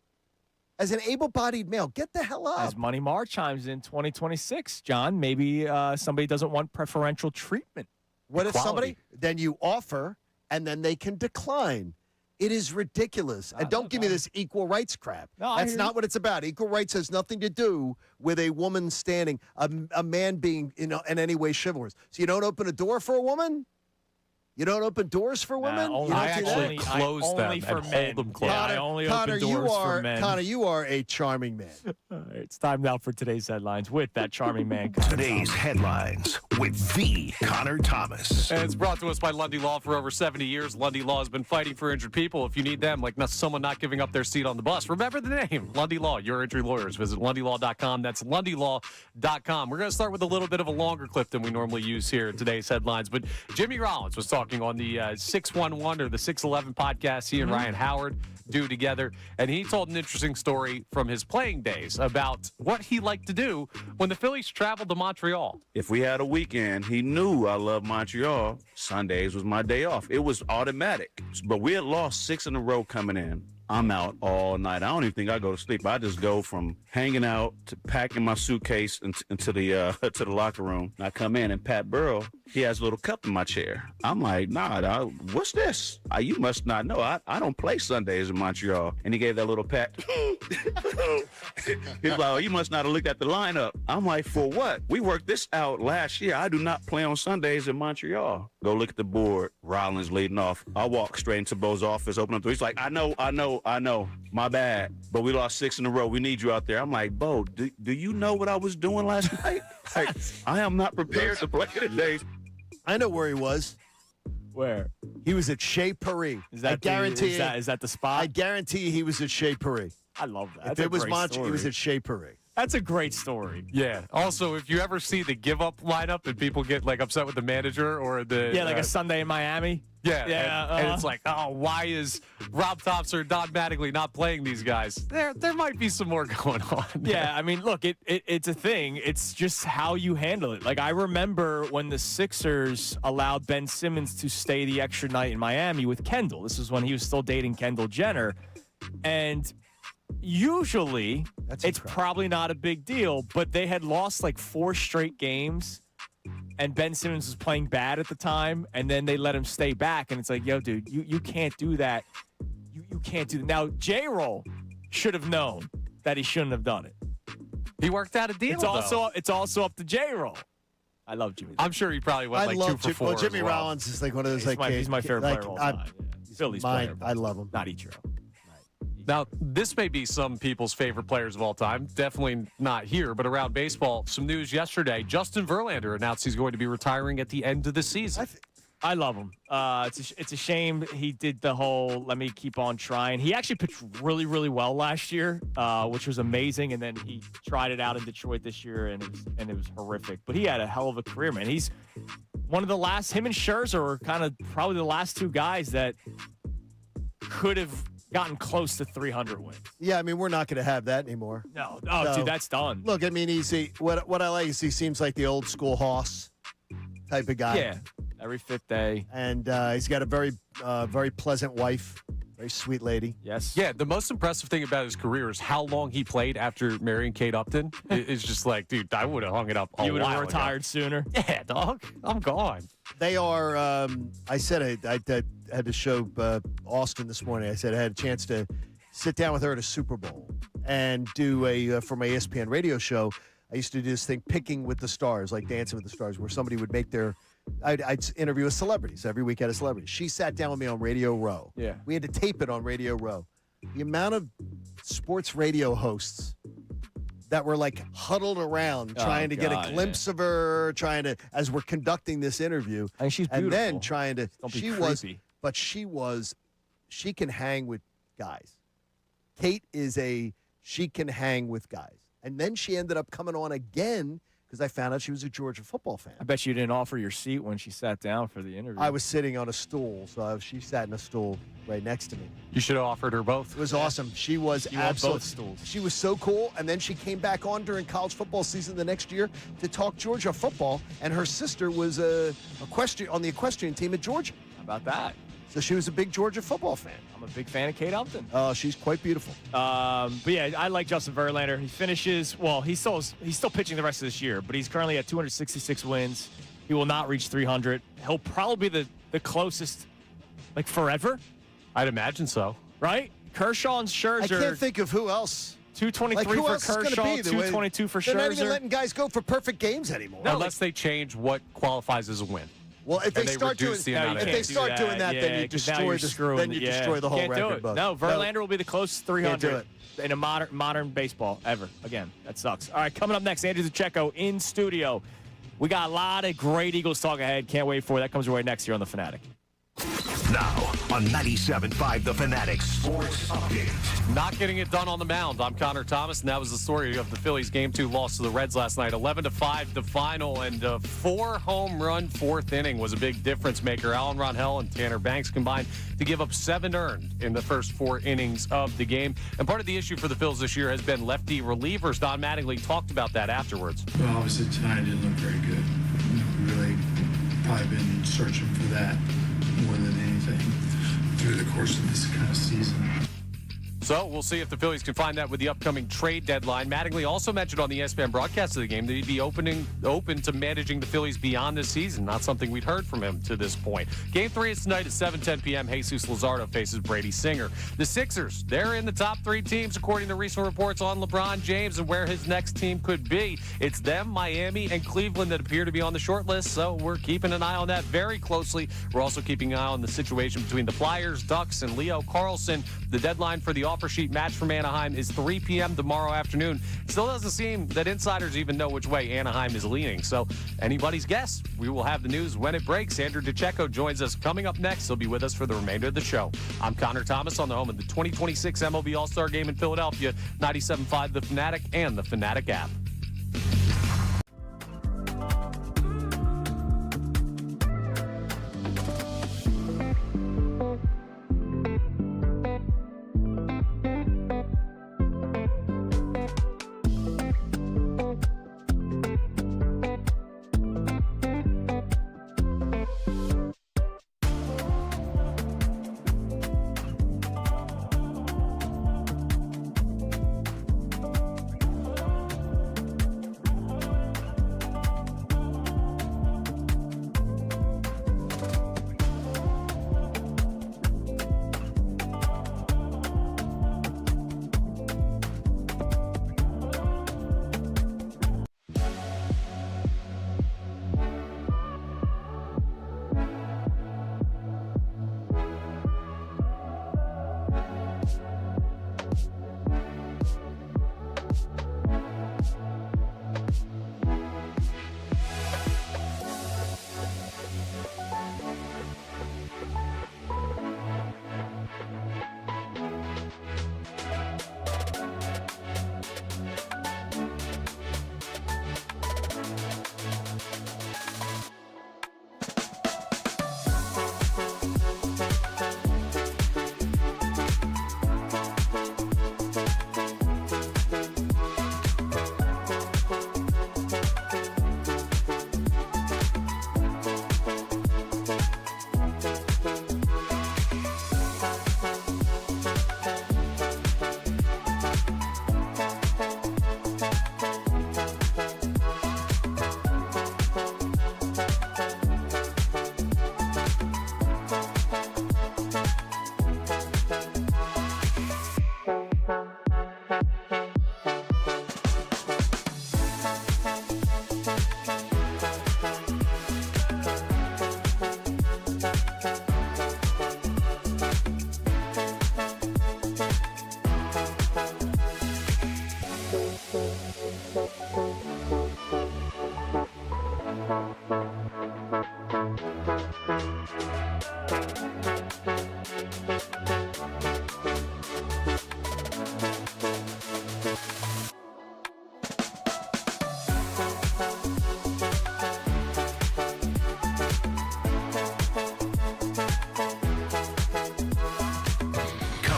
as an able-bodied male. Get the hell up. As Money Mar chimes in 2026, John, maybe somebody doesn't want preferential treatment. What if somebody? Then you offer, and then they can decline. It is ridiculous. And don't give me this equal rights crap. No, that's not what it's about. Equal rights has nothing to do with a woman standing, a man being in any way chivalrous. So you don't open a door for a woman? You don't open doors for women? Only, you don't I do actually that? close them and for men. hold them closed. Yeah, I only Connor, open doors for men. Connor, you are a charming man. It's time now for today's headlines with that charming man. Today's headlines with the Connor Thomas. And it's brought to us by Lundy Law for over 70 years. Lundy Law has been fighting for injured people. If you need them, like someone not giving up their seat on the bus, remember the name, Lundy Law, your injury lawyers. Visit lundylaw.com. That's lundylaw.com. We're going to start with a little bit of a longer clip than we normally use here in today's headlines. But Jimmy Rollins was talking on the 611 or the 611 podcast he and Ryan Howard do together, and he told an interesting story from his playing days about what he liked to do when the Phillies traveled to Montreal. If we had a weekend, he knew I loved Montreal. Sundays was my day off. It was automatic. But we had lost 6 in a row coming in. I'm out all night. I don't even think I go to sleep. I just go from hanging out to packing my suitcase into the to the locker room. And I come in, and Pat Burrell, he has a little cup in my chair. I'm like, nah, what's this? You must not know. I don't play Sundays in Montreal. And he gave that little pat. He's like, oh, you must not have looked at the lineup. I'm like, for what? We worked this out last year. I do not play on Sundays in Montreal. Go look at the board. Rollins leading off. I walk straight into Bo's office, open up the door. He's like, I know. My bad. But we lost 6 in a row. We need you out there. I'm like, Bo, do you know what I was doing last night? Like, I am not prepared to play today. I know where he was. Where? He was at Chez Paris. Is that I guarantee is that the spot? I guarantee he was at Chez Paris. I love that. If it was Montreal, he was at Chez Paris. That's a great story. Yeah. Also, if you ever see the give up lineup and people get like upset with the manager or the like a Sunday in Miami. Yeah. And it's like, oh, why is Rob Thompson or Don Mattingly not playing these guys? There might be some more going on. Yeah, I mean, look, it's a thing. It's just how you handle it. Like, I remember when the Sixers allowed Ben Simmons to stay the extra night in Miami with Kendall. This is when he was still dating Kendall Jenner. And usually it's probably not a big deal, but they had lost like 4 straight games. and Ben Simmons was playing bad at the time, and then they let him stay back, and it's like, yo, dude, you can't do that. You can't do that. Now, J-Roll should have known that he shouldn't have done it. He worked out a deal, It's also up to J-Roll. I love Jimmy. I'm sure he probably went like 2 for 4. Well, Jimmy as well. Rollins is like one of those He's my favorite player of all time. Yeah. Phillies player. I love him. Not Ichiro. Now, this may be some people's favorite players of all time. Definitely not here, but around baseball. Some news yesterday. Justin Verlander announced he's going to be retiring at the end of the season. I love him. It's a shame he did the whole let me keep on trying. He actually pitched really, really well last year, which was amazing. And then he tried it out in Detroit this year, and it was horrific. But he had a hell of a career, man. He's one of the last. Him and Scherzer were kind of probably the last two guys that could have gotten close to 300 wins. Yeah, I mean, we're not going to have that anymore. No. Oh, dude, that's done. Look, I mean, what I like is he seems like the old school Hoss type of guy. Yeah, every fifth day. And he's got a very pleasant wife, very sweet lady. Yes. Yeah, the most impressive thing about his career is how long he played after marrying Kate Upton. It's just like, dude, I would have hung it up a while ago. You would have retired sooner. Yeah, dog. I'm gone. They are, I said I had to show Austin this morning. I said I had a chance to sit down with her at a Super Bowl and do for my ESPN radio show. I used to do this thing, Picking with the Stars, like Dancing with the Stars, where somebody would make I'd interview a celebrities. Every week I had a celebrity. She sat down with me on Radio Row. Yeah. We had to tape it on Radio Row. The amount of sports radio hosts that were like huddled around trying to get a glimpse of her, as we're conducting this interview. I think she's beautiful. And then trying to, Don't be creepy. she can hang with guys. Kate she can hang with guys. And then she ended up coming on again because I found out she was a Georgia football fan. I bet you didn't offer your seat when she sat down for the interview. I was sitting on a stool, so she sat in a stool right next to me. You should have offered her both. It was awesome. She was absolutely both stools. She was so cool, and then she came back on during college football season the next year to talk Georgia football, and her sister was on the equestrian team at Georgia. How about that? So she was a big Georgia football fan. I'm a big fan of Kate Upton. She's quite beautiful. But yeah, I like Justin Verlander. He finishes well. He's still pitching the rest of this year, but he's currently at 266 wins. He will not reach 300. He'll probably be the closest, like forever. I'd imagine so. Right? Kershaw and Scherzer. I can't think of who else. 223 for Kershaw, 222 for Scherzer. They're not even letting guys go for perfect games anymore. No, unless they change what qualifies as a win. Well, if they start doing that, then you destroy the whole record book. No, Verlander will be the closest 300 in a modern baseball ever. Again, that sucks. All right, coming up next, Andrew Zuchecko in studio. We got a lot of great Eagles talk ahead. Can't wait for it. That comes your way next here on The Fanatic. Now on 97.5 The Fanatic Sports Update. Not getting it done on the mound. I'm Connor Thomas, and that was the story of the Phillies' Game 2 loss to the Reds last night. 11-5 the final, and a 4-home-run fourth inning was a big difference maker. Alan Ronhell and Tanner Banks combined to give up 7 earned in the first 4 innings of the game. And part of the issue for the Phils this year has been lefty relievers. Don Mattingly talked about that afterwards. Well, obviously tonight didn't look very good. Really probably been searching for that more than anything through the course of this kind of season. So we'll see if the Phillies can find that with the upcoming trade deadline. Mattingly also mentioned on the ESPN broadcast of the game that he'd be open to managing the Phillies beyond this season. Not something we'd heard from him to this point. Game 3 is tonight at 7:10 p.m. Jesus Luzardo faces Brady Singer. The Sixers, they're in the top 3 teams according to recent reports on LeBron James and where his next team could be. It's them, Miami, and Cleveland that appear to be on the short list, so we're keeping an eye on that very closely. We're also keeping an eye on the situation between the Flyers, Ducks, and Leo Carlsson. The deadline for the offer sheet match from Anaheim is 3 p.m. tomorrow afternoon. Still doesn't seem that insiders even know which way Anaheim is leaning. So anybody's guess. We will have the news when it breaks. Andrew DeCecco joins us coming up next. He'll be with us for the remainder of the show. I'm Connor Thomas on the home of the 2026 MLB All-Star Game in Philadelphia, 97.5 The Fanatic and the Fanatic app.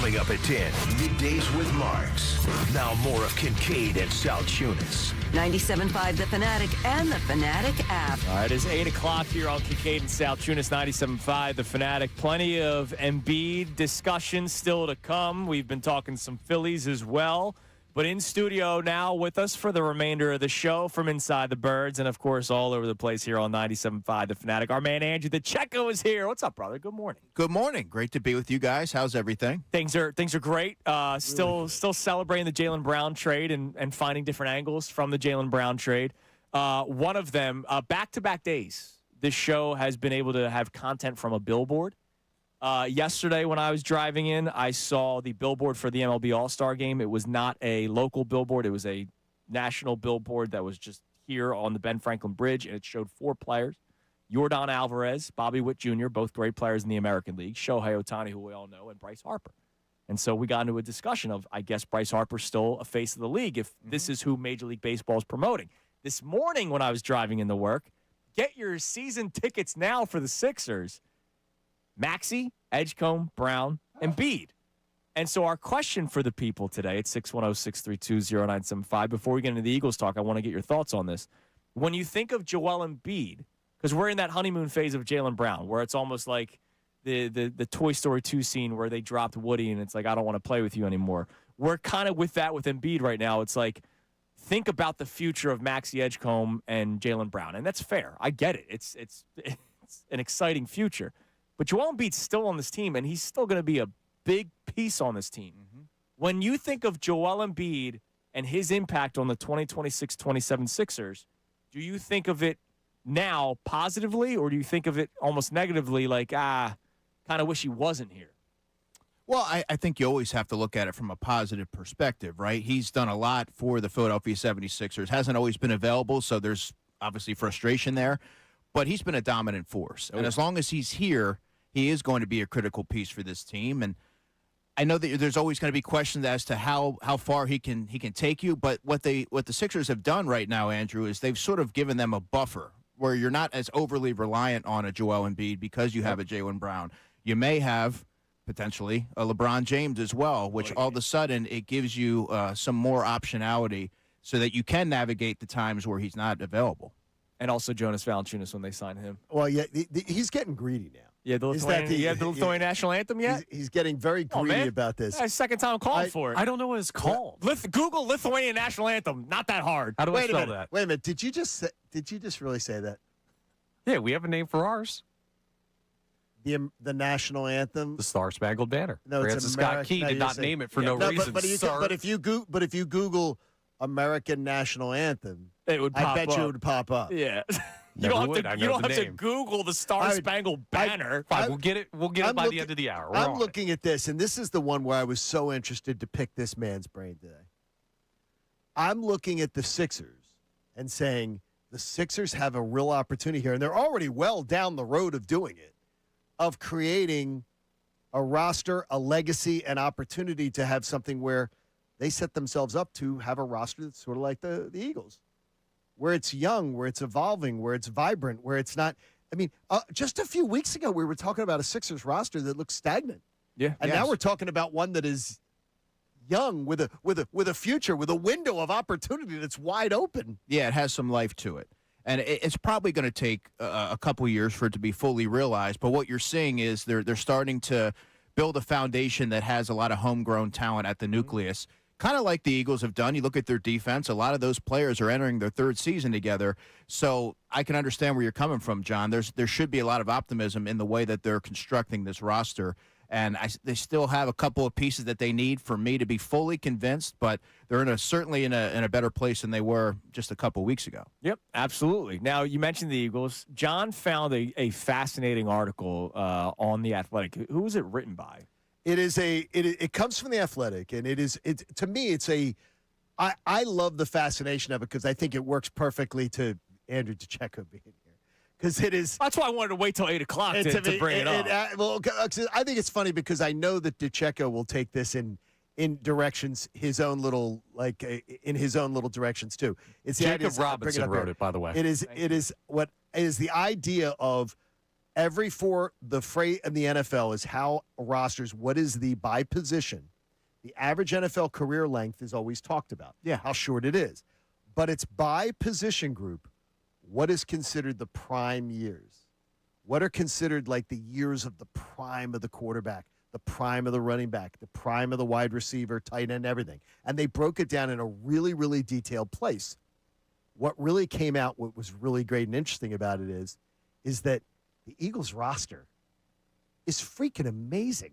Coming up at 10, Middays with Marks. Now more of Kincade and Salciunas. 97.5 The Fanatic and the Fanatic app. All right, it is 8 o'clock here on Kincade and Salciunas, 97.5 The Fanatic. Plenty of Embiid discussion still to come. We've been talking some Phillies as well. But in studio now with us for the remainder of the show from Inside the Birds and, of course, all over the place here on 97.5 The Fanatic. Our man Andrew DeCecco is here. What's up, brother? Good morning. Good morning. Great to be with you guys. How's everything? Things are great. Still celebrating the Jaylen Brown trade and finding different angles from the Jaylen Brown trade. One of them, back-to-back days, this show has been able to have content from a billboard. Yesterday when I was driving in, I saw the billboard for the MLB All-Star Game. It was not a local billboard. It was a national billboard that was just here on the Ben Franklin Bridge, and it showed 4 players: Yordan Alvarez, Bobby Witt Jr., both great players in the American League, Shohei Ohtani, who we all know, and Bryce Harper. And so we got into a discussion of, I guess Bryce Harper's still a face of the league if this is who Major League Baseball is promoting. This morning when I was driving into work, get your season tickets now for the Sixers. Maxey, Edgecombe, Brown, and Embiid. And so our question for the people today at 610-632-0975, before we get into the Eagles talk, I want to get your thoughts on this. When you think of Joel Embiid, because we're in that honeymoon phase of Jaylen Brown, where it's almost like the Toy Story 2 scene where they dropped Woody and it's like, I don't want to play with you anymore. We're kind of with that with Embiid right now. It's like, think about the future of Maxey, Edgecombe, and Jaylen Brown. And that's fair. I get it. It's an exciting future. But Joel Embiid's still on this team, and he's still going to be a big piece on this team. Mm-hmm. When you think of Joel Embiid and his impact on the 2026-27 Sixers, do you think of it now positively, or do you think of it almost negatively, like, kind of wish he wasn't here? Well, I think you always have to look at it from a positive perspective, right? He's done a lot for the Philadelphia 76ers. Hasn't always been available, so there's obviously frustration there. But he's been a dominant force. And as long as he's here, he is going to be a critical piece for this team. And I know that there's always going to be questions as to how far he can take you. But what the Sixers have done right now, Andrew, is they've sort of given them a buffer where you're not as overly reliant on a Joel Embiid because you have a Jaylen Brown. You may have potentially a LeBron James as well, which all of a sudden it gives you some more optionality so that you can navigate the times where he's not available. And also Jonas Valanciunas when they sign him. Well, yeah, he's getting greedy now. Yeah, the Lithuanian national anthem yet? He's getting very greedy about this. That's the second time I'm calling for it. I don't know what it's called. Google Lithuanian national anthem. Not that hard. How do I spell that? Wait a minute. Did you just really say that? Yeah, we have a name for ours. The national anthem, the Star Spangled Banner. No, Francis Scott Key did not name it for no reason. But if you Google American national anthem, it would. I bet you it would pop up. Yeah. You don't have to Google the Star Spangled Banner. Fine, we'll get it by the end of the hour. I'm looking at this, and this is the one where I was so interested to pick this man's brain today. I'm looking at the Sixers and saying the Sixers have a real opportunity here, and they're already well down the road of doing it, of creating a roster, a legacy, an opportunity to have something where they set themselves up to have a roster that's sort of like the Eagles, where it's young, where it's evolving, where it's vibrant, where it's not. I mean, just a few weeks ago, we were talking about a Sixers roster that looks stagnant. Yeah. And now we're talking about one that is young with a future, with a window of opportunity that's wide open. Yeah, it has some life to it. And it's probably going to take a couple years for it to be fully realized. But what you're seeing is they're starting to build a foundation that has a lot of homegrown talent at the nucleus. Kind of like the Eagles have done. You look at their defense, a lot of those players are entering their third season together. So I can understand where you're coming from, John. There should be a lot of optimism in the way that they're constructing this roster. And they still have a couple of pieces that they need for me to be fully convinced, but they're certainly in a better place than they were just a couple of weeks ago. Yep, absolutely. Now, you mentioned the Eagles. John found a fascinating article on The Athletic. Who was it written by? It comes from The Athletic, and to me, I love the fascination of it because I think it works perfectly to Andrew DeCecco being here. Because it is. That's why I wanted to wait till 8 o'clock to bring it up. I think it's funny because I know that DeCecco will take this in directions his own little in his own little directions too. It's Jacob Robinson wrote it, by the way. It is the idea of the freight in the NFL is how rosters, what is the by position? The average NFL career length is always talked about. Yeah. How short it is. But it's by position group, what is considered the prime years? What are considered like the years of the prime of the quarterback, the prime of the running back, the prime of the wide receiver, tight end, everything. And they broke it down in a really, really detailed place. What really came out, what was really great and interesting about it is that the Eagles roster is freaking amazing.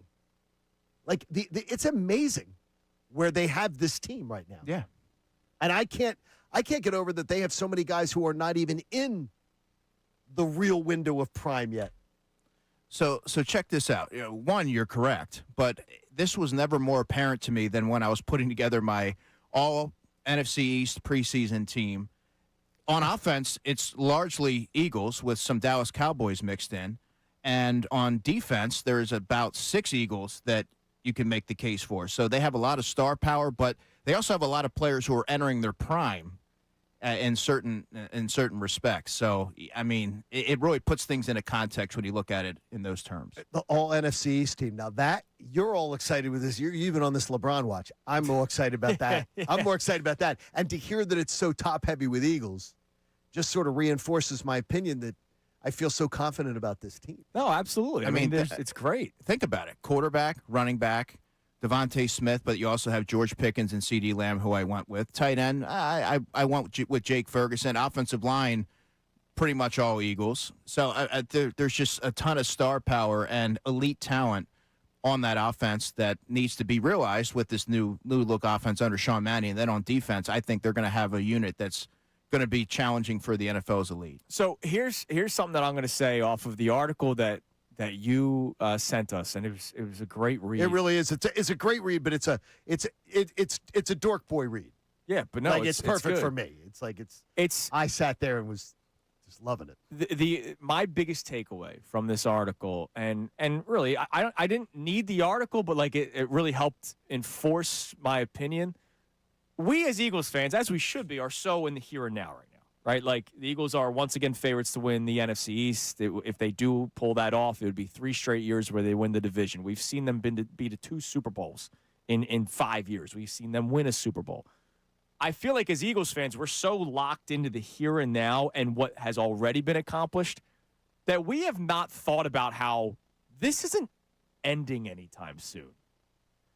Like, it's amazing where they have this team right now. Yeah. And I can't get over that they have so many guys who are not even in the real window of prime yet. So check this out. One, you're correct, but this was never more apparent to me than when I was putting together my all NFC East preseason team. On offense, it's largely Eagles with some Dallas Cowboys mixed in. And on defense, there's about 6 Eagles that you can make the case for. So they have a lot of star power, but they also have a lot of players who are entering their prime in certain respects. So, I mean, it really puts things into context when you look at it in those terms. The all NFC East team. Now that you're all excited with this. You're even on this LeBron watch. I'm more excited about that. Yeah. I'm more excited about that. And to hear that it's so top heavy with Eagles just sort of reinforces my opinion that I feel so confident about this team. No, absolutely. I mean, it's great. Think about it. Quarterback, running back, Devontae Smith, but you also have George Pickens and CeeDee Lamb, who I went with. Tight end, I went with Jake Ferguson. Offensive line, pretty much all Eagles. So there's just a ton of star power and elite talent on that offense that needs to be realized with this new look offense under Sean Mannion. And then on defense, I think they're going to have a unit that's going to be challenging for the NFL's elite. So here's something that I'm going to say off of the article that you sent us, and it was a great read. It really is. It's a great read, but it's a dork boy read. Yeah, but no, it's perfect good. for me. It's like it's. I sat there and was just loving it. My biggest takeaway from this article, and really, I didn't need the article, but like it really helped enforce my opinion. We as Eagles fans, as we should be, are so in the here and now right now, right? Like the Eagles are once again favorites to win the NFC East. If they do pull that off, it would be 3 straight years where they win the division. We've seen them be to 2 Super Bowls in 5 years. We've seen them win a Super Bowl. I feel like as Eagles fans, we're so locked into the here and now and what has already been accomplished that we have not thought about how this isn't ending anytime soon.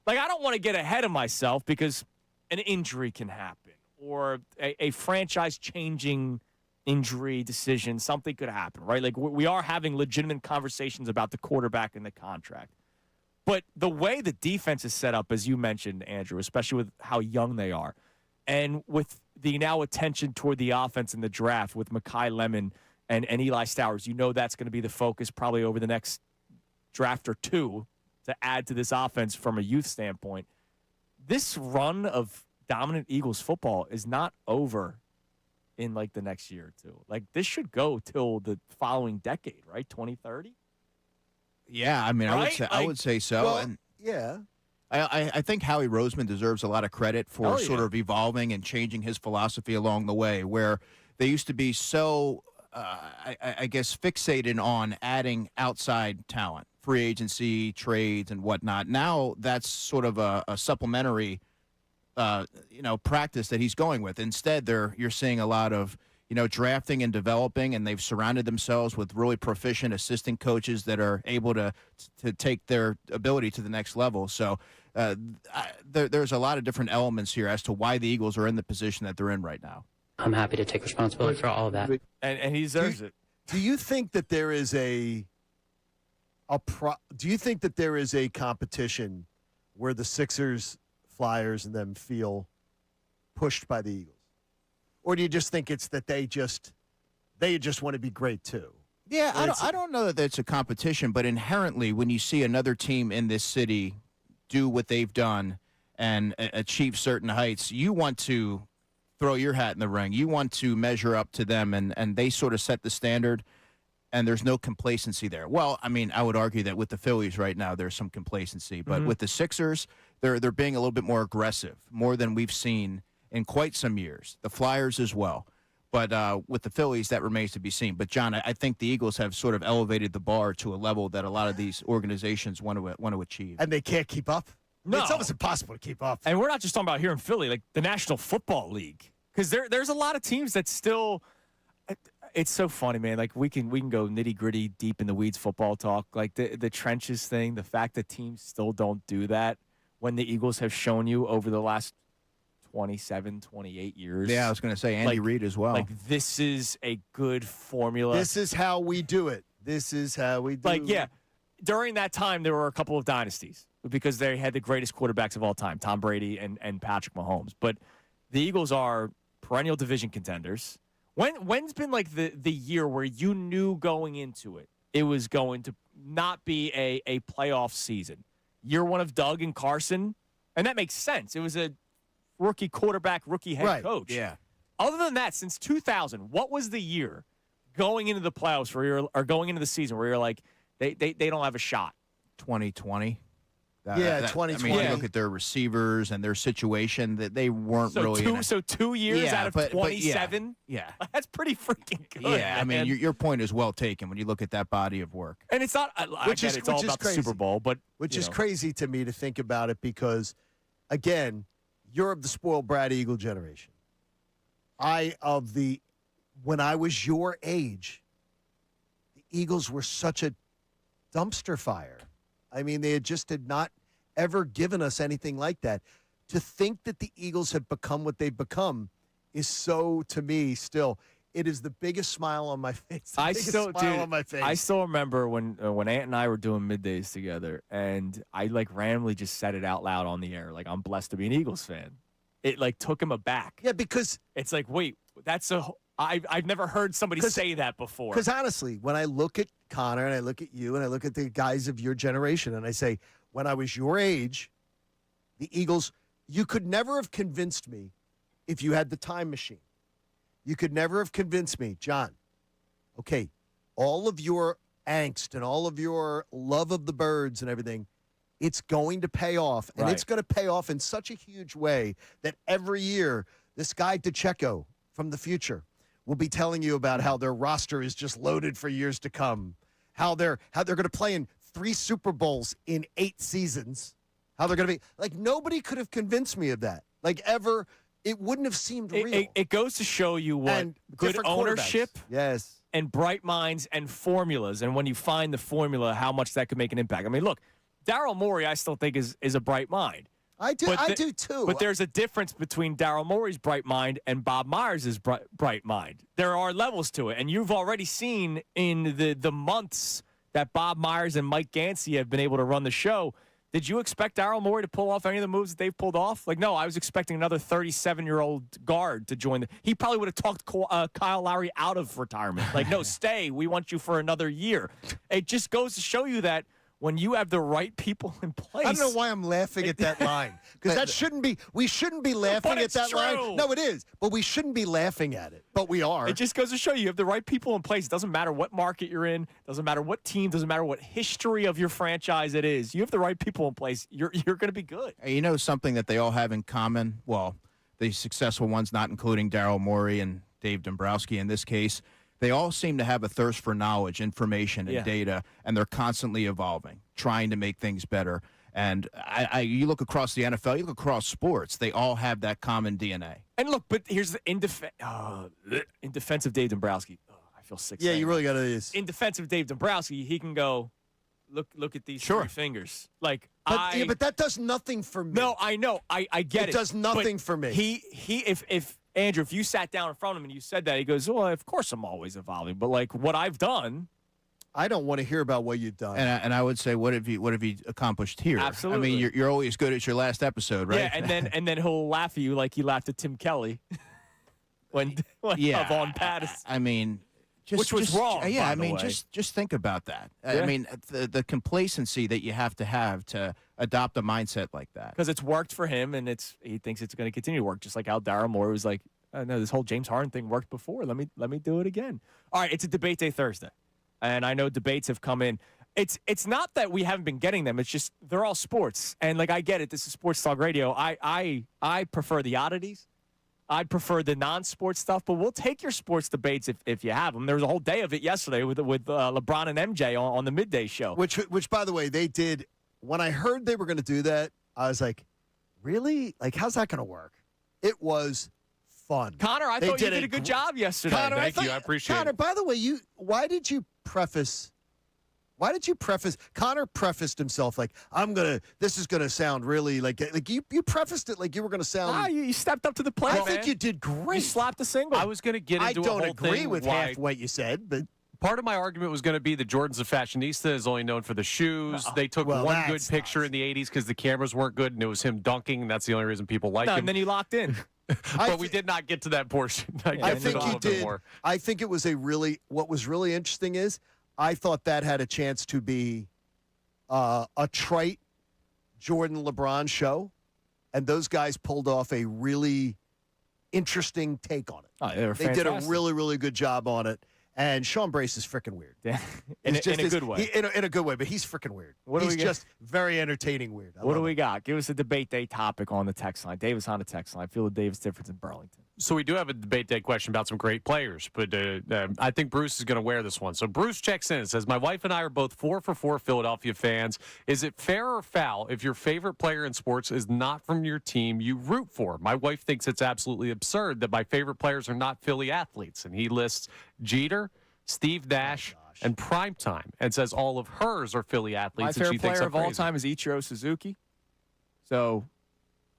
Like, I don't want to get ahead of myself because an injury can happen or a franchise-changing injury decision. Something could happen, right? Like, we are having legitimate conversations about the quarterback and the contract. But the way the defense is set up, as you mentioned, Andrew, especially with how young they are, and with the now attention toward the offense in the draft with Mekhi Lemon and Eli Stowers, you know that's going to be the focus probably over the next draft or 2 to add to this offense from a youth standpoint. This run of dominant Eagles football is not over in like the next year or 2. Like this should go till the following decade, right? 2030. Yeah, I mean, right? I would say so. Well, and yeah. I think Howie Roseman deserves a lot of credit for sort of evolving and changing his philosophy along the way, where they used to be so, I guess, fixated on adding outside talent, free agency, trades, and whatnot. Now that's sort of a supplementary, practice that he's going with. Instead, you're seeing a lot of, drafting and developing, and they've surrounded themselves with really proficient assistant coaches that are able to take their ability to the next level. So there's a lot of different elements here as to why the Eagles are in the position that they're in right now. I'm happy to take responsibility for all of that. And he deserves it. Do you think that there is do you think that there is a competition where the Sixers, Flyers, and them feel pushed by the Eagles? Or do you just think it's that they just want to be great too? Yeah, I don't know that it's a competition, but inherently when you see another team in this city do what they've done and achieve certain heights, you want to throw your hat in the ring. You want to measure up to them, and they sort of set the standard, and there's no complacency there. Well, I mean, I would argue that with the Phillies right now, there's some complacency. But with the Sixers, they're being a little bit more aggressive, more than we've seen in quite some years. The Flyers as well. But with the Phillies, that remains to be seen. But, John, I think the Eagles have sort of elevated the bar to a level that a lot of these organizations want to achieve. And they can't keep up? No. It's almost impossible to keep up. And we're not just talking about here in Philly, like the National Football League. Because there's a lot of teams that still – it's so funny, man. Like, we can go nitty-gritty, deep in the weeds football talk. Like, the trenches thing, the fact that teams still don't do that when the Eagles have shown you over the last 27, 28 years. Yeah, I was going to say Andy Reid as well. Like, this is a good formula. This is how we do it. This is how we do it. Like, yeah, during that time, there were a couple of dynasties because they had the greatest quarterbacks of all time, Tom Brady and Patrick Mahomes. But the Eagles are perennial division contenders. When's been like the year where you knew going into it was going to not be a playoff season? Year one of Doug and Carson, and that makes sense. It was a rookie quarterback, rookie head coach. Yeah. Other than that, since 2000, what was the year going into the playoffs or going into the season where you're like, they don't have a shot? 2020. 2020. I mean, you look at their receivers and their situation, that they weren't really. So 2 years out of 27? Yeah. That's pretty freaking good. Yeah, I mean, your point is well taken when you look at that body of work. And it's not, it's all about the Super Bowl, but. Which is crazy to me to think about it because, again, you're of the spoiled brat Eagle generation. When I was your age, the Eagles were such a dumpster fire. I mean, they had not ever given us anything like that. To think that the Eagles have become what they've become is so, to me, still, it is the biggest smile on my face. I still remember when Ant and I were doing Middays together, and I randomly just said it out loud on the air, like, I'm blessed to be an Eagles fan. It took him aback. Yeah, because it's like, wait, I've never heard somebody say that before. Because honestly, when I look at Connor and I look at you and I look at the guys of your generation and I say, when I was your age, the Eagles, you could never have convinced me if you had the time machine. You could never have convinced me, John, okay, all of your angst and all of your love of the birds and everything, it's going to pay off. And it's going to pay off in such a huge way that every year this guy DeCecco from the future will be telling you about how their roster is just loaded for years to come, how they're going to play in 3 Super Bowls in 8 seasons, how they're going to be like, nobody could have convinced me of that. Like, ever, it wouldn't have seemed real. It goes to show you what good ownership, yes, and bright minds and formulas, and when you find the formula, how much that could make an impact. I mean, look, Daryl Morey, I still think is a bright mind. I do too. But there's a difference between Daryl Morey's bright mind and Bob Myers' bright mind. There are levels to it, and you've already seen in the months that Bob Myers and Mike Gansey have been able to run the show. Did you expect Daryl Morey to pull off any of the moves that they've pulled off? Like, no, I was expecting another 37-year-old guard to join. He probably would have talked Kyle Lowry out of retirement. Like, no, stay. We want you for another year. It just goes to show you that when you have the right people in place. I don't know why I'm laughing at that line. Because that shouldn't be, we shouldn't be laughing at that line. No, it is. But we shouldn't be laughing at it. But we are. It just goes to show you have the right people in place. It doesn't matter what market you're in. Doesn't matter what team. Doesn't matter what history of your franchise it is. You have the right people in place. You're going to be good. You know something that they all have in common? Well, the successful ones, not including Daryl Morey and Dave Dombrowski in this case, they all seem to have a thirst for knowledge, information, and data, and they're constantly evolving, trying to make things better. And you look across the NFL, you look across sports, they all have that common DNA. And look, but here's in defense of Dave Dombrowski, I feel sick. Yeah, you really got to. In defense of Dave Dombrowski, he can go, look at these 3 fingers. Like, but that does nothing for me. No, I know, I get it. It does nothing for me. If Andrew, if you sat down in front of him and you said that, he goes, well, of course I'm always evolving. But, like, what I've done. I don't want to hear about what you've done. And I would say, what have you accomplished here? Absolutely. I mean, you're always good at your last episode, right? Yeah, and then he'll laugh at you like he laughed at Tim Kelly when on Patterson. I mean, which was wrong. Yeah, by I the mean, way. just think about that. Yeah. I mean, the complacency that you have to adopt a mindset like that. Because it's worked for him, and he thinks it's going to continue to work. Just like how Daryl Morey was like, no, this whole James Harden thing worked before. Let me do it again. All right, it's a debate day Thursday, and I know debates have come in. It's not that we haven't been getting them. It's just they're all sports, and like I get it. This is Sports Talk Radio. I prefer the oddities. I'd prefer the non-sports stuff, but we'll take your sports debates if you have them. There was a whole day of it yesterday with LeBron and MJ on the Midday show. Which, by the way, they did. When I heard they were going to do that, I was like, really? Like, how's that going to work? It was fun. Connor, I thought you did a good job yesterday. Connor, Thank you. I appreciate Connor, it. by the way, why did you preface? Connor prefaced himself like, this is going to sound really like you prefaced it like you were going to sound. You stepped up to the plate, I think you did great. You slapped a single. I was going to get into I don't a whole agree thing with why half what you said, but. Part of my argument was going to be that Jordan's a fashionista, is only known for the shoes. They took one good picture in the 80s because the cameras weren't good, and it was him dunking, and that's the only reason people like him. And then he locked in. But we did not get to that portion. I think he did. I think it was what was really interesting is I thought that had a chance to be a trite Jordan LeBron show, and those guys pulled off a really interesting take on it. Oh, they did a really, really good job on it. And Sean Brace is freaking weird. Yeah. in a good way. In a good way, but he's freaking weird. He's just very entertaining weird. What do we got? Give us a debate day topic on the text line. Davis on the text line. Feel the Davis difference in Burlington. So we do have a debate day question about some great players, but I think Bruce is going to wear this one. So Bruce checks in and says, my wife and I are both 4 for 4 Philadelphia fans. Is it fair or foul if your favorite player in sports is not from your team you root for? My wife thinks it's absolutely absurd that my favorite players are not Philly athletes. And he lists Jeter, Steve Nash, and Primetime, and says all of hers are Philly athletes. My and she favorite thinks player I'm of all crazy. time is Ichiro Suzuki. So,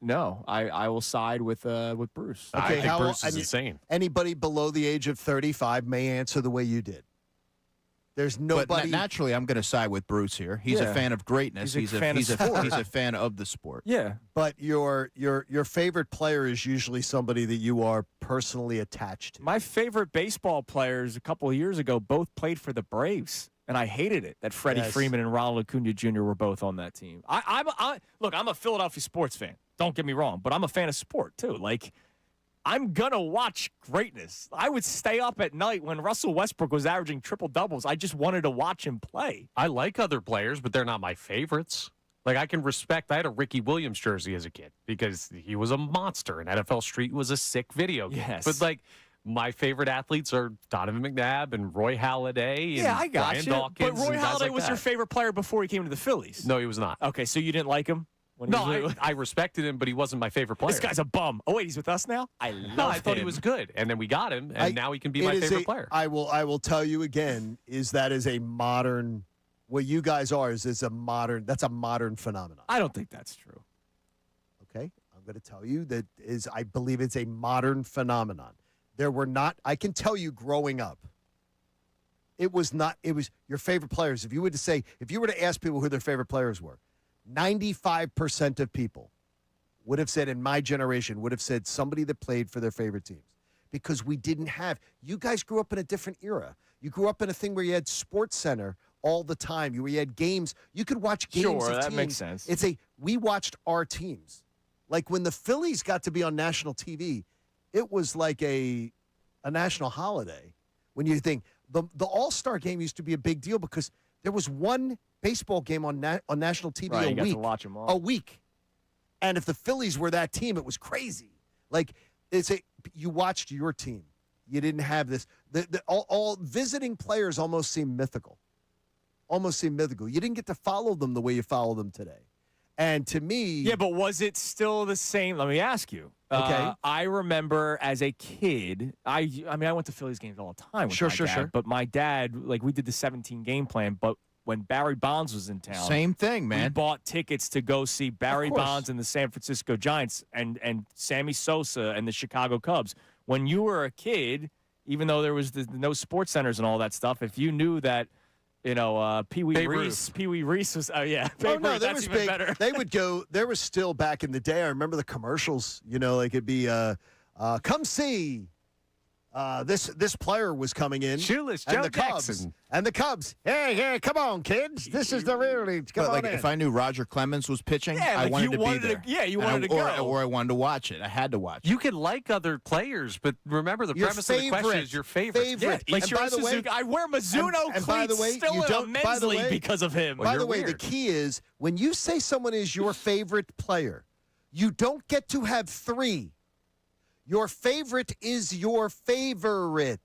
no, I will side with Bruce. I think Bruce is insane. Anybody below the age of 35 may answer the way you did. There's nobody. But naturally, I'm going to side with Bruce here. He's a fan of greatness. He's a fan of the sport. Yeah. But your favorite player is usually somebody that you are personally attached to. My favorite baseball players a couple of years ago both played for the Braves, and I hated it that Freddie Freeman and Ronald Acuna Jr. were both on that team. Look, I'm a Philadelphia sports fan. Don't get me wrong, but I'm a fan of sport too. Like, I'm going to watch greatness. I would stay up at night when Russell Westbrook was averaging triple-doubles. I just wanted to watch him play. I like other players, but they're not my favorites. Like, I can respect, I had a Ricky Williams jersey as a kid because he was a monster, and NFL Street was a sick video game. Yes. But, like, my favorite athletes are Donovan McNabb and Roy Halladay and I got Brian you. Dawkins. But Roy and guys Halladay like was that. your favorite player before he came to the Phillies. No, he was not. Okay, so you didn't like him? I respected him, but he wasn't my favorite player. This guy's a bum. Oh, wait, he's with us now? I thought he was good, and then we got him, and now he can be my favorite player. I will tell you again, that is a modern, what you guys are that's a modern phenomenon. I don't think that's true. Okay? I'm going to tell you I believe it's a modern phenomenon. I can tell you growing up, it was your favorite players. If you were to ask people who their favorite players were, 95% of people would have said, in my generation, would have said somebody that played for their favorite teams. Because we didn't have, you guys grew up in a different era. You grew up in a thing where you had Sports Center all the time. You had games. You could watch games of Sure, that teams. makes sense. We watched our teams. Like when the Phillies got to be on national TV, it was like a national holiday. When you think, the All-Star game used to be a big deal because there was one baseball game on national TV Right, a you got week. to watch them all. A week. And if the Phillies were that team, it was crazy. Like, you watched your team. You didn't have this. All visiting players almost seem mythical. You didn't get to follow them the way you follow them today. And to me... Yeah, but was it still the same? Let me ask you. Okay. I remember as a kid, I went to Phillies games all the time with my dad. But my dad, like, we did the 17-game plan, but when Barry Bonds was in town. Same thing, man. We bought tickets to go see Barry Bonds and the San Francisco Giants and Sammy Sosa and the Chicago Cubs. When you were a kid, even though there was no sports centers and all that stuff, if you knew that, Pee Wee Reese was, that's even better. They would go, there was still back in the day, I remember the commercials, like it'd be, come see. This player was coming in. Shoeless and Joe the Cubs. Jackson. And the Cubs. Hey, come on, kids. This is the real league. Come on in. If I knew Roger Clemens was pitching, I like wanted to be there. You wanted to go. Or I wanted to watch it. I had to watch it. You can like other players, but remember the premise of the question is your favorite. Yeah, And by the way, I wear Mizuno and by the way, still you in don't- a men's by the league way- because of him. By the way, the weird. key is when you say someone is your favorite player, you don't get to have three. Your favorite is your favorite.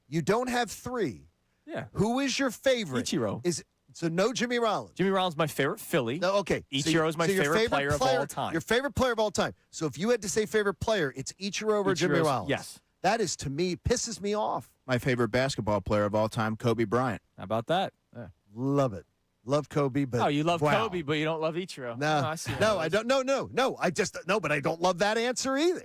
You don't have three. Yeah. Who is your favorite? Ichiro. So no Jimmy Rollins. Jimmy Rollins is my favorite Philly. No, okay. Ichiro is my favorite player of all time. Your favorite player of all time. So if you had to say favorite player, it's Ichiro over Jimmy Rollins. Yes. That is, to me, pisses me off. My favorite basketball player of all time, Kobe Bryant. How about that? Yeah. Love it. Love Kobe, but you love wow. Kobe, but you don't love Ichiro. No, I see no, I don't. No. I just no, but I don't love that answer either.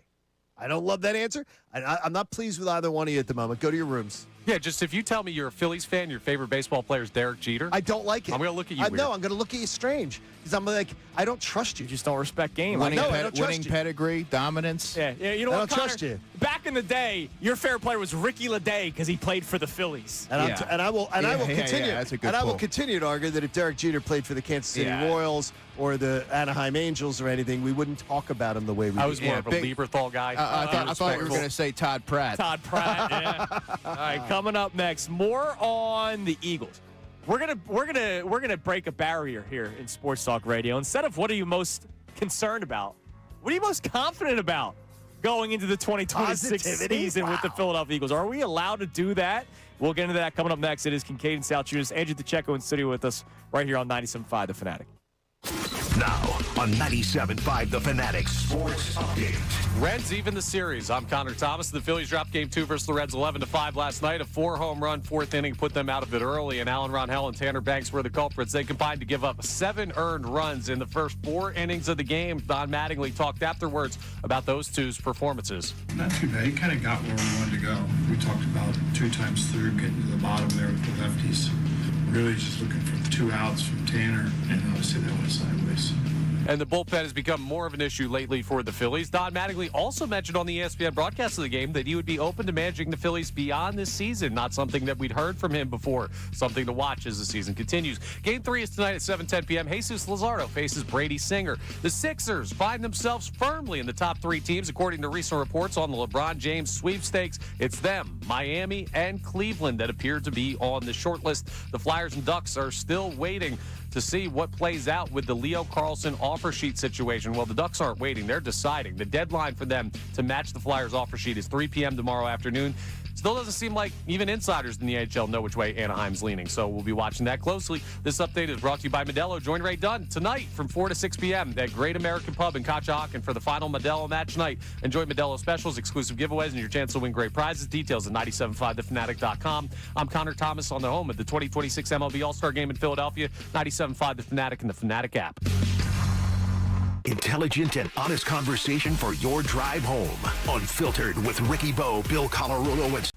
I don't love that answer. I'm not pleased with either one of you at the moment. Go to your rooms. Yeah, just if you tell me you're a Phillies fan, your favorite baseball player is Derek Jeter. I don't like it. I'm going to look at you weird. No, I'm going to look at you strange because I'm like, I don't trust you. You just don't respect game. Winning, I don't trust winning you. pedigree, dominance. Yeah, you know I what, don't Connor? trust you. Back in the day, your favorite player was Ricky LeDay because he played for the Phillies. And, I will continue. that's a good and I will pull. continue to argue that if Derek Jeter played for the Kansas City Royals or the Anaheim Angels or anything, we wouldn't talk about him the way we I do. was more of a Lieberthal guy. I thought you were going to say Todd Pratt. Todd Pratt. Yeah. All right, coming up next, more on the Eagles. We're gonna break a barrier here in Sports Talk Radio. Instead of what are you most concerned about, what are you most confident about going into the 2026 season with the Philadelphia Eagles? Are we allowed to do that? We'll get into that coming up next. It is Kincade and Salciunas. Andrew DeCecco in studio with us right here on 97.5 The Fanatic. Now on 97.5 The Fanatic Sports Update. Reds even the series. I'm Connor Thomas. The Phillies dropped Game 2 versus the Reds 11-5 last night. A 4-home run, fourth inning put them out of it early, and Alan Ronhell and Tanner Banks were the culprits. They combined to give up 7 earned runs in the first 4 innings of the game. Don Mattingly talked afterwards about those two's performances. Not too bad. He kind of got where we wanted to go. We talked about 2 times through getting to the bottom there with the lefties. Really just looking for 2 outs from Tanner, and obviously that went sideways. And the bullpen has become more of an issue lately for the Phillies. Don Mattingly also mentioned on the ESPN broadcast of the game that he would be open to managing the Phillies beyond this season. Not something that we'd heard from him before. Something to watch as the season continues. Game 3 is tonight at 7:10 p.m. Jesus Luzardo faces Brady Singer. The Sixers find themselves firmly in the top 3 teams, according to recent reports on the LeBron James sweepstakes. It's them, Miami, and Cleveland that appear to be on the short list. The Flyers and Ducks are still waiting to see what plays out with the Leo Carlsson offer sheet situation. Well, the Ducks aren't waiting. They're deciding. The deadline for them to match the Flyers offer sheet is 3 p.m. tomorrow afternoon. Still doesn't seem like even insiders in the NHL know which way Anaheim's leaning, so we'll be watching that closely. This update is brought to you by Modelo. Join Ray Dunn tonight from 4 to 6 p.m. at Great American Pub in Conshohocken for the final Modelo match night. Enjoy Modelo specials, exclusive giveaways, and your chance to win great prizes. Details at 975thefanatic.com. I'm Connor Thomas on the home of the 2026 MLB All-Star Game in Philadelphia. 97.5 The Fanatic and the Fanatic app. Intelligent and honest conversation for your drive home. Unfiltered with Ricky Bo, Bill Colarulo, and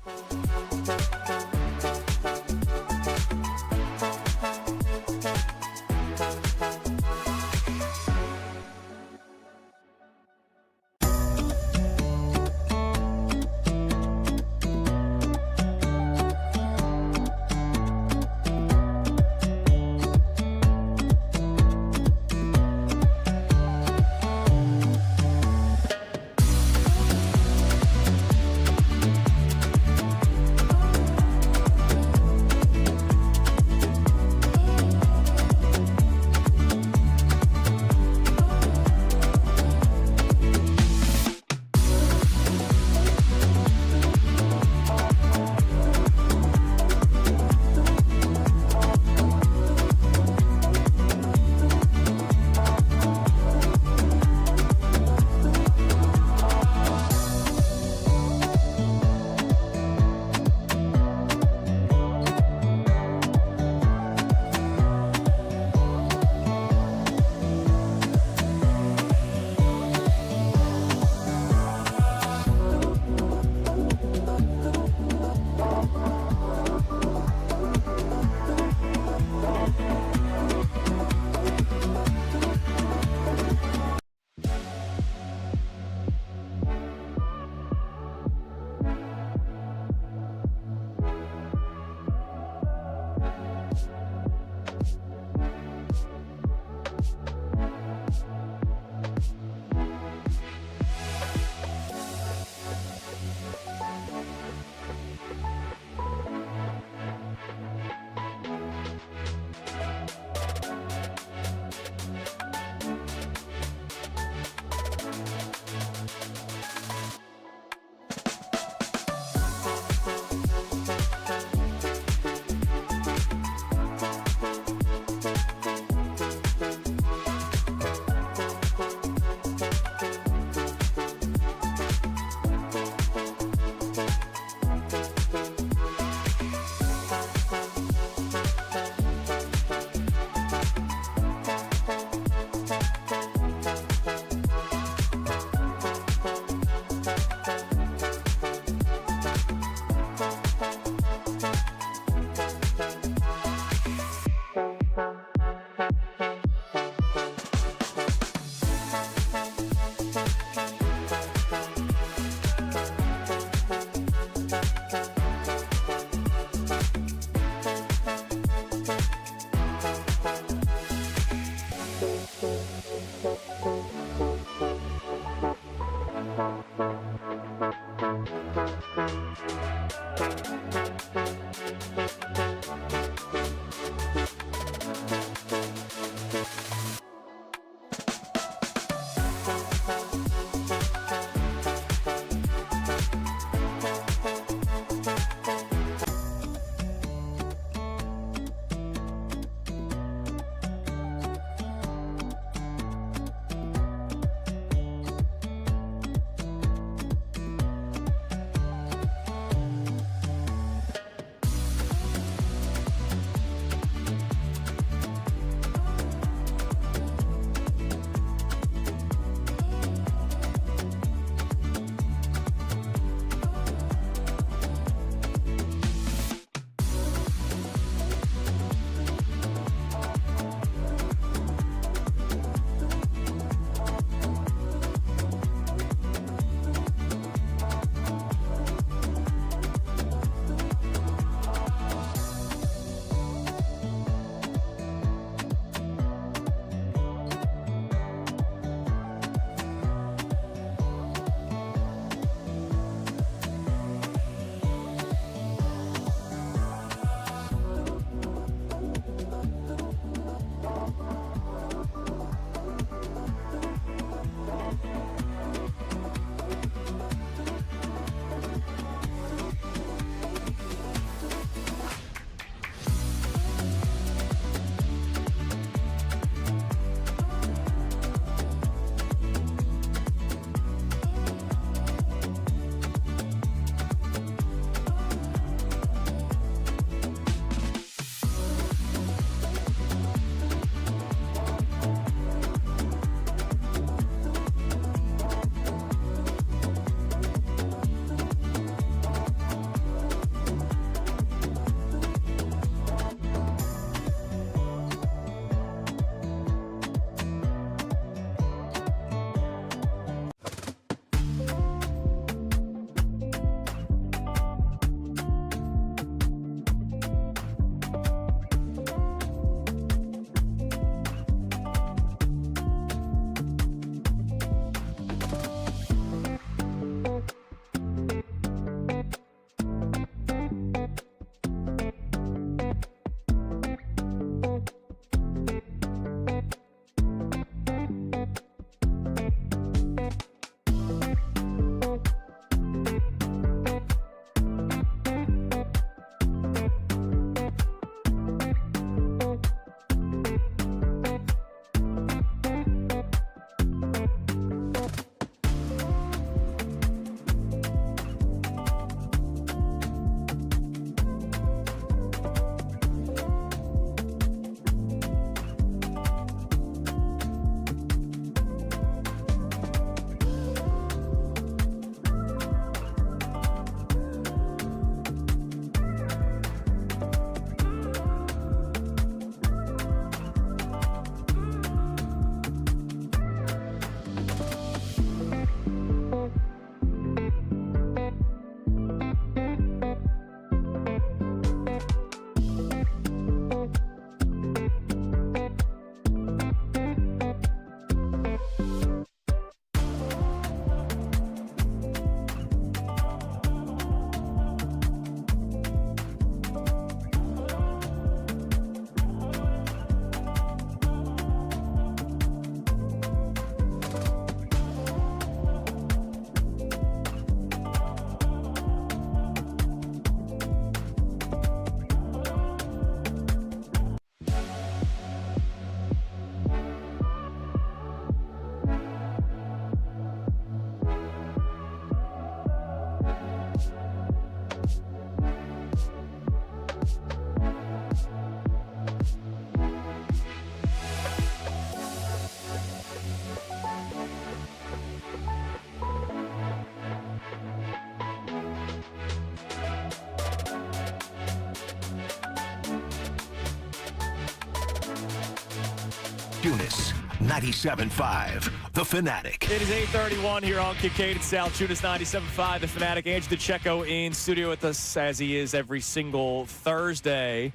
Salciunas, 97.5, The Fanatic. It is 8:31 here on Kincade Salciunas, 97.5, The Fanatic. Andrew DeCecco in studio with us as he is every single Thursday.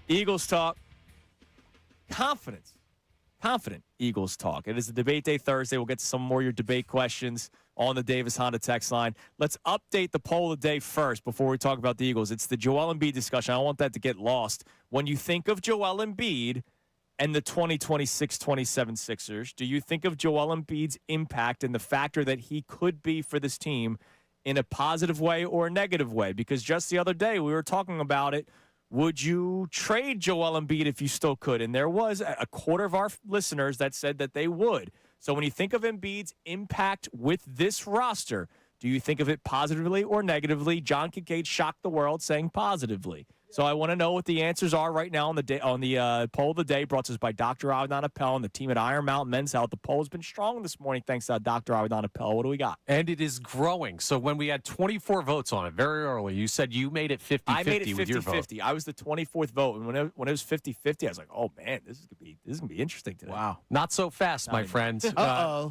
Eagles talk. Confident Eagles talk. It is a debate day Thursday. We'll get to some more of your debate questions on the Davis Honda text line. Let's update the poll of the day first before we talk about the Eagles. It's the Joel Embiid discussion. I don't want that to get lost. When you think of Joel Embiid and the 2026-27 Sixers, do you think of Joel Embiid's impact and the factor that he could be for this team in a positive way or a negative way? Because just the other day we were talking about it. Would you trade Joel Embiid if you still could? And there was a quarter of our listeners that said that they would. So when you think of Embiid's impact with this roster, do you think of it positively or negatively? John Kincade shocked the world saying positively. So I want to know what the answers are right now on the poll of the day brought to us by Dr. Avedon Appel and the team at Iron Mountain Men's Health. The poll has been strong this morning thanks to Dr. Avedon Appel. What do we got? And it is growing. So when we had 24 votes on it very early, you said you made it 50-50 I made it with your vote. 50-50. I was the 24th vote. And when it was 50-50, I was like, oh, man, this is gonna be interesting today. Wow. Not so fast, my friends.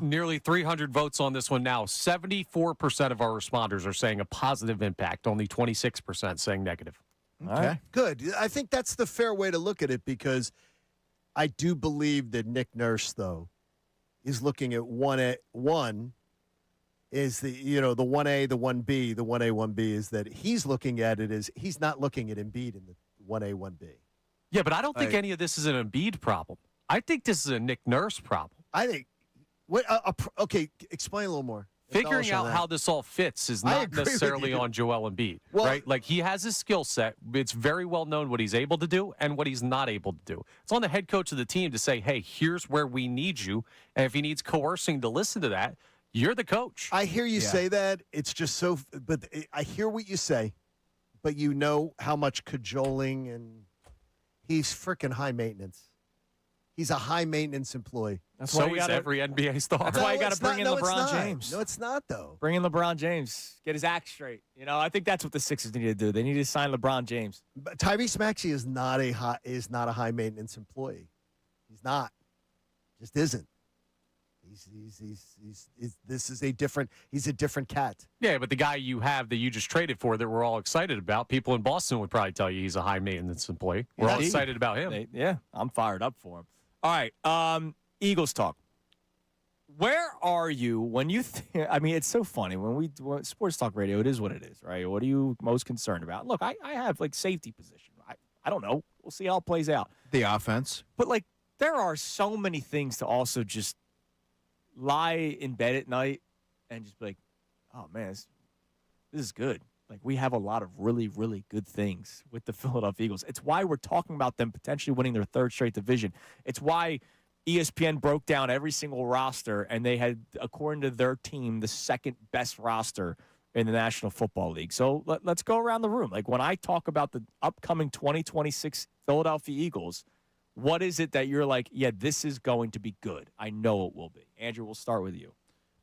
Nearly 300 votes on this one now. 74% of our responders are saying a positive impact, only 26% saying negative. Okay. Good. I think that's the fair way to look at it because I do believe that Nick Nurse, though, is looking at one is the 1A, the 1B, the 1A, 1B is that he's looking at it as he's not looking at Embiid in the 1A, 1B. Yeah, but I don't think any of this is an Embiid problem. I think this is a Nick Nurse problem. I think okay, explain a little more. Figuring out how this all fits is not necessarily on Joel Embiid, right? Like, he has his skill set. It's very well known what he's able to do and what he's not able to do. It's on the head coach of the team to say, hey, here's where we need you. And if he needs coercing to listen to that, you're the coach. I hear you say that. It's just so – but I hear what you say, but you know how much cajoling and he's freaking high maintenance. He's a high-maintenance employee. So is every NBA star. That's why you got to bring in LeBron James. No, it's not, though. Bring in LeBron James. Get his act straight. I think that's what the Sixers need to do. They need to sign LeBron James. But Tyrese Maxey is not a high-maintenance employee. He's not. Just isn't. He's a different cat. Yeah, but the guy you have that you just traded for that we're all excited about, people in Boston would probably tell you he's a high-maintenance employee. We're all excited about him. Yeah, I'm fired up for him. All right, Eagles talk. Where are you when you I mean, it's so funny. When sports talk radio, it is what it is, right? What are you most concerned about? Look, I have, safety position. I don't know. We'll see how it plays out. The offense. But, there are so many things to also just lie in bed at night and just be like, oh, man, this is good. We have a lot of really, really good things with the Philadelphia Eagles. It's why we're talking about them potentially winning their third straight division. It's why ESPN broke down every single roster, and they had, according to their team, the second best roster in the National Football League. So let's go around the room. When I talk about the upcoming 2026 Philadelphia Eagles, what is it that you're like, yeah, this is going to be good? I know it will be. Andrew, we'll start with you.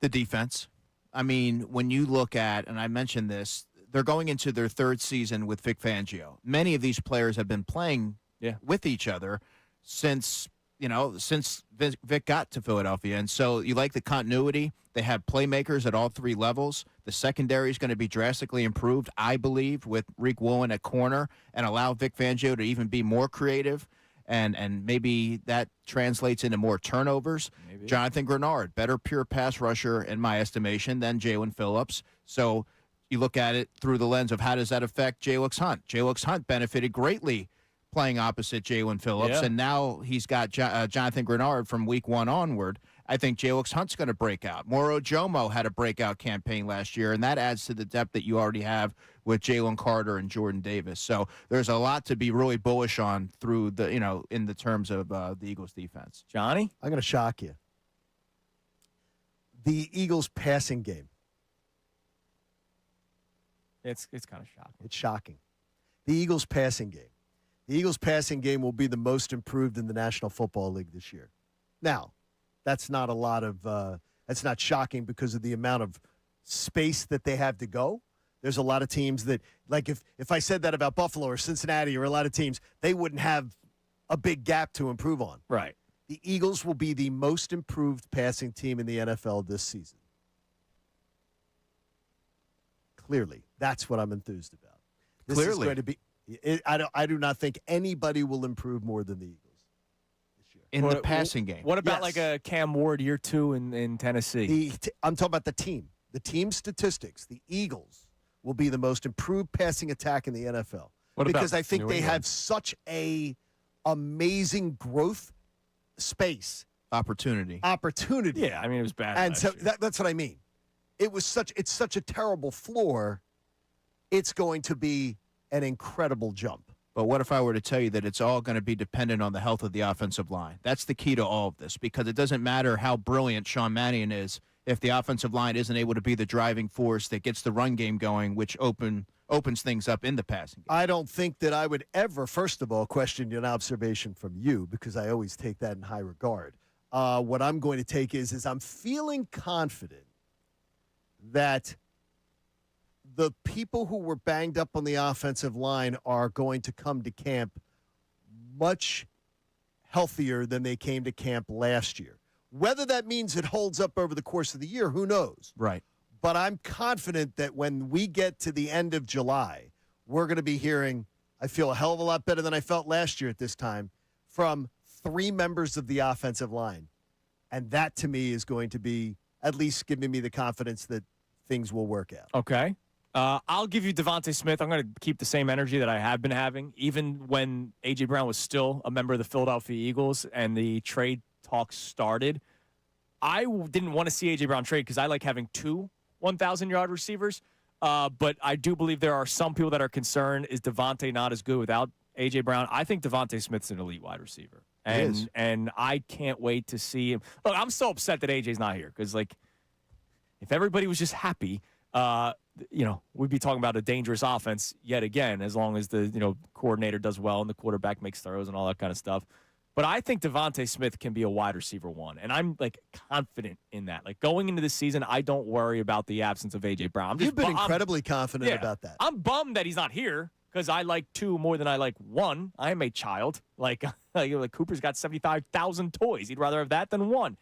The defense. I mean, when you look at, and I mentioned this, they're going into their third season with Vic Fangio. Many of these players have been playing with each other since Vic got to Philadelphia. And so you like the continuity. They have playmakers at all three levels. The secondary is going to be drastically improved, I believe, with Reek Woolen at corner and allow Vic Fangio to even be more creative. And maybe that translates into more turnovers. Maybe. Jonathan Grenard, better pure pass rusher in my estimation than Jalen Phillips. So you look at it through the lens of how does that affect Jalux Hunt. Jalux Hunt benefited greatly playing opposite Jalen Phillips, and now he's got Jonathan Grenard from week one onward. I think Jalux Hunt's going to break out. Moro Jomo had a breakout campaign last year, and that adds to the depth that you already have with Jalen Carter and Jordan Davis. So there's a lot to be really bullish on through the, in the terms of the Eagles defense. Johnny? I'm going to shock you. The Eagles passing game. It's kind of shocking. It's shocking. The Eagles passing game. The Eagles passing game will be the most improved in the National Football League this year. Now, that's not that's not shocking because of the amount of space that they have to go. There's a lot of teams that, if I said that about Buffalo or Cincinnati or a lot of teams, they wouldn't have a big gap to improve on. Right. the Eagles will be the most improved passing team in the NFL this season. Clearly, that's what I'm enthused about. This is going to be. I do not think anybody will improve more than the Eagles this year in the passing game. What about like a Cam Ward year 2 in Tennessee? I'm talking about the team. The team statistics. The Eagles will be the most improved passing attack in the NFL because I think they have such a amazing growth space opportunity. Yeah, I mean it was bad. And so that's what I mean. It's such a terrible floor. It's going to be an incredible jump. But what if I were to tell you that it's all going to be dependent on the health of the offensive line? That's the key to all of this, because it doesn't matter how brilliant Sean Mannion is if the offensive line isn't able to be the driving force that gets the run game going, which opens things up in the passing game. I don't think that I would ever, first of all, question an observation from you, because I always take that in high regard. What I'm going to take is I'm feeling confident that the people who were banged up on the offensive line are going to come to camp much healthier than they came to camp last year. Whether that means it holds up over the course of the year, who knows? Right. But I'm confident that when we get to the end of July, we're going to be hearing, I feel a hell of a lot better than I felt last year at this time, from 3 members of the offensive line. And that, to me, is going to be at least giving me the confidence that things will work out. Okay. I'll give you Devontae Smith. I'm going to keep the same energy that I have been having, even when A.J. Brown was still a member of the Philadelphia Eagles and the trade talk started. I didn't want to see A.J. Brown trade because I like having 2 1,000-yard receivers. But I do believe there are some people that are concerned, is Devontae not as good without A.J. Brown? I think Devontae Smith's an elite wide receiver. And I can't wait to see him. Look, I'm so upset that A.J.'s not here because, like, if everybody was just happy, we'd be talking about a dangerous offense yet again, as long as the coordinator does well and the quarterback makes throws and all that kind of stuff. But I think Devontae Smith can be a wide receiver 1, and I'm like confident in that. Like going into this season, I don't worry about the absence of A.J. Brown. You've been incredibly confident about that. I'm bummed that he's not here because I like 2 more than I like 1. I am a child. Like Cooper's got 75,000 toys. He'd rather have that than 1.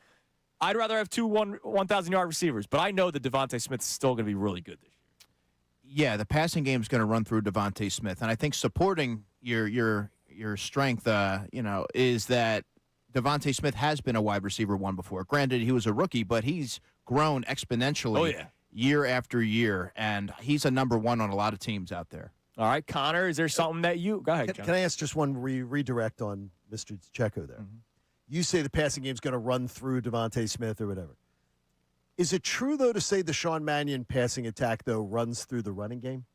I'd rather have 2 1,000-yard receivers, but I know that Devontae Smith's still going to be really good this year. Yeah, the passing game is going to run through Devontae Smith, and I think supporting your strength, is that Devontae Smith has been a wide receiver 1 before. Granted, he was a rookie, but he's grown exponentially year after year, and he's a number 1 on a lot of teams out there. All right, Connor, is there something that you – go ahead, John. Can I ask just one redirect on Mr. Checo there? Mm-hmm. You say the passing game's going to run through Devontae Smith or whatever. Is it true, though, to say the Sean Mannion passing attack, though, runs through the running game?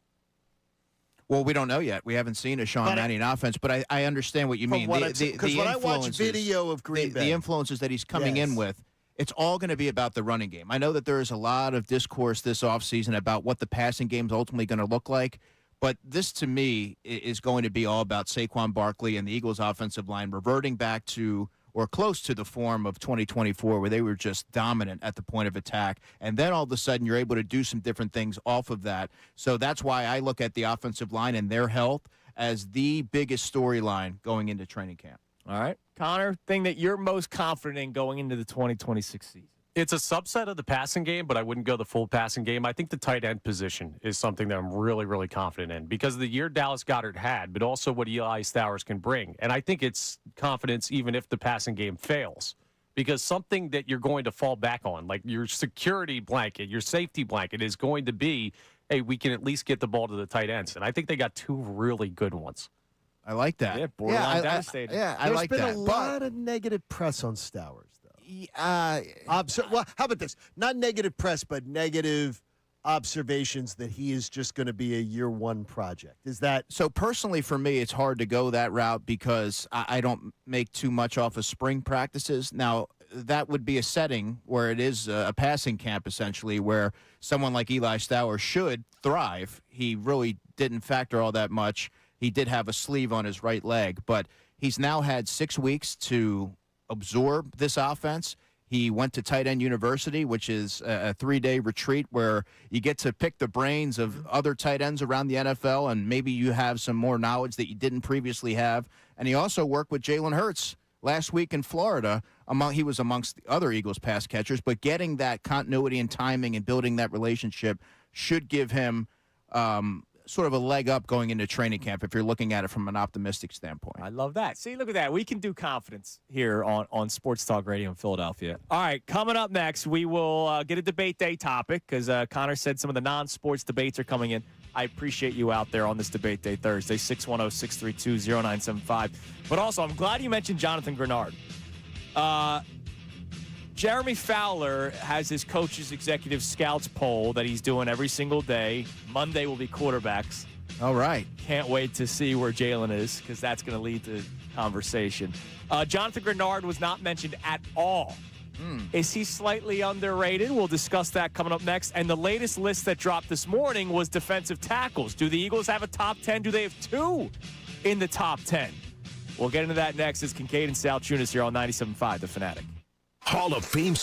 Well, we don't know yet. We haven't seen a Sean Mannion offense, but I understand what you mean. Because when I watch video of Green Bay, the influences that he's coming in with, it's all going to be about the running game. I know that there is a lot of discourse this offseason about what the passing game is ultimately going to look like, but this, to me, is going to be all about Saquon Barkley and the Eagles' offensive line reverting back to or close to the form of 2024 where they were just dominant at the point of attack. And then all of a sudden you're able to do some different things off of that. So that's why I look at the offensive line and their health as the biggest storyline going into training camp. All right. Connor, thing that you're most confident in going into the 2026 season? It's a subset of the passing game, but I wouldn't go the full passing game. I think the tight end position is something that I'm really, really confident in because of the year Dallas Goedert had, but also what Eli Stowers can bring. And I think it's confidence even if the passing game fails because something that you're going to fall back on, like your security blanket, your safety blanket is going to be, hey, we can at least get the ball to the tight ends. And I think they got 2 really good ones. I like that. Yeah, borderline devastating. I like that. There's been a lot of negative press on Stowers. Well, how about this? Not negative press, but negative observations that he is just going to be a year 1 project. Is that so? Personally, for me, it's hard to go that route because I don't make too much off of spring practices. Now, that would be a setting where it is a passing camp, essentially, where someone like Eli Stowers should thrive. He really didn't factor all that much. He did have a sleeve on his right leg, but he's now had 6 weeks to absorb this offense. He went to Tight End University, which is a 3-day retreat where you get to pick the brains of other tight ends around the NFL, and maybe you have some more knowledge that you didn't previously have. And he also worked with Jalen Hurts, last week in Florida, he was amongst the other Eagles pass catchers, but getting that continuity and timing and building that relationship should give him sort of a leg up going into training camp if you're looking at it from an optimistic standpoint. I love that. See, look at that. We can do confidence here on Sports Talk Radio in Philadelphia. All right, coming up next, we will get a debate day topic because Connor said some of the non-sports debates are coming in. I appreciate you out there on this debate day Thursday, 610-632-0975. But also, I'm glad you mentioned Jonathan Grenard. Jeremy Fowler has his coach's executive scouts poll that he's doing every single day. Monday will be quarterbacks. All right. Can't wait to see where Jalen is because that's going to lead to conversation. Jonathan Grenard was not mentioned at all. Is he slightly underrated? We'll discuss that coming up next. And the latest list that dropped this morning was defensive tackles. Do the Eagles have a top 10? Do they have 2 in the top 10? We'll get into that next as Kincade and Salciunas here on 97.5, The Fanatic. Hall of Fame.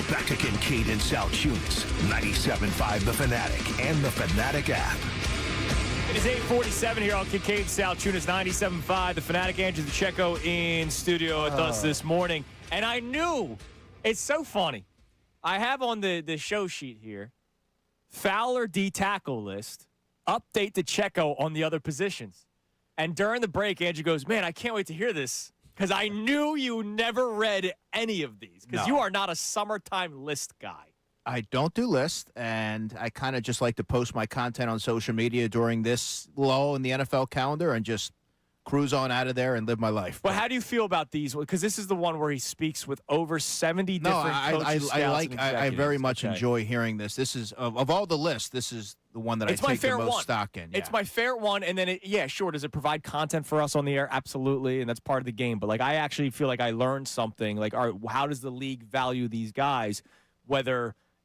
back to Kincade and Salciunas, 97.5 The Fanatic and the Fanatic app. It is 8:47 here on Kincade Salciunas, 97.5 The Fanatic. Andrew DeCecco in studio with us this morning. And I knew, it's so funny. I have on the show sheet here, Fowler D-tackle list, update DeCecco on the other positions. And during the break, Andrew goes, man, I can't wait to hear this. Because I knew you never read any of these. Because you are not a summertime list guy. I don't do lists, and I kind of just like to post my content on social media during this lull in the NFL calendar and just cruise on out of there and live my life. But how do you feel about these? Because this is the one where he speaks with over 70 different coaches, I very much enjoy hearing this. This is, of all the lists, this is the one that I take the most stock in. Yeah. It's my favorite one, and then, sure, does it provide content for us on the air? Absolutely, and that's part of the game. But, I actually feel like I learned something. All right, how does the league value these guys?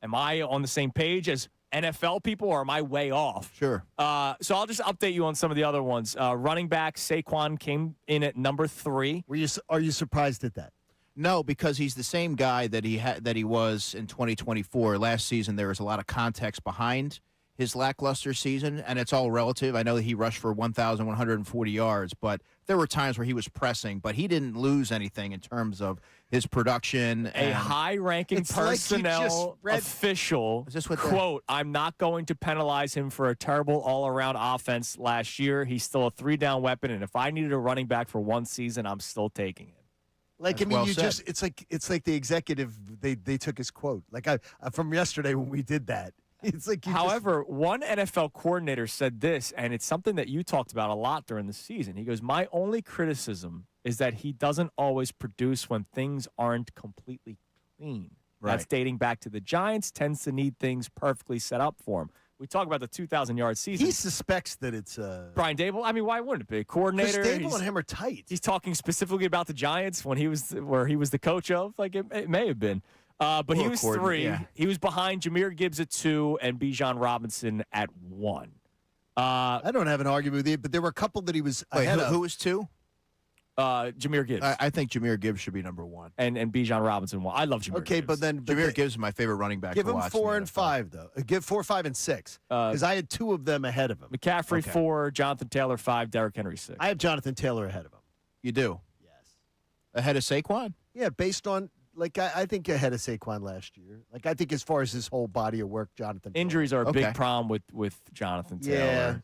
Am I on the same page as NFL people, or am I way off? Sure. So I'll just update you on some of the other ones. Running back Saquon came in at number 3. Are you surprised at that? No, because he's the same guy that he was in 2024. Last season, there was a lot of context behind his lackluster season, and it's all relative. I know that he rushed for 1,140 yards, but there were times where he was pressing, but he didn't lose anything in terms of his production. A high-ranking personnel official, quote, I'm not going to penalize him for a terrible all-around offense last year. He's still a 3-down weapon, and if I needed a running back for one season, I'm still taking it. It's like the executive, they took his quote. From yesterday when we did that. It's like However, one NFL coordinator said this, and it's something that you talked about a lot during the season. He goes, my only criticism is that he doesn't always produce when things aren't completely clean. Right. That's dating back to the Giants, tends to need things perfectly set up for him. We talk about the 2,000-yard season. He suspects that it's Brian Dable. I mean, why wouldn't it be? Coordinator. Dable and him are tight. He's talking specifically about the Giants when he was the coach of. It may have been. But he was 3. Yeah. He was behind Jahmyr Gibbs at 2 and Bijan Robinson at 1. I don't have an argument with you, but there were a couple that he was ahead of. Who was 2? Jahmyr Gibbs. I think Jahmyr Gibbs should be number 1. And Bijan Robinson 1. I love Jahmyr Gibbs. But Jahmyr Gibbs is my favorite running back. Give him 4 and 5, though. Give 4, 5, and 6. Because I had 2 of them ahead of him. McCaffrey 4, Jonathan Taylor 5, Derrick Henry 6. I have Jonathan Taylor ahead of him. You do? Yes. Ahead of Saquon? Yeah, based on I think ahead of Saquon last year. I think as far as his whole body of work, Jonathan Taylor. Injuries are a big problem with Jonathan Taylor. Yeah.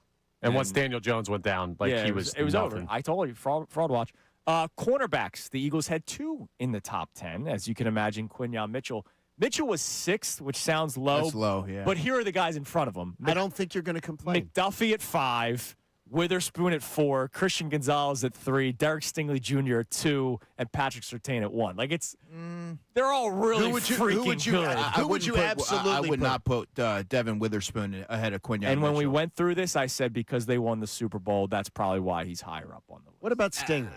And once Daniel Jones went down, it was over. I told you, fraud watch. Cornerbacks, the Eagles had 2 in the top 10, as you can imagine. Quinyon Mitchell. Mitchell was 6th, which sounds low. That's low, yeah. But here are the guys in front of him. I don't think you're going to complain. McDuffie at 5. Witherspoon at 4, Christian Gonzalez at 3, Derek Stingley Jr. at 2, and Patrick Surtain at 1. They're all really freaking good. Who would you absolutely I would not put Devin Witherspoon ahead of Quinyon And when we Mitchell. went through this, I said because they won the Super Bowl, that's probably why he's higher up on the list. What about Stingley?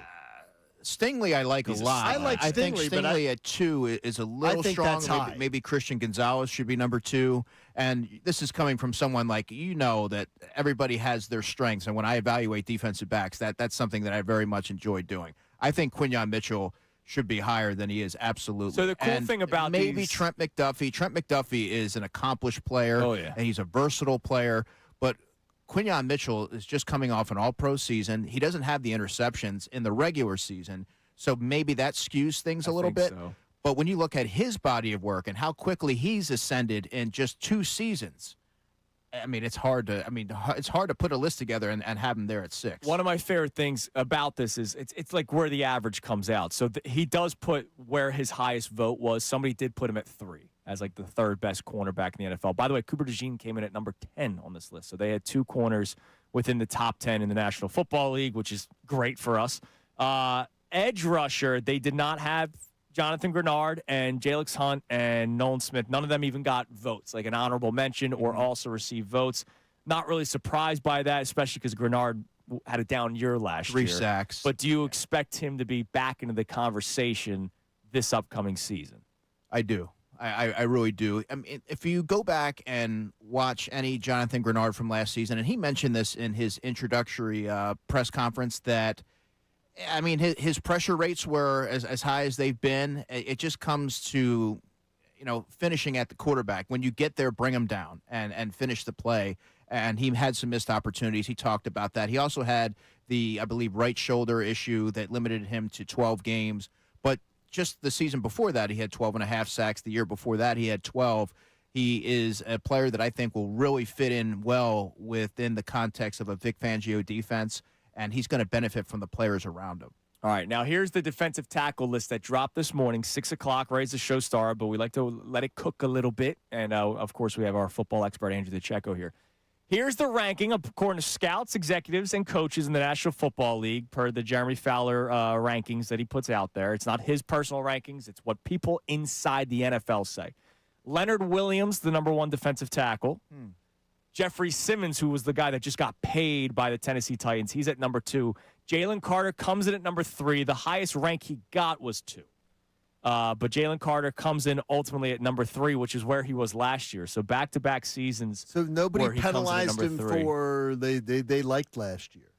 Stingley, I like a lot. I think Stingley at 2 is a little strong. Maybe Christian Gonzalez should be number 2. And this is coming from someone that everybody has their strengths. And when I evaluate defensive backs, that's something that I very much enjoy doing. I think Quinyon Mitchell should be higher than he is, absolutely. So the cool thing about maybe Trent McDuffie is an accomplished player. Oh, yeah. And he's a versatile player. But Quinyon Mitchell is just coming off an all-pro season. He doesn't have the interceptions in the regular season, so maybe that skews things a little bit. So. But when you look at his body of work and how quickly he's ascended in just 2 seasons, it's hard to put a list together and have him there at 6. One of my favorite things about this is it's like where the average comes out. So he does put where his highest vote was. Somebody did put him at 3 as the 3rd best cornerback in the NFL. By the way, Cooper DeJean came in at number 10 on this list. So they had 2 corners within the top 10 in the National Football League, which is great for us. Edge rusher, they did not have Jonathan Grenard and Jalix Hunt and Nolan Smith. None of them even got votes, like an honorable mention or also received votes. Not really surprised by that, especially because Grenard had a down year last year. 3 sacks. But do you expect him to be back into the conversation this upcoming season? I do. I really do. If you go back and watch any Jonathan Grenard from last season, and he mentioned this in his introductory press conference, that his pressure rates were as high as they've been. It just comes to finishing at the quarterback. When you get there, bring him down and finish the play. And he had some missed opportunities. He talked about that. He also had I believe, right shoulder issue that limited him to 12 games. But just the season before that, he had 12.5 sacks. The year before that, he had 12. He is a player that I think will really fit in well within the context of a Vic Fangio defense, and he's going to benefit from the players around him. All right, now here's the defensive tackle list that dropped this morning, 6 o'clock, right as the show started, but we like to let it cook a little bit. And, of course, we have our football expert, Andrew DeCecco, here. Here's the ranking according to scouts, executives, and coaches in the National Football League per the Jeremy Fowler rankings that he puts out there. It's not his personal rankings. It's what people inside the NFL say. Leonard Williams, the number 1 defensive tackle. Jeffrey Simmons, who was the guy that just got paid by the Tennessee Titans, he's at number 2. Jalen Carter comes in at number 3. The highest rank he got was 2. But Jalen Carter comes in ultimately at number 3, which is where he was last year. So back-to-back seasons. So nobody penalized him 3. for they liked last year.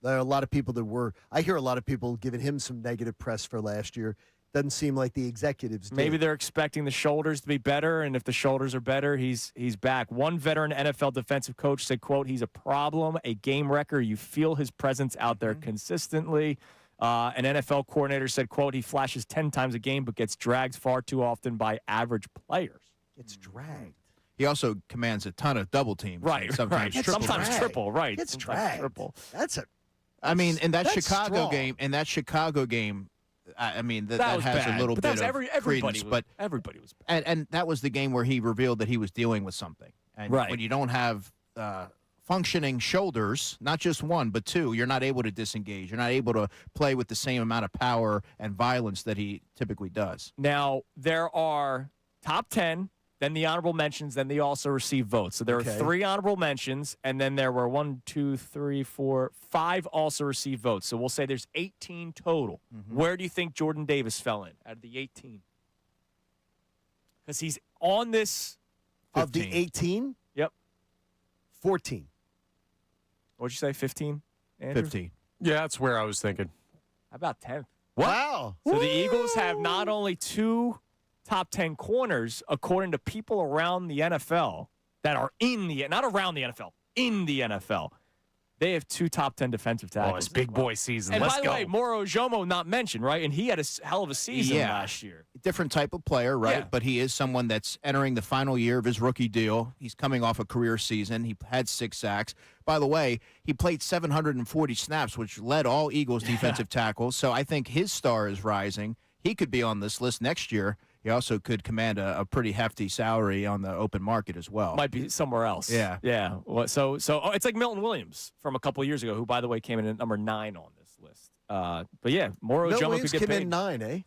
There are a lot of people that were. I hear a lot of people giving him some negative press for last year. Doesn't seem like the executives did. Maybe they're expecting the shoulders to be better, and if the shoulders are better, he's back. One veteran NFL defensive coach said, quote, he's a problem, a game wrecker. You feel his presence out there consistently. An NFL coordinator said, quote, he flashes 10 times a game but gets dragged far too often by average players. Gets dragged. He also commands a ton of double teams. Right, sometimes right. triple. Sometimes triple, right. Gets sometimes dragged. triple. I mean, in that that's Chicago strong. game, I mean, that was has bad, a little but bit that was of everybody credence. was, But everybody was bad. and that was the game where he revealed that he was dealing with something. And Right. when you don't have functioning shoulders, not just one, but 2, you're not able to disengage. You're not able to play with the same amount of power and violence that he typically does. Now, there are top 10, then the honorable mentions, then they also receive votes. So there are 3 honorable mentions, and then there were 5 also received votes. So we'll say there's 18 total. Where do you think Jordan Davis fell in out of the 18? Because he's on this. Of the 18? Yep. 14. What'd you say, 15? Andrew? 15. Yeah, that's where I was thinking. How about 10? Wow. So the Eagles have not only 2 top 10 corners, according to people around the NFL that are not around the NFL, in the NFL. They have 2 top 10 defensive tackles. Oh, it's big boy season. And Let's by go. the way, Moro Ojomo not mentioned, right? And he had a hell of a season last year. Different type of player, right? Yeah. But he is someone that's entering the final year of his rookie deal. He's coming off a career season. He had 6 sacks. By the way, he played 740 snaps, which led all Eagles defensive tackles. So I think his star is rising. He could be on this list next year. He also could command a pretty hefty salary on the open market as well. Might be somewhere else. Yeah. Yeah. So it's like Milton Williams from a couple of years ago, who, by the way, came in at number 9 on this list. But yeah, Moro Bill Ojomo Williams could get came paid. in 9, eh?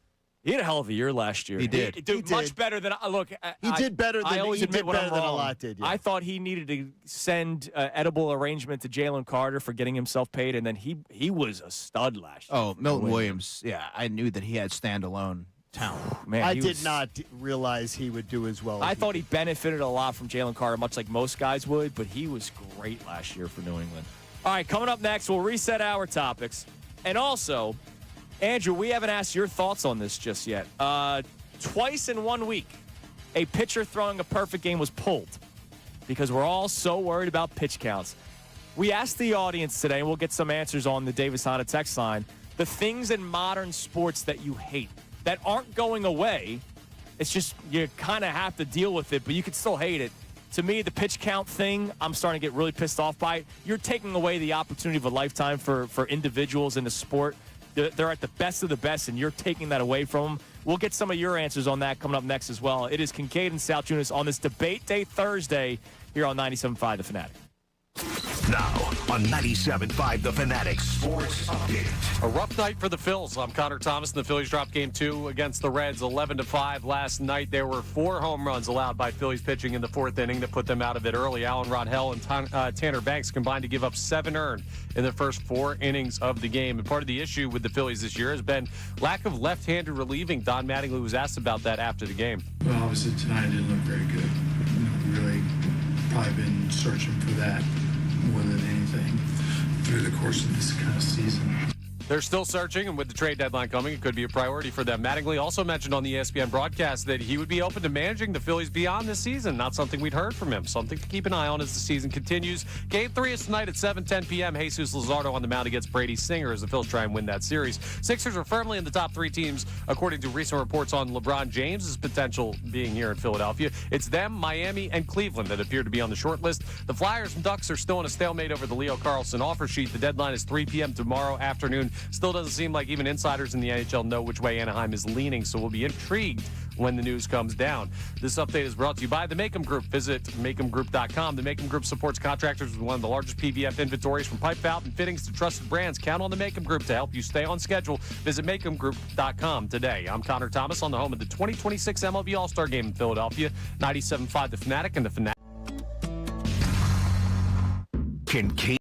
He had a hell of a year last year. He did. He did much better than look. He did better than I always he admit did when I'm better than a wrong. lot did. Yeah. I thought he needed to send edible arrangement to Jalen Carter for getting himself paid, and then he was a stud last year. Oh, Milton Williams. Yeah, I knew that he had standalone talent. Man, I he did was- not realize he would do as well. I as thought he benefited a lot from Jalen Carter, much like most guys would, but he was great last year for New England. All right, coming up next, we'll reset our topics. And also, Andrew, we haven't asked your thoughts on this just yet. Twice in 1 week, a pitcher throwing a perfect game was pulled because we're all so worried about pitch counts. We asked the audience today, and we'll get some answers on the Davis Honda text line, the things in modern sports that you hate that aren't going away. It's just you kind of have to deal with it, but you can still hate it. To me, the pitch count thing, I'm starting to get really pissed off by it. You're taking away the opportunity of a lifetime for individuals in the sport. They're at the best of the best, and you're taking that away from them. We'll get some of your answers on that coming up next as well. It is Kincade and Salciunas on this Debate Day Thursday here on 97.5 The Fanatic. Now on 97.5 The Fanatic Sports Update. A rough night for the Phils. I'm Connor Thomas, and the Phillies dropped game 2 against the Reds 11-5 last night. There were 4 home runs allowed by Phillies pitching in the 4th inning that put them out of it early. Alan Rodhell and Tanner Banks combined to give up 7 earned in the first 4 innings of the game. And part of the issue with the Phillies this year has been lack of left-handed relieving. Don Mattingly was asked about that after the game. Well, obviously tonight didn't look very good. Really probably been searching for that more than anything through the course of this kind of season. They're still searching, and with the trade deadline coming, it could be a priority for them. Mattingly also mentioned on the ESPN broadcast that he would be open to managing the Phillies beyond this season. Not something we'd heard from him. Something to keep an eye on as the season continues. Game 3 is tonight at 7:10 p.m. Jesus Luzardo on the mound against Brady Singer as the Phils try and win that series. Sixers are firmly in the top 3 teams, according to recent reports on LeBron James' potential being here in Philadelphia. It's them, Miami, and Cleveland that appear to be on the short list. The Flyers and Ducks are still in a stalemate over the Leo Carlsson offer sheet. The deadline is 3 p.m. tomorrow afternoon. Still doesn't seem like even insiders in the NHL know which way Anaheim is leaning, so we'll be intrigued when the news comes down. This update is brought to you by the Makem Group. Visit MakemGroup.com. The Makem Group supports contractors with one of the largest PVF inventories, from pipe, valve, and fittings to trusted brands. Count on the Makem Group to help you stay on schedule. Visit MakemGroup.com today. I'm Connor Thomas on the home of the 2026 MLB All-Star Game in Philadelphia. 97.5 The Fanatic and the Fanatic. Kincade.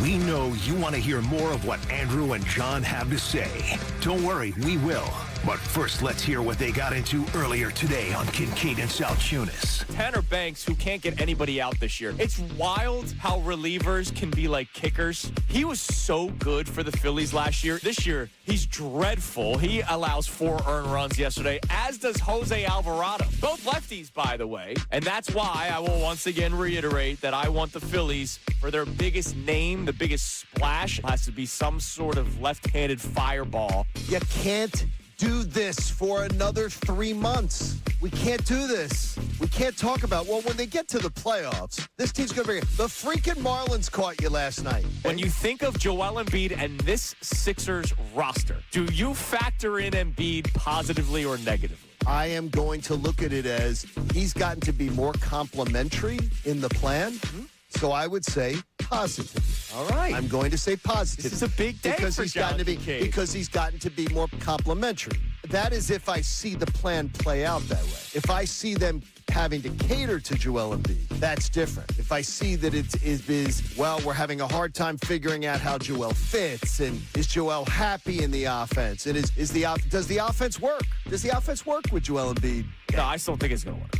We know you want to hear more of what Andrew and John have to say. Don't worry, we will. But first, let's hear what they got into earlier today on Kincade and Salciunas. Tanner Banks, who can't get anybody out this year. It's wild how relievers can be like kickers. He was so good for the Phillies last year. This year, he's dreadful. He allows 4 earned runs yesterday, as does Jose Alvarado. Both lefties, by the way. And that's why I will once again reiterate that I want the Phillies, for their biggest name, the biggest splash, has to be some sort of left-handed fireball. You can't do this for another 3 months. We can't do this. We can't talk about, well, when they get to the playoffs, this team's going to be, the freaking Marlins caught you last night. When you think of Joel Embiid and this Sixers roster, do you factor in Embiid positively or negatively? I am going to look at it as he's gotten to be more complimentary in the plan. Mm-hmm. So I would say positive. All right. I'm going to say positive. This is a big day because for he's gotten to be Kincade. because he's gotten to be more complimentary. That is if I see the plan play out that way. If I see them having to cater to Joel Embiid, that's different. If I see that it is well, we're having a hard time figuring out how Joel fits, and is Joel happy in the offense, and does the offense work? Does the offense work with Joel Embiid No, I still think it's going to work.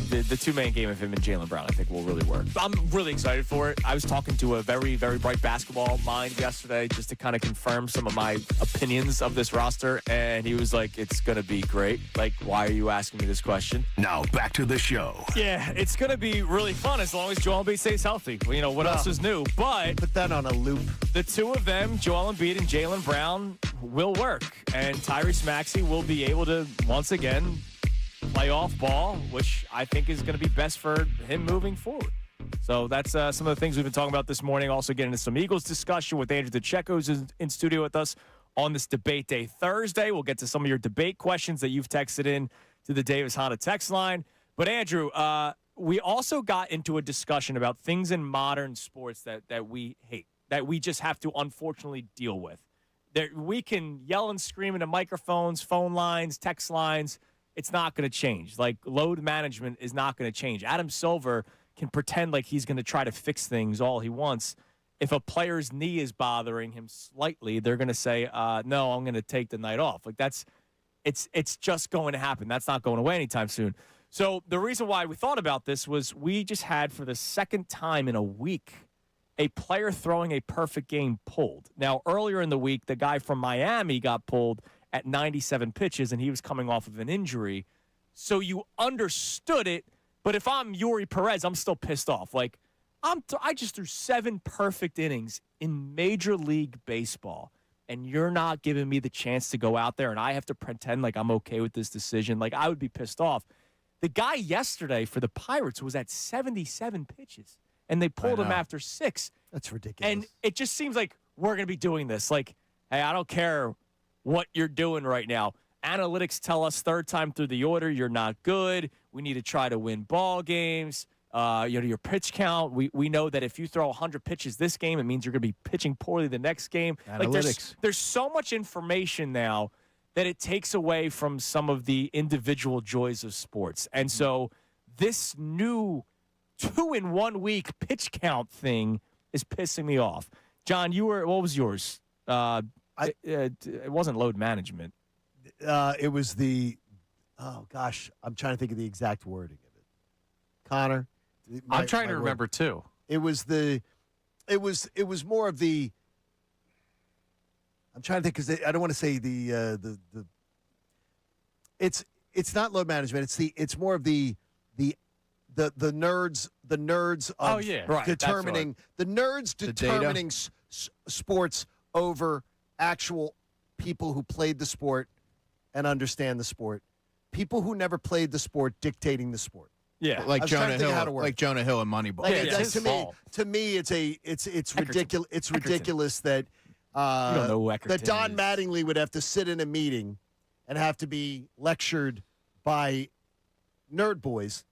The two-man game of him and Jaylen Brown, I think, will really work. I'm really excited for it. I was talking to a very, very bright basketball mind yesterday just to kind of confirm some of my opinions of this roster, and he was like, it's going to be great. Like, why are you asking me this question? Now, back to the show. Yeah, it's going to be really fun as long as Joel Embiid stays healthy. Well, you know, what else is new? But put that on a loop. The two of them, Joel Embiid and Jaylen Brown, will work. And Tyrese Maxey will be able to, once again, play off ball, which I think is going to be best for him moving forward. So that's some of the things we've been talking about this morning. Also getting into some Eagles discussion with Andrew DeCecco, who's in studio with us on this Debate Day Thursday. We'll get to some of your debate questions that you've texted in to the Davis Honda text line. But Andrew, we also got into a discussion about things in modern sports that we hate, that we just have to unfortunately deal with. We can yell and scream into microphones, phone lines, text lines. It's not going to change. Like, load management is not going to change. Adam Silver can pretend like he's going to try to fix things all he wants. If a player's knee is bothering him slightly, they're going to say, no, I'm going to take the night off. Like, it's just going to happen. That's not going away anytime soon. So the reason why we thought about this was we just had, for the second time in a week, a player throwing a perfect game pulled. Now, earlier in the week, the guy from Miami got pulled at 97 pitches, and he was coming off of an injury. So you understood it, but if I'm Yuri Perez, I'm still pissed off. Like, I just threw 7 perfect innings in Major League Baseball, and you're not giving me the chance to go out there, and I have to pretend like I'm okay with this decision. Like, I would be pissed off. The guy yesterday for the Pirates was at 77 pitches, and they pulled him after 6. That's ridiculous. And it just seems like we're going to be doing this. Like, hey, I don't care what you're doing right now. Analytics tell us third time through the order, you're not good. We need to try to win ball games. Your pitch count. We know that if you throw 100 pitches this game, it means you're going to be pitching poorly the next game. Analytics. Like, there's so much information now that it takes away from some of the individual joys of sports. And so this new 2-in-1 week pitch count thing is pissing me off. John, what was yours? It wasn't load management. It was I'm trying to think of the exact wording of it. Connor? I'm trying to remember too. It was more of the, I'm trying to think, because I don't want to say it's not load management. It's more of the nerds of determining the nerds determining sports over actual people who played the sport and understand the sport. People who never played the sport dictating the sport. Yeah, like Jonah Hill and Moneyball. To me, it's ridiculous. It's ridiculous that you don't know who Eckerton that Don is. Mattingly would have to sit in a meeting and have to be lectured by nerd boys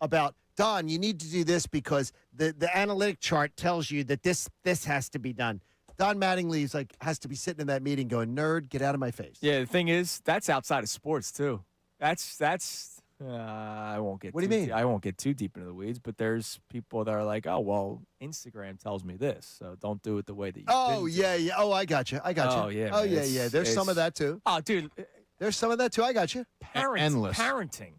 about, Don, you need to do this because the analytic chart tells you that this has to be done. Don Mattingly is has to be sitting in that meeting going, nerd, get out of my face. Yeah, the thing is, that's outside of sports too. That's I won't get. What do you mean? I won't get too deep into the weeds, but there's people that are like, oh well, Instagram tells me this, so don't do it the way that you. Oh yeah. Oh, I got you. Oh yeah. Oh man. yeah. There's some of that too. Oh, dude, there's some of that too. I got you. Parenting.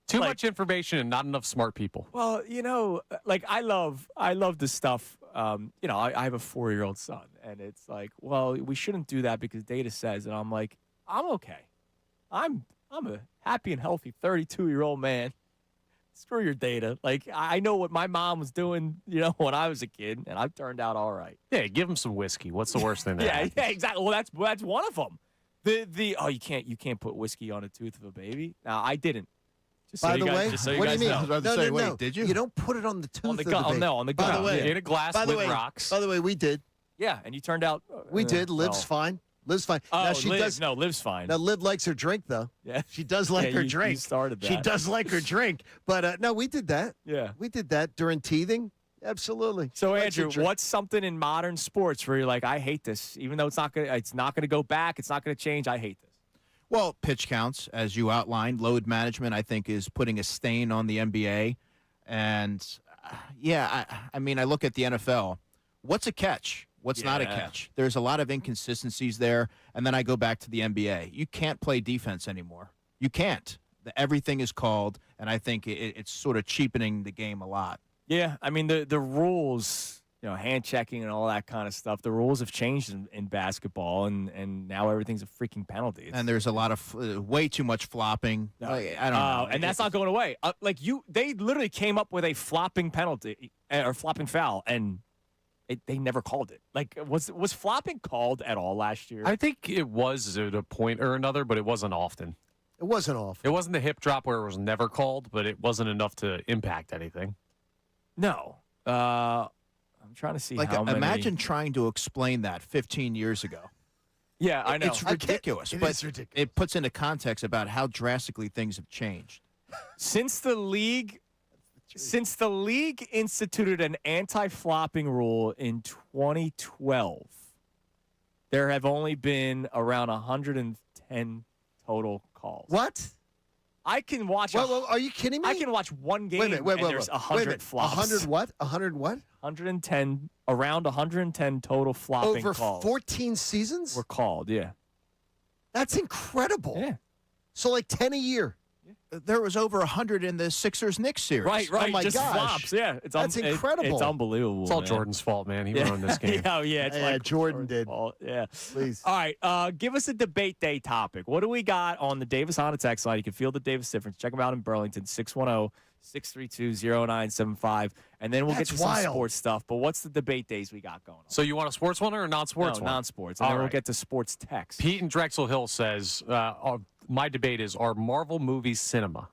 Too much information and not enough smart people. Well, I love this stuff. I have a 4-year-old son, and it's like, well, we shouldn't do that because data says, and I'm like, I'm okay. I'm a happy and healthy 32-year-old man. Screw your data. Like, I know what my mom was doing, when I was a kid, and I've turned out all right. Yeah, give him some whiskey. What's the worst thing that Yeah, exactly. Well, that's one of them. You can't put whiskey on a tooth of a baby. Now, I didn't. By the way, what do you mean? I was about to say, wait, did you? You don't put it on the tooth on the of the gun. baby. No, on the gun. By the way, in a glass with rocks. By the way, we did. Yeah, and you turned out. We did. Liv's fine. Liv's fine. Oh, now she Liv, does. No, Liv's fine. Now Liv likes her drink though. Yeah, she does like her drink. You started that. She does like her drink, but no, we did that. Yeah, we did that during teething. Absolutely. So Andrew, what's something in modern sports where you're like, I hate this, even though it's not gonna go back, it's not gonna change. I hate this. Well, pitch counts, as you outlined, load management, I think, is putting a stain on the NBA. And, I mean, I look at the NFL. What's a catch? What's not a catch? There's a lot of inconsistencies there. And then I go back to the NBA. You can't play defense anymore. You can't. Everything is called, and I think it's sort of cheapening the game a lot. Yeah, I mean the rules, hand checking and all that kind of stuff. The rules have changed in basketball, and now everything's a freaking penalty. And there's a lot of way too much flopping. I don't know, and that's not going away. They literally came up with a flopping penalty or flopping foul, and they never called it. Like, was flopping called at all last year? I think it was at a point or another, but it wasn't often. It wasn't often. It wasn't the hip drop where it was never called, but it wasn't enough to impact anything. No. I'm trying to see how many. Imagine trying to explain that 15 years ago. Yeah, I know. It's ridiculous. It is ridiculous. It puts into context about how drastically things have changed. Since the league instituted an anti-flopping rule in 2012, there have only been around 110 total calls. What? I can watch. Well, are you kidding me? I can watch one game and there's 100 flops. 100 what? 100 what? 110, around 110 total flopping Over calls. 14 seasons? Were called, yeah. That's incredible. Yeah. So like 10 a year. There was over 100 in the Sixers-Knicks series. Right. Oh my just gosh. flops. Yeah, That's incredible. It's unbelievable. It's all man. Jordan's fault, man. He ruined this game. Yeah, Jordan did. Fault. Yeah. Please. All right. Give us a debate day topic. What do we got on the Davis Honda text line? You can feel the Davis difference. Check them out in Burlington, 610-632-0975. And then we'll get to some sports stuff. But what's the debate days we got going on? So you want a sports one or a non-sports No, one? non-sports. And then we'll get to sports text. Pete in Drexel Hill says, my debate is, are Marvel movies cinema?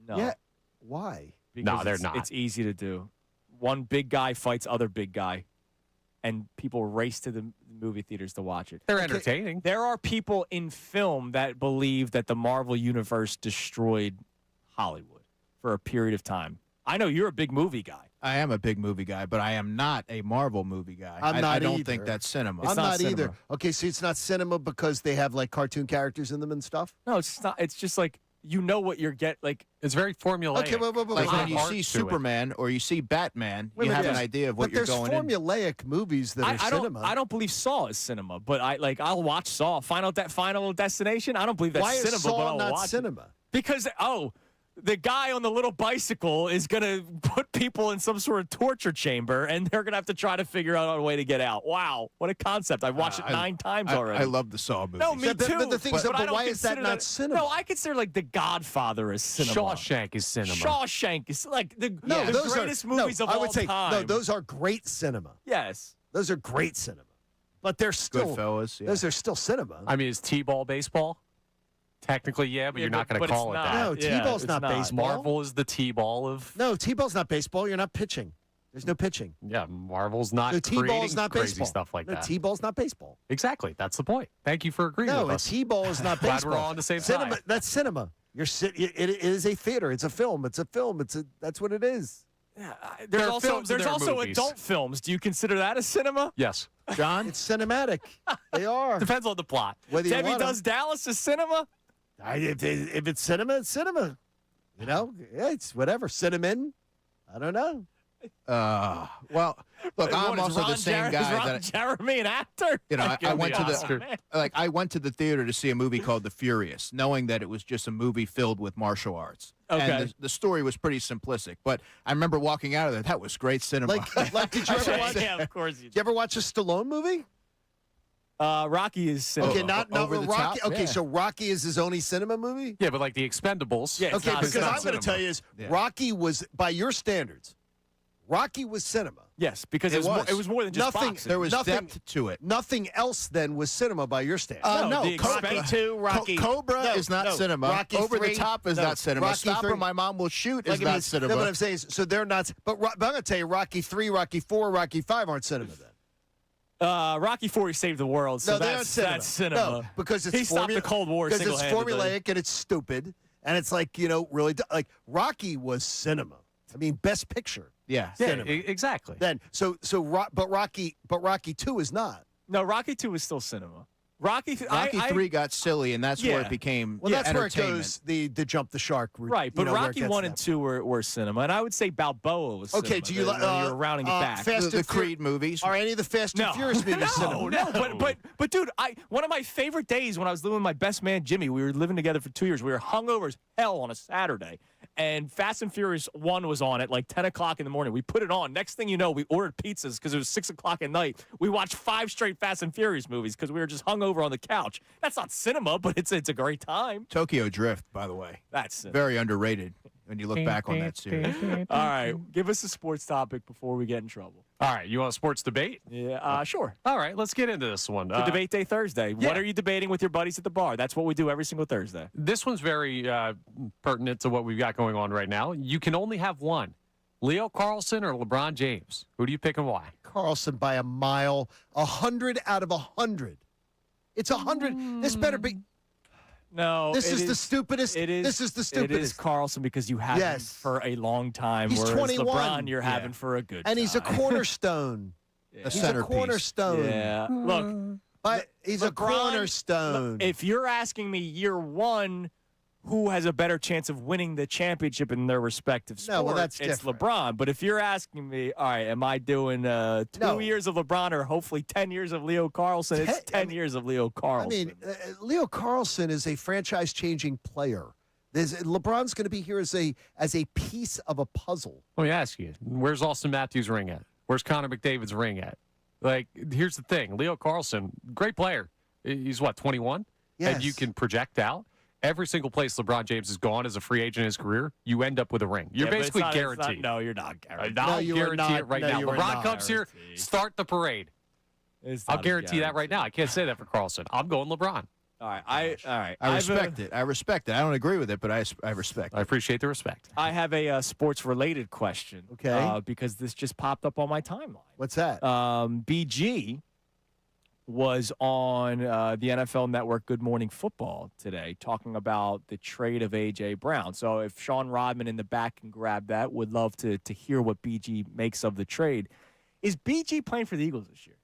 No. Yeah. Why? Because they're not. It's easy to do. One big guy fights other big guy, and people race to the movie theaters to watch it. They're entertaining. There are people in film that believe that the Marvel Universe destroyed Hollywood for a period of time. I know you're a big movie guy. I am a big movie guy, but I am not a Marvel movie guy. I don't either. think that's cinema. I'm not cinema. either. Okay, so it's not cinema because they have like cartoon characters in them and stuff? No, it's not. It's just like you know what you're like. It's very formulaic. Okay, Like when you see Superman or you see Batman, you have an idea of what you're going in. But there's formulaic movies that are cinema. I don't believe Saw is cinema, but I'll watch Saw. Final Destination. I don't believe that's Why cinema, is Saw but I'll not watch cinema? it. Because the guy on the little bicycle is going to put people in some sort of torture chamber, and they're going to have to try to figure out a way to get out. Wow, what a concept. I've watched it 9 times already. I love the Saw movies. No, me too. But the thing is, but I don't why is that consider not cinema? No, I consider like The Godfather as cinema. Shawshank is cinema. Shawshank is like the greatest movies of I all would say, time. No, those are great cinema. Yes. Those are great cinema. But they're still Goodfellas, yeah. Those are still cinema. I mean, is T-ball baseball? Technically, yeah, but you're not going to call it that. No, T-ball's not baseball. Marvel is the T-ball of... No, T-ball's not baseball. You're not pitching. There's no pitching. Yeah, Marvel's not No, T-ball's creating not crazy baseball. stuff like No, that. T-ball's not baseball. Exactly. That's the point. Thank you for agreeing with No, us. T-ball is not baseball. Glad we're all on the same cinema, side. That's cinema. It is a theater. It's a film. It's a film. That's what it is. Yeah, There there's are also films and there are movies. adult films. Do you consider that a cinema? Yes. John? It's cinematic. They are. Depends on the plot. Whether you Debbie want 'em. Does Dallas is cinema? If it's cinema, it's cinema. You know, yeah, it's whatever. Cinnamon. I don't know. Well, look, What I'm is also Ron the same guy is Ron that Jeremy an actor? you know. I went to Oscar. I went to the theater to see a movie called The Furious, knowing that it was just a movie filled with martial arts. Okay. And the story was pretty simplistic, but I remember walking out of there. That was great cinema. Like did you ever watch? Yeah, of course you Did you ever watch a Stallone movie? Rocky is cinema. Okay, not Over the Rocky. top? Okay, Yeah. so Rocky is his only cinema movie. Yeah, but like the Expendables. Yeah, it's Okay, not- because it's not I'm going to cinema. tell you is Yeah. Rocky was, by your standards, Rocky was cinema. Yes, because It it was more than just Nothing- boxing. there was nothing- depth to it. Nothing else then was cinema by your standards. No, the Cobra, Rocky 2, Rocky- Cobra No, is not no. cinema. Rocky Over 3, the Top is no. not cinema. Rocky Stop 3 or My Mom Will Shoot is Like, not cinema. No, what I'm saying is, so they're not. But I'm going to tell you, Rocky 3, Rocky 4, Rocky 5 aren't cinema then. Rocky 4 he saved the world, so No, they aren't cinema. that's cinema. No, because it's he stopped the Cold War because it's single-handedly. formulaic and it's stupid and it's like really like Rocky was cinema. I mean, best picture. Yeah. Cinema. Exactly. Then but Rocky 2 is not. No, Rocky 2 is still cinema. Rocky 3 got silly, and that's where Yeah. it became Well, that's where it entertainment. goes, the jump the shark route. Right, but where it Rocky gets 1 to and that 2 were cinema, and I would say Balboa was cinema. Okay, do you when you're rounding it back? Fast The and Fur- Creed movies. Are any of the Fast and Furious movies cinema? No, but dude, one of my favorite days when I was living with my best man Jimmy, we were living together for 2 years. We were hungover as hell on a Saturday, and Fast and Furious 1 was on at like 10 o'clock in the morning. We put it on. Next thing you know, we ordered pizzas because it was 6 o'clock at night. We watched 5 straight Fast and Furious movies because we were just hungover on the couch. That's not cinema, but it's a great time. Tokyo Drift, by the way. That's cinema. Very underrated when you look back on that series. All right, give us a sports topic before we get in trouble. All right, you want a sports debate? Yeah, sure. All right, let's get into this one. The debate day Thursday. yeah. What are you debating with your buddies at the bar? That's what we do every single Thursday. This one's very pertinent to what we've got going on right now. You can only have one. Leo Carlson or LeBron James? Who do you pick and why? Carlson by a mile, 100 out of 100. It's 100. This better be. No, This is the stupidest. This is the stupidest. It is Carlson because you have him Yes. for a long time. He's whereas 21. LeBron, you're having for a good And he's a time. cornerstone. A He's a centerpiece. cornerstone. Yeah. Look, But he's a LeBron- cornerstone. if you're asking me year one, who has a better chance of winning the championship in their respective sport, No, well, that's it's different. LeBron. But if you're asking me, all right, am I doing 2 No. years of LeBron or hopefully 10 years of Leo Carlson? It's 10 years of Leo I Carlson. mean, Leo Carlson is a franchise-changing player. LeBron's going to be here as a piece of a puzzle. Let me ask you, where's Austin Matthews' ring at? Where's Connor McDavid's ring at? Like, here's the thing. Leo Carlson, great player. He's, 21? Yes. And you can project out. Every single place LeBron James has gone as a free agent in his career, you end up with a ring. You're Yeah, but it's basically not- guaranteed. no, you're not guaranteed. I'll you are guarantee not. it right No, now. you are LeBron not comes here, guaranteed. start the parade. It's I'll not a guarantee that right guarantee. now. I can't say that for Carlson. I'm going LeBron. All right. All right. I respect it. I respect it. I don't agree with it, but I respect I it. appreciate the respect. I have a sports-related question. Okay. Because this just popped up on my timeline. What's that? BG was on the NFL Network Good Morning Football today talking about the trade of A.J. Brown. So if Sean Rodman in the back can grab that, would love to hear what BG makes of the trade. Is BG playing for the Eagles this year?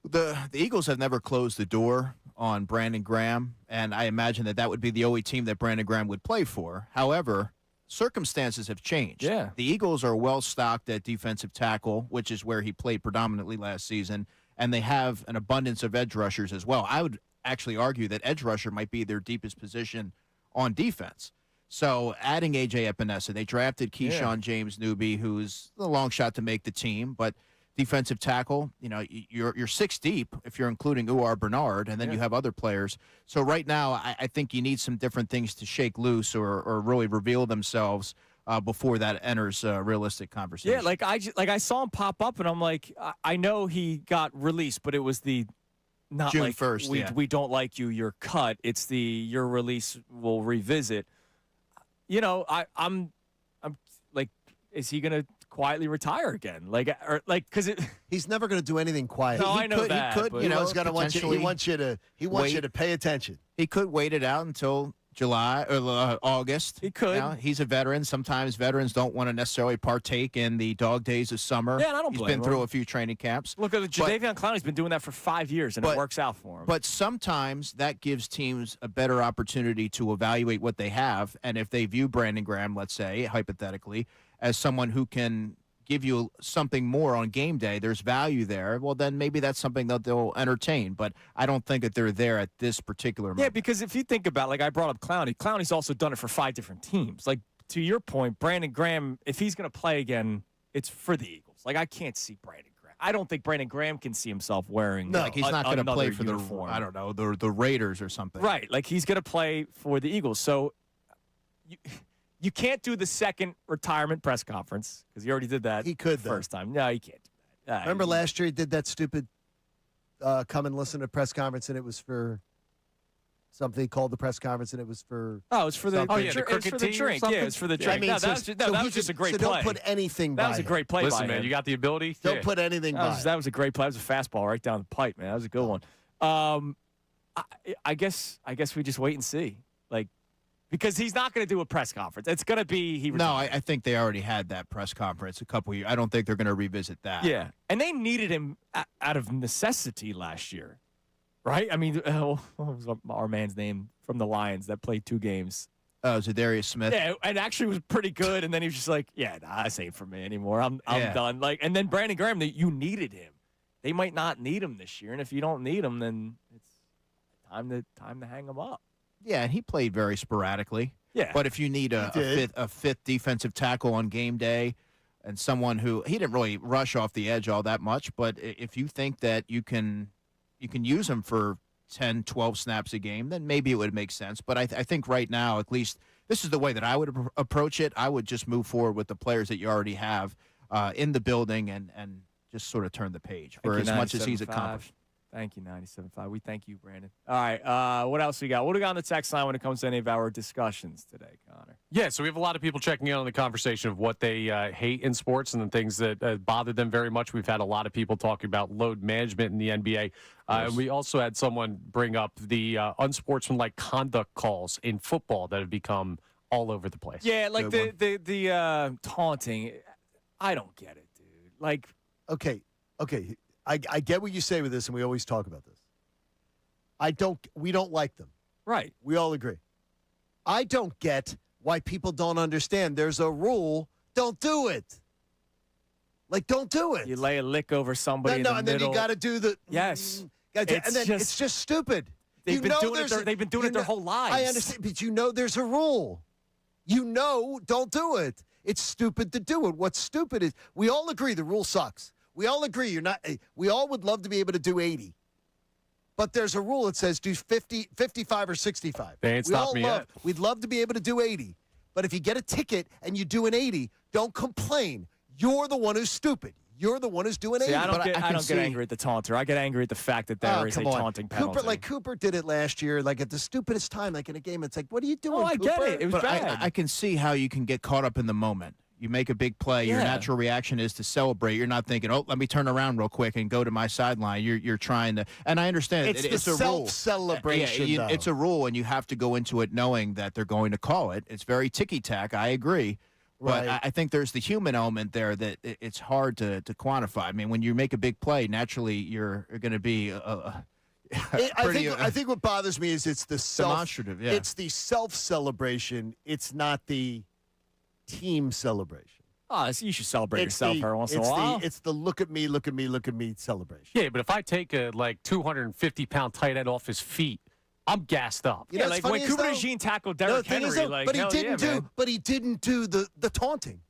The Eagles have never closed the door on Brandon Graham, and I imagine that would be the only team that Brandon Graham would play for. However, circumstances have changed. Yeah. The Eagles are well stocked at defensive tackle, which is where he played predominantly last season, and they have an abundance of edge rushers as well. I would actually argue that edge rusher might be their deepest position on defense. So adding A.J. Epinesa, they drafted Keyshawn James Newby, who's a long shot to make the team, but defensive tackle, you're 6 deep if you're including Uar Bernard, and then you have other players. So right now, I think you need some different things to shake loose or really reveal themselves before that enters realistic conversation. Yeah, I saw him pop up, and I'm like, I know he got released, but it was the not June like 1st, we don't like you, you're cut. It's the your release we'll revisit. I'm like, is he gonna quietly retire again? Because He's never going to do anything quiet. No, I know that, He could, but- He wants you wait. to pay attention. He could wait it out until July or August. He could. He's a veteran. Sometimes veterans don't want to necessarily partake in the dog days of summer. Yeah, and I don't He's blame been through him. a few training camps. look at Jadeveon Clowney's been doing that for 5 years, and it works out for him. But sometimes that gives teams a better opportunity to evaluate what they have. And if they view Brandon Graham, let's say, hypothetically, as someone who can give you something more on game day, there's value there, well, then maybe that's something that they'll entertain. But I don't think that they're there at this particular moment. Yeah, because if you think about I brought up Clowney. Clowney's also done it for 5 different teams. Like, to your point, Brandon Graham, if he's going to play again, it's for the Eagles. I can't see Brandon Graham. I don't think Brandon Graham can see himself wearing he's not going to play for uniform. the Raiders or something. Right. Like, he's going to play for the Eagles. So you can't do the second retirement press conference because he already did that He could, the though. first time. No, he can't do that. Remember last year he did that stupid come and listen to a press conference, and it was for something he called the press conference, and it was for Oh, it was for the, something. it was for the drink. Yeah, it was for the drink. I mean, that was just a great so play. don't put anything by That was a him. great play Listen, by man, him. you got the ability. Don't Yeah. put anything by That was a great play. That was a fastball right down the pipe, man. That was a good one. I guess we just wait and see. Because he's not going to do a press conference. It's going to be he. No, I think they already had that press conference a couple years. I don't think they're going to revisit that. Yeah, and they needed him out of necessity last year, Right? I mean, what was our man's name from the Lions that played 2 games? Zadarius Smith. Yeah, and actually was pretty good. And then he was just like, yeah, nah, this ain't for me anymore. I'm done. Like, and then Brandon Graham, you needed him. They might not need him this year. And if you don't need him, then it's time to hang him up. Yeah, and he played very sporadically. Yeah. But if you need a fifth defensive tackle on game day and someone who he didn't really rush off the edge all that much, but if you think that you can use him for 10, 12 snaps a game, then maybe it would make sense. But I think right now, at least this is the way that I would approach it. I would just move forward with the players that you already have in the building and just sort of turn the page for as much as he's accomplished. Thank you, 97.5. We thank you, Brandon. All right, what else we got? What do we got on the text line when it comes to any of our discussions today, Connor? Yeah, so we have a lot of people checking in on the conversation of what they hate in sports and the things that bother them very much. We've had a lot of people talking about load management in the NBA. And we also had someone bring up the unsportsmanlike conduct calls in football that have become all over the place. Yeah, like the taunting. I don't get it, dude. Like, okay. I get what you say with this, and we always talk about this. We don't like them. Right. We all agree. I don't get why people don't understand. There's a rule. Don't do it. Like, don't do it. You lay a lick over somebody in the and middle. then you got to do the It's just stupid. They've been doing it their whole lives. I understand, but there's a rule. Don't do it. It's stupid to do it. What's stupid is we all agree the rule sucks. We all agree we all would love to be able to do 80. But there's a rule that says do 50, 55, or 65. They ain't stopped me yet. We'd love to be able to do 80. But if you get a ticket and you do an 80, don't complain. You're the one who's stupid. You're the one who's doing 80. I don't get angry at the taunter. I get angry at the fact that there is a taunting penalty. Cooper did it last year, like at the stupidest time, like in a game. It's like, what are you doing, I Cooper? get it. It was bad. I can see how you can get caught up in the moment. You make a big play. Your natural reaction is to celebrate. You're not thinking, oh, let me turn around real quick and go to my sideline. You're trying to, and I understand it's a rule. Self-celebration. It's a rule, and you have to go into it knowing that they're going to call it. It's very ticky-tack. I agree. But Right. I think there's the human element there that it's hard to quantify. I mean, when you make a big play, naturally you're going to be I think what bothers me is it's the demonstrative. Yeah. It's the self-celebration. It's not the team celebration. Oh, so you should celebrate yourself every once in a while. It's the look at me celebration. Yeah, but if I take a 250-pound tight end off his feet, I'm gassed up. You know, like when Cooper DeJean tackled Derrick Henry, but he didn't do the taunting.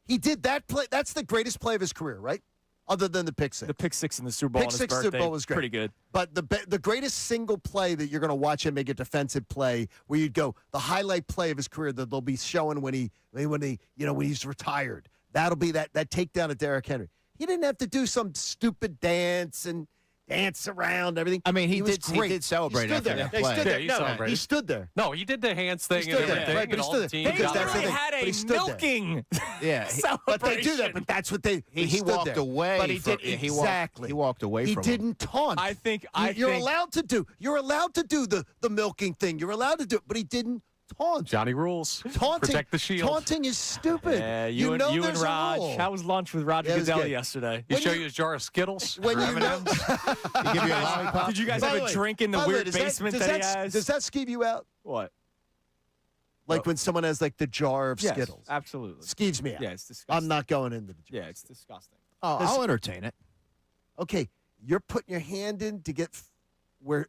He did that play. That's the greatest play of his career, right? Other than the pick six. The pick six in the Super Bowl on his birthday. Super Bowl was great. Pretty good. But the greatest single play that you're going to watch him make a defensive play, where you'd go, the highlight play of his career that they'll be showing when he's retired. That'll be that takedown of Derrick Henry. He didn't have to do some stupid dance and dance around everything. I mean, he was did celebrate after that play. He stood there. No, he did the hands thing and everything. Right, but he stood there. They literally had a milking celebration. But they do that. But that's what he walked away. But he did exactly. He walked away from He didn't taunt. I think you're allowed to do. You're allowed to do the milking thing. You're allowed to do it. But he didn't taunt. Johnny rules. Taunting. Protect the shield. Taunting is stupid. Yeah, you and Raj. How was lunch with Roger Goodell yesterday? He show you his jar of Skittles? When you know, he give you a lollipop? Did you guys have a drink in the weird basement that he has? Does that skeeve you out? What? Like when someone has like the jar of Skittles? Absolutely. Skeeves me out. Yeah, it's disgusting. I'm not going into the jar. Yeah, it's disgusting. Oh, I'll entertain it. Okay, you're putting your hand in to get where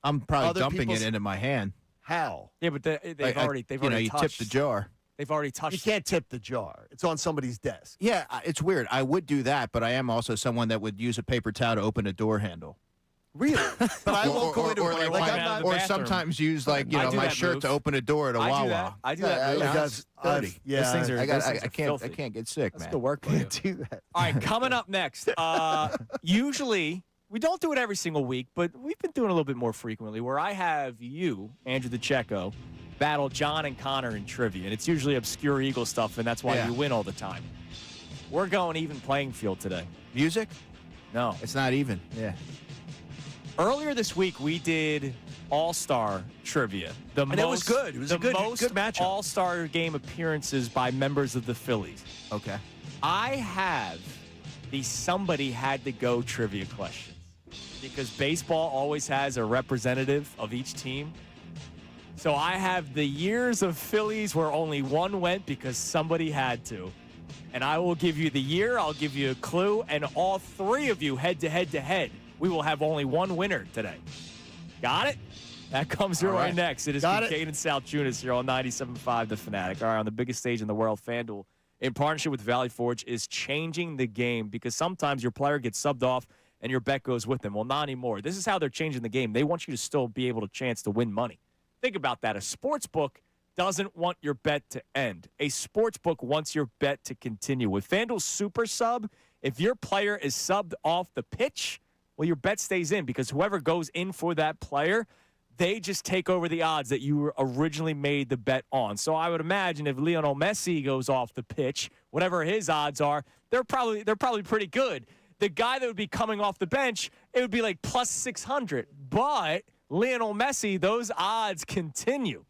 I'm probably other dumping people's- it into my hand. how? Yeah, but they've already you touched. tip the jar. They've already touched. You can't tip the jar. It's on somebody's desk. Yeah, it's weird. I would do that, but I am also someone that would use a paper towel to open a door handle. Really? But I won't go into it. Like I'm not. Or sometimes use my shirt to open a door at a Wawa. I do that. That's dirty. Those things are. I can't get sick, That's man. the work. Can't do that. All right, coming up next. Usually, we don't do it every single week, but we've been doing it a little bit more frequently, where I have you, Andrew DeCecco, battle John and Connor in trivia. And it's usually obscure Eagle stuff, and that's why you win all the time. We're going even playing field today. Music? No. It's not even. Yeah. Earlier this week, we did All-Star trivia. And it was good. It was a good matchup. All-Star game appearances by members of the Phillies. Okay. I have the somebody had to go trivia questions. because baseball always has a representative of each team. So I have the years of Phillies where only one went because somebody had to. And I will give you the year, I'll give you a clue, and all three of you head to head. We will have only one winner today. Got it? That comes your way next. It is Kincade Salciunas here on 97.5 The Fanatic. All right, on the biggest stage in the world, FanDuel, in partnership with Valley Forge, is changing the game because sometimes your player gets subbed off and your bet goes with them. Well, not anymore. This is how they're changing the game. They want you to still be able to chance to win money. Think about that. A sports book doesn't want your bet to end. A sports book wants your bet to continue. With FanDuel Super Sub, if your player is subbed off the pitch, well, your bet stays in because whoever goes in for that player, they just take over the odds that you originally made the bet on. So I would imagine if Lionel Messi goes off the pitch, whatever his odds are, they're probably pretty good. The guy that would be coming off the bench, it would be like plus 600. But Lionel Messi, those odds continue.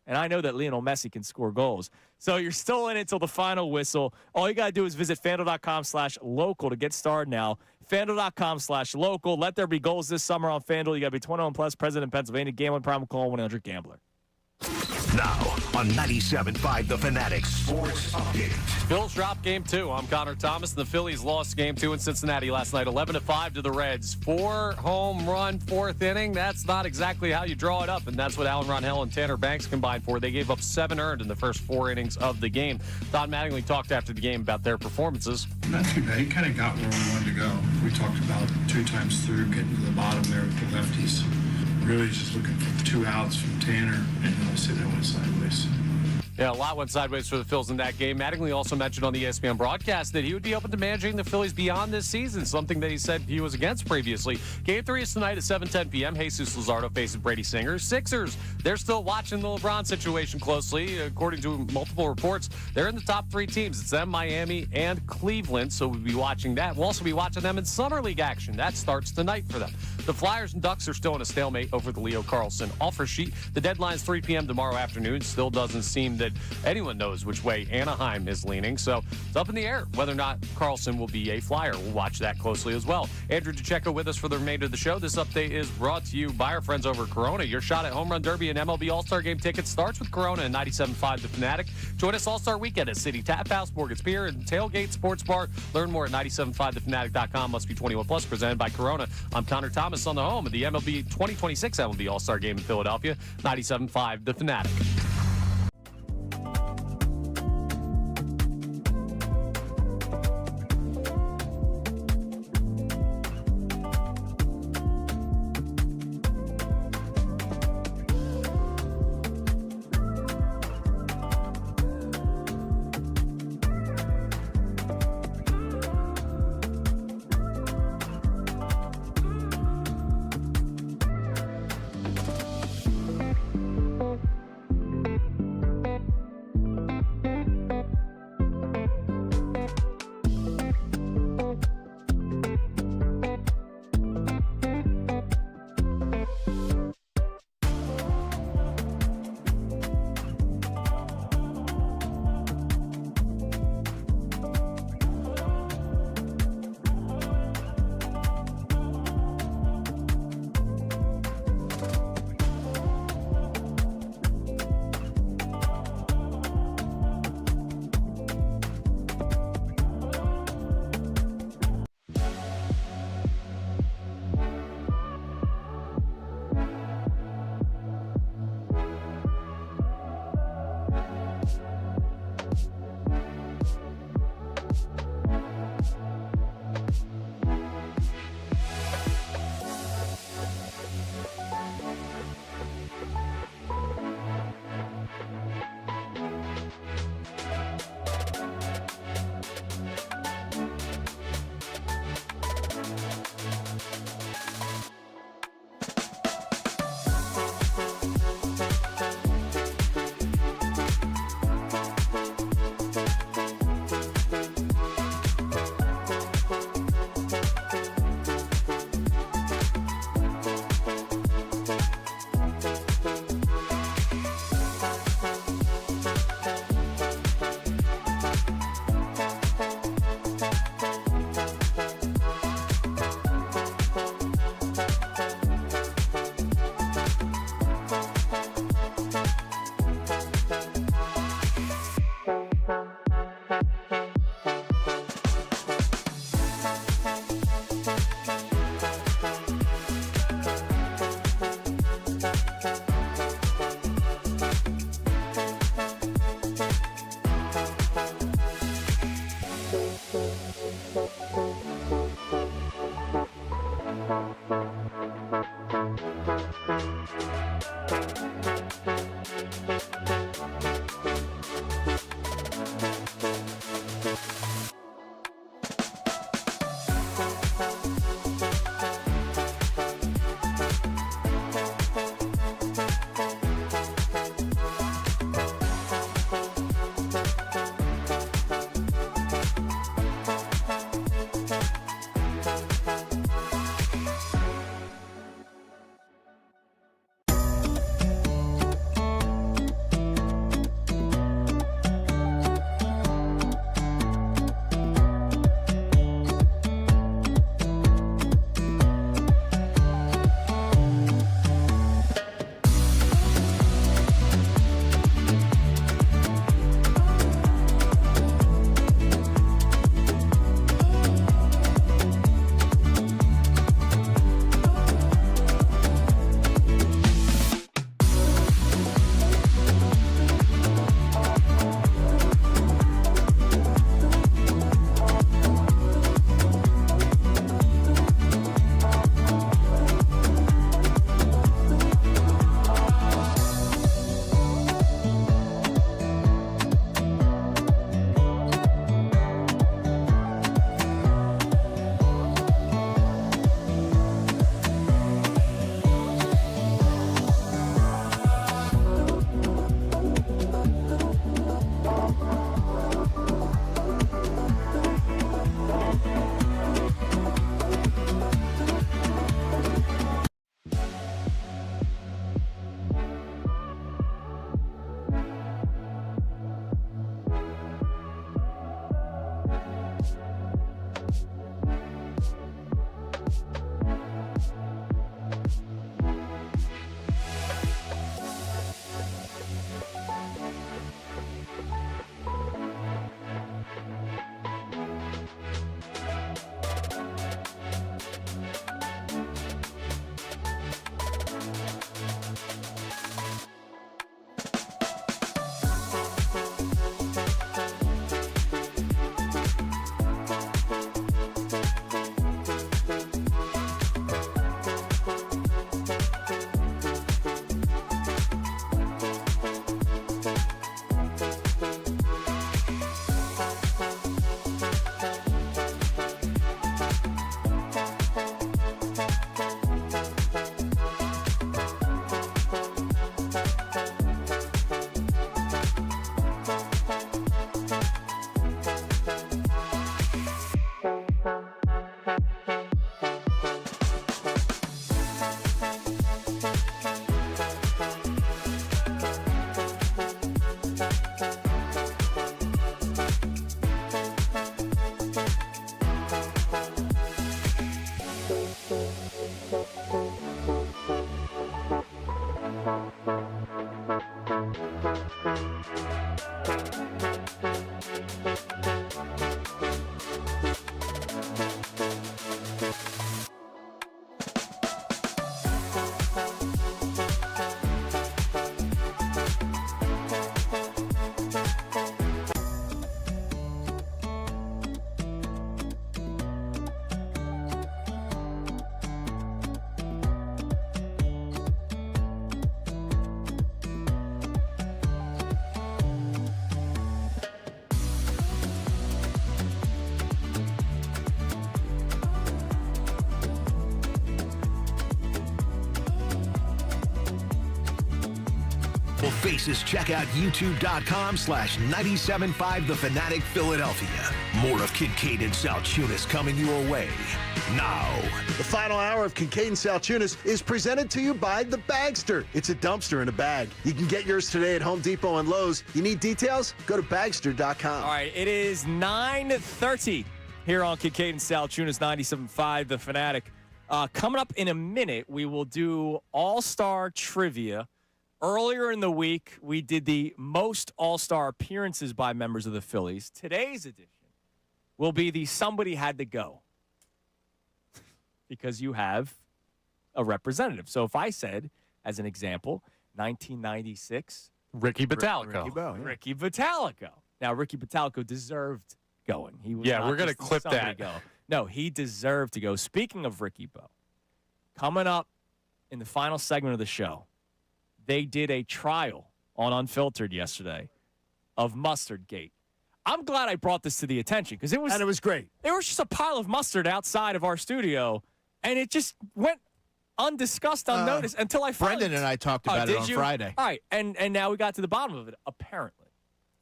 And I know that Lionel Messi can score goals. So you're still in it until the final whistle. All you got to do is visit FanDuel.com/local to get started now. FanDuel.com/local. Let there be goals this summer on FanDuel. You got to be 21 plus, present in Pennsylvania. Gambling problem, call 1-800-GAMBLER. Now on 97.5 The Fanatic Sports Update. Phillies dropped Game 2. I'm Connor Thomas, and the Phillies lost Game 2 in Cincinnati last night, 11-5 to the Reds. 4-home run, fourth inning. That's not exactly how you draw it up, and that's what Alan Ronhell and Tanner Banks combined for. They gave up 7 earned in the first 4 innings of the game. Don Mattingly talked after the game about their performances. Not too bad. He kind of got where we wanted to go. We talked about 2 times through getting to the bottom there with the lefties. Really just looking for 2 outs from Tanner, and obviously that went sideways. Yeah, a lot went sideways for the Phils in that game. Mattingly also mentioned on the ESPN broadcast that he would be open to managing the Phillies beyond this season, something that he said he was against previously. Game 3 is tonight at 7:10 p.m. Jesus Luzardo faces Brady Singer. Sixers, they're still watching the LeBron situation closely. According to multiple reports, they're in the top 3 teams. It's them, Miami, and Cleveland, so we'll be watching that. We'll also be watching them in Summer League action. That starts tonight for them. The Flyers and Ducks are still in a stalemate over the Leo Carlsson offer sheet. The deadline's 3 p.m. tomorrow afternoon. Still doesn't seem that anyone knows which way Anaheim is leaning, so it's up in the air whether or not Carlson will be a Flyer. We'll watch that closely as well. Andrew DeCecco with us for the remainder of the show. This update is brought to you by our friends over at Corona. Your shot at Home Run Derby and MLB All-Star Game tickets starts with Corona and 97.5 The Fanatic. Join us All-Star Weekend at City Tap House, Morgan's Pier, and Tailgate Sports Bar. Learn more at 97.5thefanatic.com. Must be 21 plus. Presented by Corona. I'm Connor Thomas on the home of the MLB 2026 MLB All-Star Game in Philadelphia. 97.5 The Fanatic. Faces, check out youtube.com/975 The Fanatic Philadelphia. More of Kincade and Salciunas coming your way now. The final hour of Kincade and Salciunas is presented to you by The Bagster. It's a dumpster in a bag. You can get yours today at Home Depot and Lowe's. You need details? Go to bagster.com. All right, it is 9:30 here on Kincade and Salciunas 97.5 The Fanatic. Coming up in a minute, we will do All-Star Trivia. Earlier in the week, we did the most All-Star appearances by members of the Phillies. Today's edition will be the Somebody Had to Go, because you have a representative. So if I said, as an example, 1996, Ricky Bottalico. Ricky Bottalico. Now, Ricky Bottalico deserved going. He was Yeah, not we're going to just clip somebody that. Go. No, he deserved to go. Speaking of Ricky Bo, coming up in the final segment of the show, they did a trial on Unfiltered yesterday of Mustard Gate. I'm glad I brought this to the attention because it was great. There was just a pile of mustard outside of our studio, and it just went undiscussed, unnoticed until I finally. Brendan and I talked about it on Friday. All right, and now we got to the bottom of it. Apparently,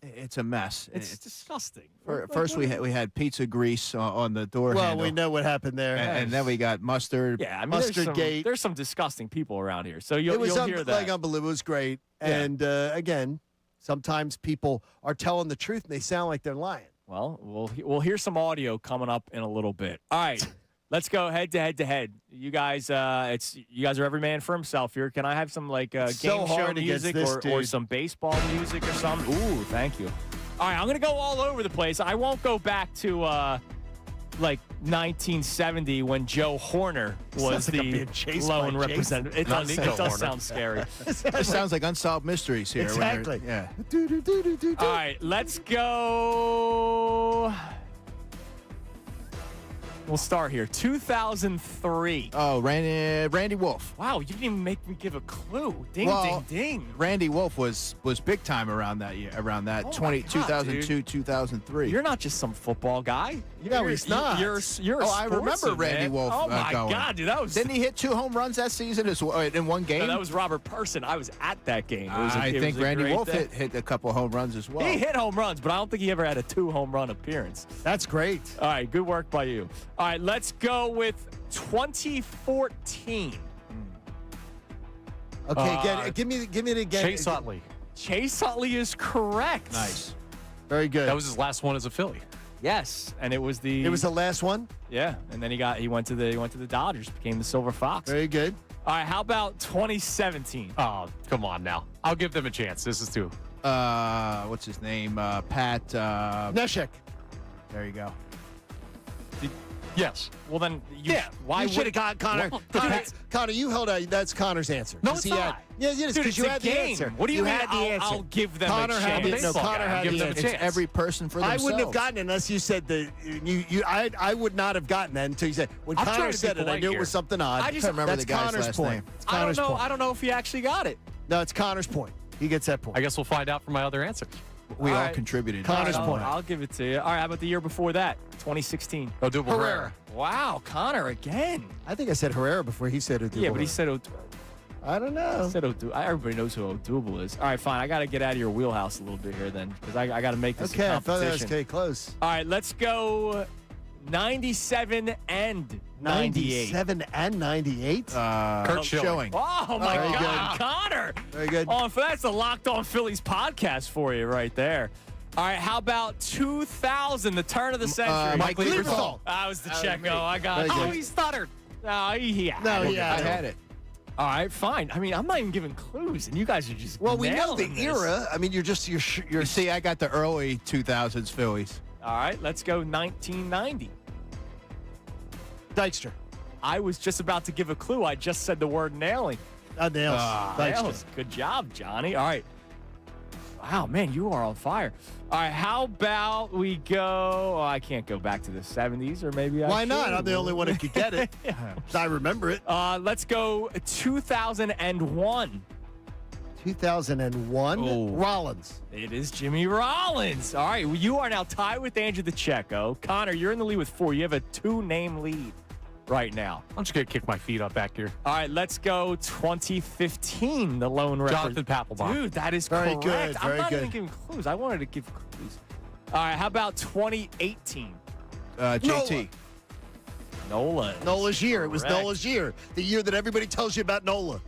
it's a mess. It's disgusting. First, we had pizza grease on the door handle. We know what happened there. And then we got mustard. Yeah, I mean, Mustard Gate. There's some disgusting people around here, so you'll hear that. Like unbelievable. It was great. Yeah. And again, sometimes people are telling the truth and they sound like they're lying. Well, we'll hear some audio coming up in a little bit. All right, let's go head to head. You guys, you guys are every man for himself here. Can I have some game show music or some baseball music or something? Ooh, thank you. All right, I'm gonna go all over the place. I won't go back to like 1970 when Joe Horner was the lone representative. It does sound scary. It sounds like Unsolved Mysteries here. Exactly. Yeah. All right, let's go. We'll start here. 2003. Oh, Randy Wolf. Wow, you didn't even make me give a clue. Ding, Well, ding, ding. Randy Wolf was big time around that year, Oh my God, 2002, dude. 2003. You're not just some football guy. He's not. You're a I remember sportsman, Randy man. Wolf. Oh my going. God, dude, that was. Didn't he hit 2 home runs that season in one game? No, that was Robert Person. I was at that game. I think Randy Wolf hit. hit a couple home runs as well. He hit home runs, but I don't think he ever had a 2 home run appearance. That's great. All right, good work by you. All right, let's go with 2014. Okay, give me it again. Chase Utley. Chase Utley is correct. Nice. Very good. That was his last one as a Philly. Yes, and it was the. It was the last one. Yeah, and then he went to the Dodgers, became the Silver Fox. Very good. All right, how about 2017? Oh, come on now. I'll give them a chance. This is too. What's his name? Pat. Neshek. There you go. Yes. Well, then, Why should have got Connor? Well, Connor, you held out. That's Connor's answer. No, it's not. Yes, Dude, because you it's a had game. the answer. What do you mean? had the answer. I'll give them Connor a had chance. the, no, Connor guy. had Give the them a answer. It's every person for I themselves. wouldn't have gotten it unless you said I would not have gotten that until you said when I'm Connor trying to be said it. I polite knew it here. was something odd. I just remember That's the guy's Connor's last point. name. It's I don't Connor's know. point. I don't know if he actually got it. No, it's Connor's point. He gets that point. I guess we'll find out from my other answers. We all right. contributed. Connor's All right, point. I'll give it to you. All right, how about the year before that? 2016. Odubel Herrera. Wow, Connor again. I think I said Herrera before he said Odubel. Yeah, but he said I don't know. Everybody knows who Odubel is. All right, fine. I got to get out of your wheelhouse a little bit here then, because I got to make this Okay, a I thought that was competition. okay, close. All right, let's go 97 and 98. 97 and 98. Kurt Schilling. Oh, my Very God, Connor. Very good. Oh, that's the Locked On Phillies podcast for you right there. All right, how about 2000, the turn of the century? Mike Lieberthal. That was the That was Checo. me. I got Very it. good. Oh, he stuttered. No, he had No, it. he had I had it. All right, fine. I mean, I'm not even giving clues, and you guys are just Well, we know the nailing this. era. I mean, you're You see, I got the early 2000s Phillies. All right, let's go 1990. Dykstra. I was just about to give a clue. I just said the word nailing. Nails. Nails. Good job, Johnny. All right. Wow, man, you are on fire. All right, how about we go? Oh, I can't go back to the 70s, or maybe I Why not? should. I'm the only one who could get it. I remember it. Let's go 2001. 2001. Oh. Rollins. It is Jimmy Rollins. All right, well, you are now tied with Andrew DeCecco. Connor, you're in the lead with 4. You have a 2-name lead right now. I'm just going to kick my feet up back here. All right, let's go 2015. The lone Jonathan Papelbon. Dude, that is Very correct. good, I'm very not good. even giving clues. I wanted to give clues. All right, how about 2018? JT. Nola. Nola's year. It was Correct. Nola's year. The year that everybody tells you about Nola.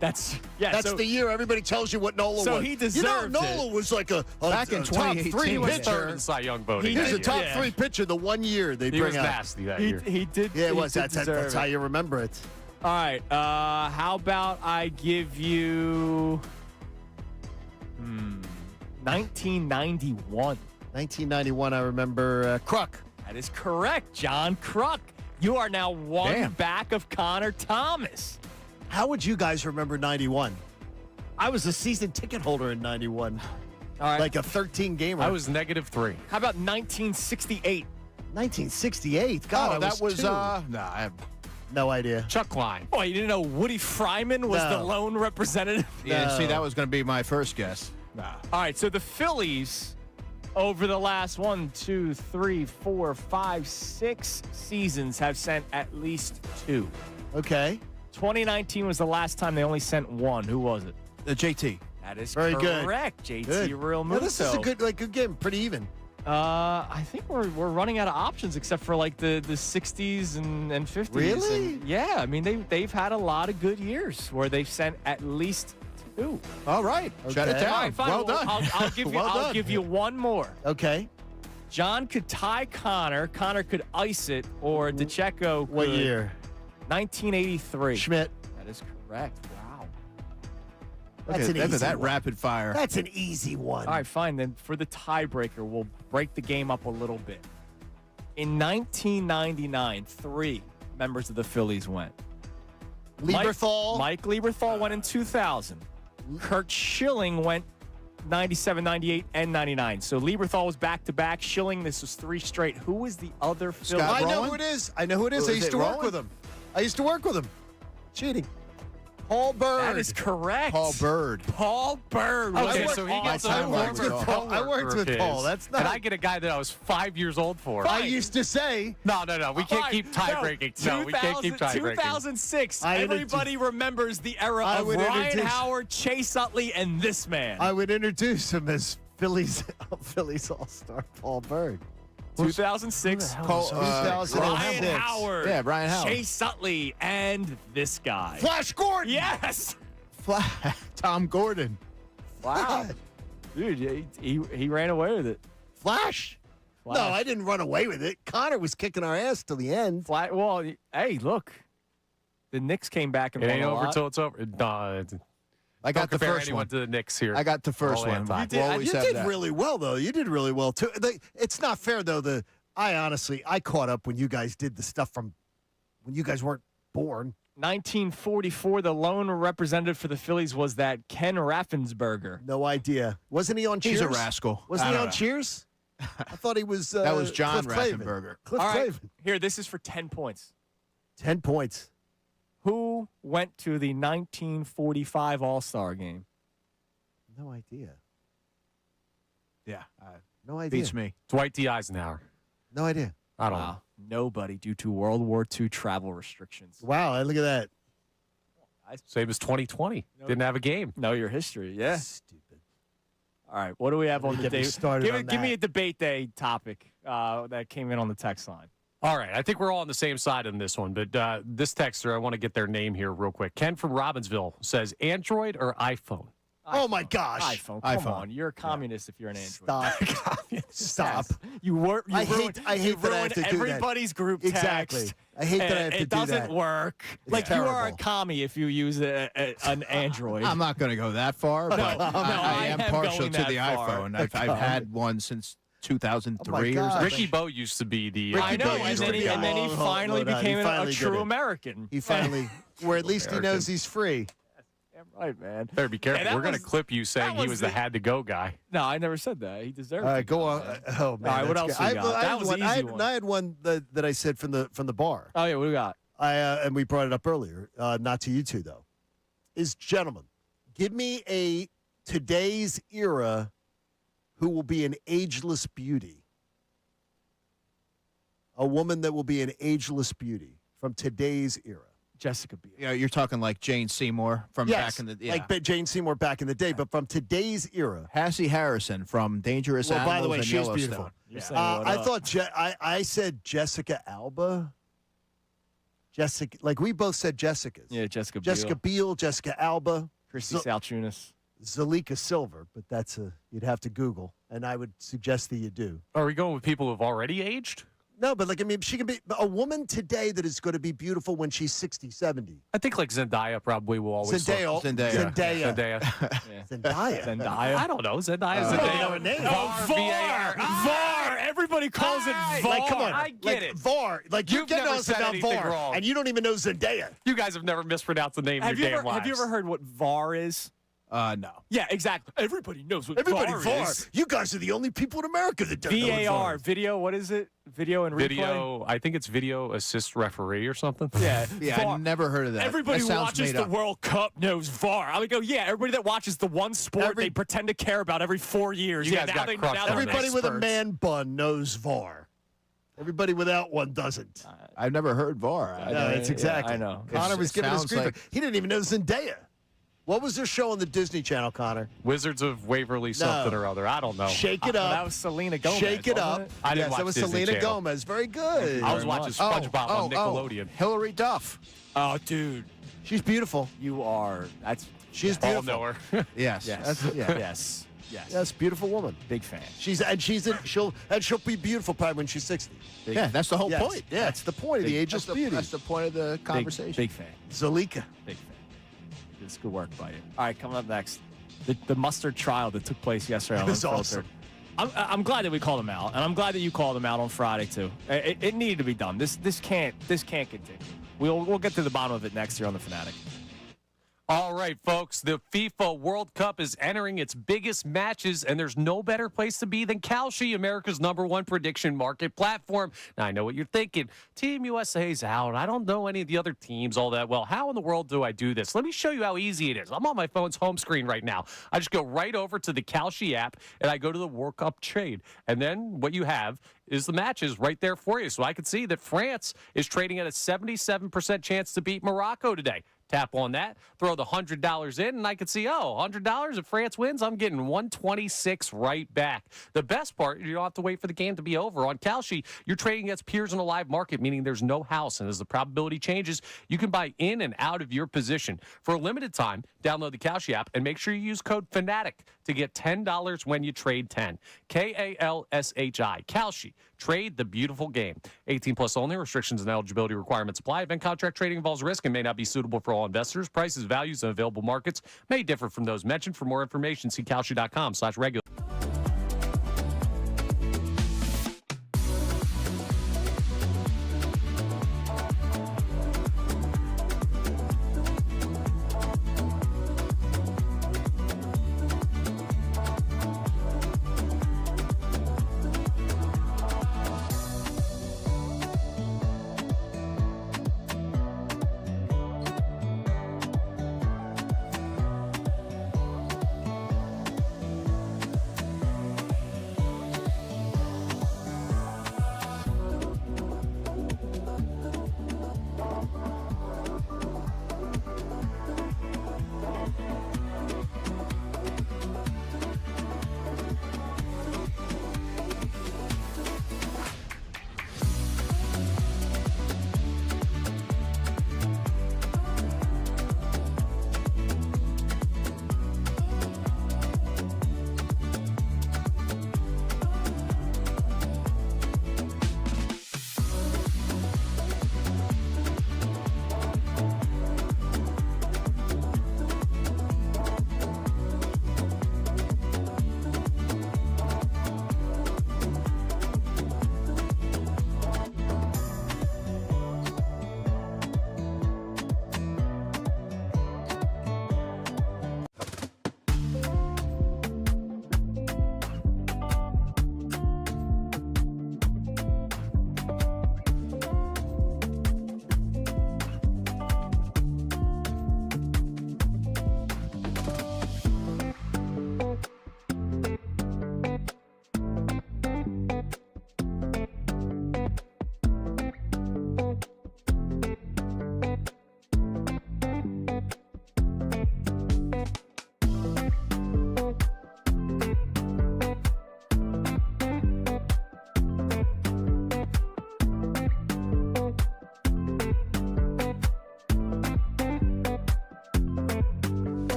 That's That's the year everybody tells you what Nola was. So he deserved Nola it. was like a Back in top 2018, 3 he was pitcher. Third in the Cy Young voting. He was a that top year. 3 pitcher the one year they He bring was out. nasty that year. He did. Yeah, it he was. did That's deserve how it. you remember it. All right. How about I give you 1991? 1991, I remember Kruk. That is correct, John Kruk. You are now one Damn. back of Connor Thomas. How would you guys remember 91? I was a season ticket holder in 91. All right. Like a 13-gamer. I was -3. How about 1968? 1968. God, I that was, 2. nah, I have No idea. Chuck Klein. Oh, you didn't know Woody Fryman was the No. lone representative? Yeah, see, No. that was going to be my first guess. Nah. All right, so the Phillies, over the last 1, 2, 3, 4, 5, 6 seasons, have sent at least 2. Okay. 2019 was the last time they only sent 1. Who was it? JT. That is Very good. correct, JT Good. Real Well, this is a Muto. good game. Pretty even. I think we're running out of options except for like the 60s and 50s. Really? And yeah, I mean they've had a lot of good years where they've sent at least 2. All right. Shut it Okay. down. All right, fine. Well done. I'll give you. Well I'll done. give you one more. Okay. John could tie Connor. Connor could ice it, or DeCecco could. What year? 1983. Schmidt. That is correct. Wow. That's Look an at easy that one. rapid fire. That's an easy one. All right, fine. Then for the tiebreaker, we'll break the game up a little bit. In 1999, 3 members of the Phillies went. Lieberthal. Mike Lieberthal went in 2000. Kurt Schilling went 97, 98, and 99. So Lieberthal was back-to-back. Schilling, this was 3 straight. Who was the other Philly? Scott I know Rowan? who it is. I know who it is. Who I is used it, to work Rowan? with him. I used to work with him. Cheating. Paul Bird. That is correct. Paul Bird. Paul Bird. Okay, was so he on gets the a time worked with former Paul. I worked coworker with of Paul. his, That's not- And I get a guy that I was 5 years old for. I used to say. No. We can't Fine. keep tie breaking. No, we can't keep tie breaking. 2006. I would Everybody remembers the era I of would Ryan introduce- Howard, Chase Utley, and this man. I would introduce him as Phillies All-Star Paul Bird. 2006. Cole, 2006. Ryan Howard. Yeah, Ryan Howard. Chase Utley, and this guy. Flash Gordon. Yes. Tom Gordon. Wow. Dude, he ran away with it. Flash. No, I didn't run away with it. Connor was kicking our ass till the end. Well, hey, look. The Knicks came back and It won ain't a over lot. till it's over. No, I got the compare first anyone one. to the Knicks here. I got the first All one. anti. You We'll always you have did that. really well, though. You did really well, too. It's not fair, though. I caught up when you guys did the stuff from when you guys weren't born. 1944, the lone representative for the Phillies was that Ken Raffensperger. No idea. Wasn't he on Cheers? He's a rascal. Wasn't I he don't on know. Cheers? I thought he was. That was John Cliff Clavin. Raffensperger. Cliff All right, Clavin. here, this is for 10 points. 10 points. Who went to the 1945 All-Star game? No idea. Yeah. No idea. Beats me. Dwight D. Eisenhower. No idea. I don't know. Wow. Nobody due to World War II travel restrictions. Wow, look at that. Same as 2020. Didn't have a game. Know your history, yeah. Stupid. All right, what do we have on the Get me day? started on Give me that. a debate day topic that came in on the text line. All right, I think we're all on the same side on this one, but this texter, I want to get their name here real quick. Ken from Robbinsville says Android or iPhone? Oh my gosh. iPhone. Come on. You're a communist if you're an Android. Stop. Stop. Yes. You ruined I hate that I have to do that. everybody's group text. Exactly. I hate that I have to It do doesn't that. work. It's Like, you are a terrible. commie if you use an Android. I'm not going to go that far, but I am partial going to the that far. iPhone. I've had one since 2003 Oh my or God. something. Ricky Bo used to be the. Ricky I know, Bo and used then, to he, be and then he on. finally Hold on, became he finally a did true it. American. He finally, where at least he knows he's free. Damn right, man. Better be careful. that We're going to was- clip you saying that he was was the the- had-to-go guy. No, I never said that. He deserved All it. right, go on. Oh man, All right, what that's else good. we got? I That had was one. an easy one. I had one that I said from the bar. Oh, yeah, what do we got? And we brought it up earlier. Not to you two though. Is gentlemen, give me a today's era who will be an ageless beauty. A woman that will be an ageless beauty from today's era. Jessica Biel. Yeah, you're talking like Jane Seymour from Yes, back in the like Jane Seymour back in the day, but from today's era. Hassie Harrison from Dangerous Well, Animals by the way, and she's Yellowstone. beautiful. You're saying what I up. thought I said Jessica Alba. Jessica, like we both said Jessica's. Yeah, Jessica Biel. Jessica Biel, Jessica Alba, Christy Salciunas. Zalika Silver, but that's you'd have to Google, and I would suggest that you do. Are we going with people who have already aged? No, but like I mean, she can be a woman today that is going to be beautiful when she's 60, 70. I think like Zendaya probably will always. Zendaya. Zendaya. Zendaya. I don't know. Zendaya. Zendaya. VAR. Everybody calls it VAR. Like, come on. I get like, it. VAR. Like, you're You've getting never us said about anything VAR, wrong. and you don't even know Zendaya. You guys have never mispronounced the name of Have your you damn ever lives. heard what VAR is? No. Yeah, exactly. Everybody knows what Everybody VAR VAR. is. You guys are the only people in America that don't know what VAR VAR, is. video, what is it? Video and replay? Video, I think it's video assist referee or something. Yeah. Yeah, VAR. I never heard of that. Everybody That who sounds watches made the up. World Cup knows VAR. I would go, yeah, everybody that watches the one sport they pretend to care about every 4 years. You yeah, guys now got they crushed now on they're Everybody with a experts. man bun knows VAR. Everybody without one doesn't. I've never heard VAR. No, it's exactly. I know. Connor was It giving us sounds grief. like- He didn't even know Zendaya. What was their show on the Disney Channel, Connor? Wizards of Waverly something or other. I don't know. Shake It Up. That was Selena Gomez. Shake It wasn't Up. it? I didn't yes, watch that was Disney Selena Channel. Gomez. Very good. I was watching SpongeBob on Nickelodeon. Hillary Duff. Oh, dude. She's beautiful. You are. That's. She's All beautiful. know her. Yes. Yes. Yeah. Yes. Yes. Yes, beautiful woman. Big fan. She'll be beautiful probably when she's 60. Yeah, that's the whole Yes, point. Yeah. that's the point of the ageless beauty. That's the point of the conversation. Big fan. Zalika. Big fan. It's good work by you. All right, coming up next, the mustard trial that took place yesterday on It was Unfiltered. awesome. I'm glad that we called him out, and I'm glad that you called him out on Friday too. It needed to be done. This can't continue. We'll get to the bottom of it next year on the Fanatic. All right, folks, the FIFA World Cup is entering its biggest matches, and there's no better place to be than Kalshi, America's #1 prediction market platform. Now, I know what you're thinking. Team USA's out. I don't know any of the other teams all that well. How in the world do I do this? Let me show you how easy it is. I'm on my phone's home screen right now. I just go right over to the Kalshi app, and I go to the World Cup trade. And then what you have is the matches right there for you. So I can see that France is trading at a 77% chance to beat Morocco today. Tap on that, throw the $100 in, and I can see, $100 if France wins, I'm getting $126 right back. The best part, you don't have to wait for the game to be over. On Kalshi, you're trading against peers in a live market, meaning there's no house. And as the probability changes, you can buy in and out of your position. For a limited time, download the Kalshi app and make sure you use code FANATIC to get $10 when you trade 10. Kalshi. Kalshi. Trade the beautiful game. 18 plus only. Restrictions and eligibility requirements apply. Event contract trading involves risk and may not be suitable for all investors. Prices, values, and available markets may differ from those mentioned. For more information, see kalshi.com/regular.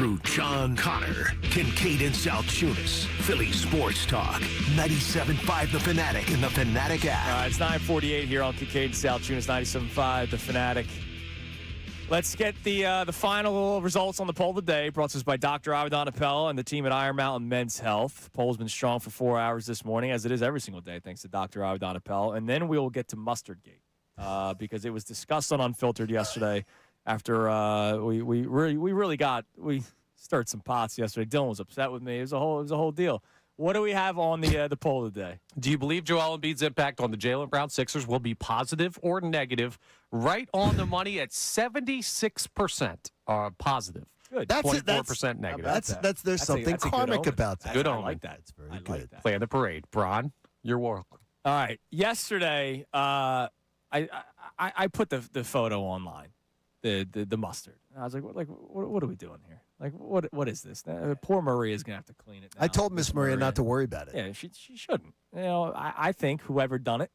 through John Connor, Kincade Salciunas, Philly Sports Talk, 97.5 The Fanatic and the Fanatic app. It's 9:48 here on Kincade Salciunas, 97.5 The Fanatic. Let's get the final results on the poll of the day, brought to us by Dr. Avedon Appel and the team at Iron Mountain Men's Health. Poll's been strong for 4 hours this morning, as it is every single day, thanks to Dr. Avedon Appel. And then we will get to Mustardgate, because it was discussed on Unfiltered yesterday after we stirred some pots yesterday. Dylan was upset with me. It was a whole deal. What do we have on the poll of the day? Do you believe Joel Embiid's impact on the Jaylen Brown Sixers will be positive or negative? Right on the money at 76% positive. Good. 24% negative. There's something karmic about that. Good I omen. like that. It's very I good. like that. Plan the parade. Bron, you're welcome. All right. Yesterday, I put the photo online, the mustard. And I was like, what are we doing here? Like, what is this? Poor Maria's gonna have to clean it now. I told Miss Maria not to worry about it. Yeah, she shouldn't. You know, I think whoever done it,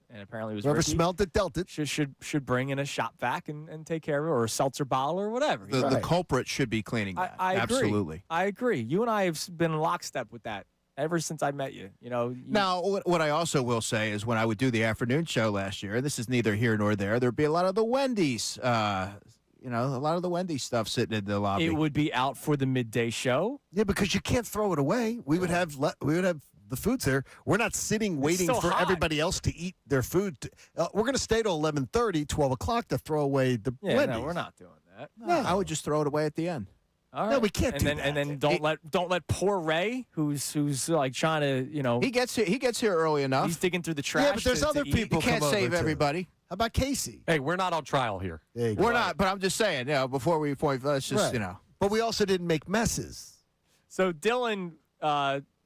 and apparently it was Whoever Ricky, smelled it, dealt it. should bring in a shop vac and take care of it, or a seltzer bottle or whatever. The culprit should be cleaning that. I agree. Absolutely. I agree. You and I have been in lockstep with that ever since I met you. You know. Now, what I also will say is when I would do the afternoon show last year, and this is neither here nor there, there'd be a lot of the Wendy's, a lot of the Wendy's stuff sitting in the lobby. It would be out for the midday show. Yeah, because you can't throw it away. We would have the foods there. We're not sitting waiting so for hot. everybody else to eat their food. We're going to stay till 11:30, 12 o'clock to throw away the Wendy's. No, we're not doing that. No, I would just throw it away at the end. All right. No, we can't do then, that. And then don't let poor Ray, who's like trying to, He gets here early enough. he's digging through the trash. Yeah, but there's to other eat. people. You can't come over, save too. everybody. How about Casey? Hey, we're not on trial here. There you go. We're not, but I'm just saying, before we point, let's just, Right. But we also didn't make messes. So Dylan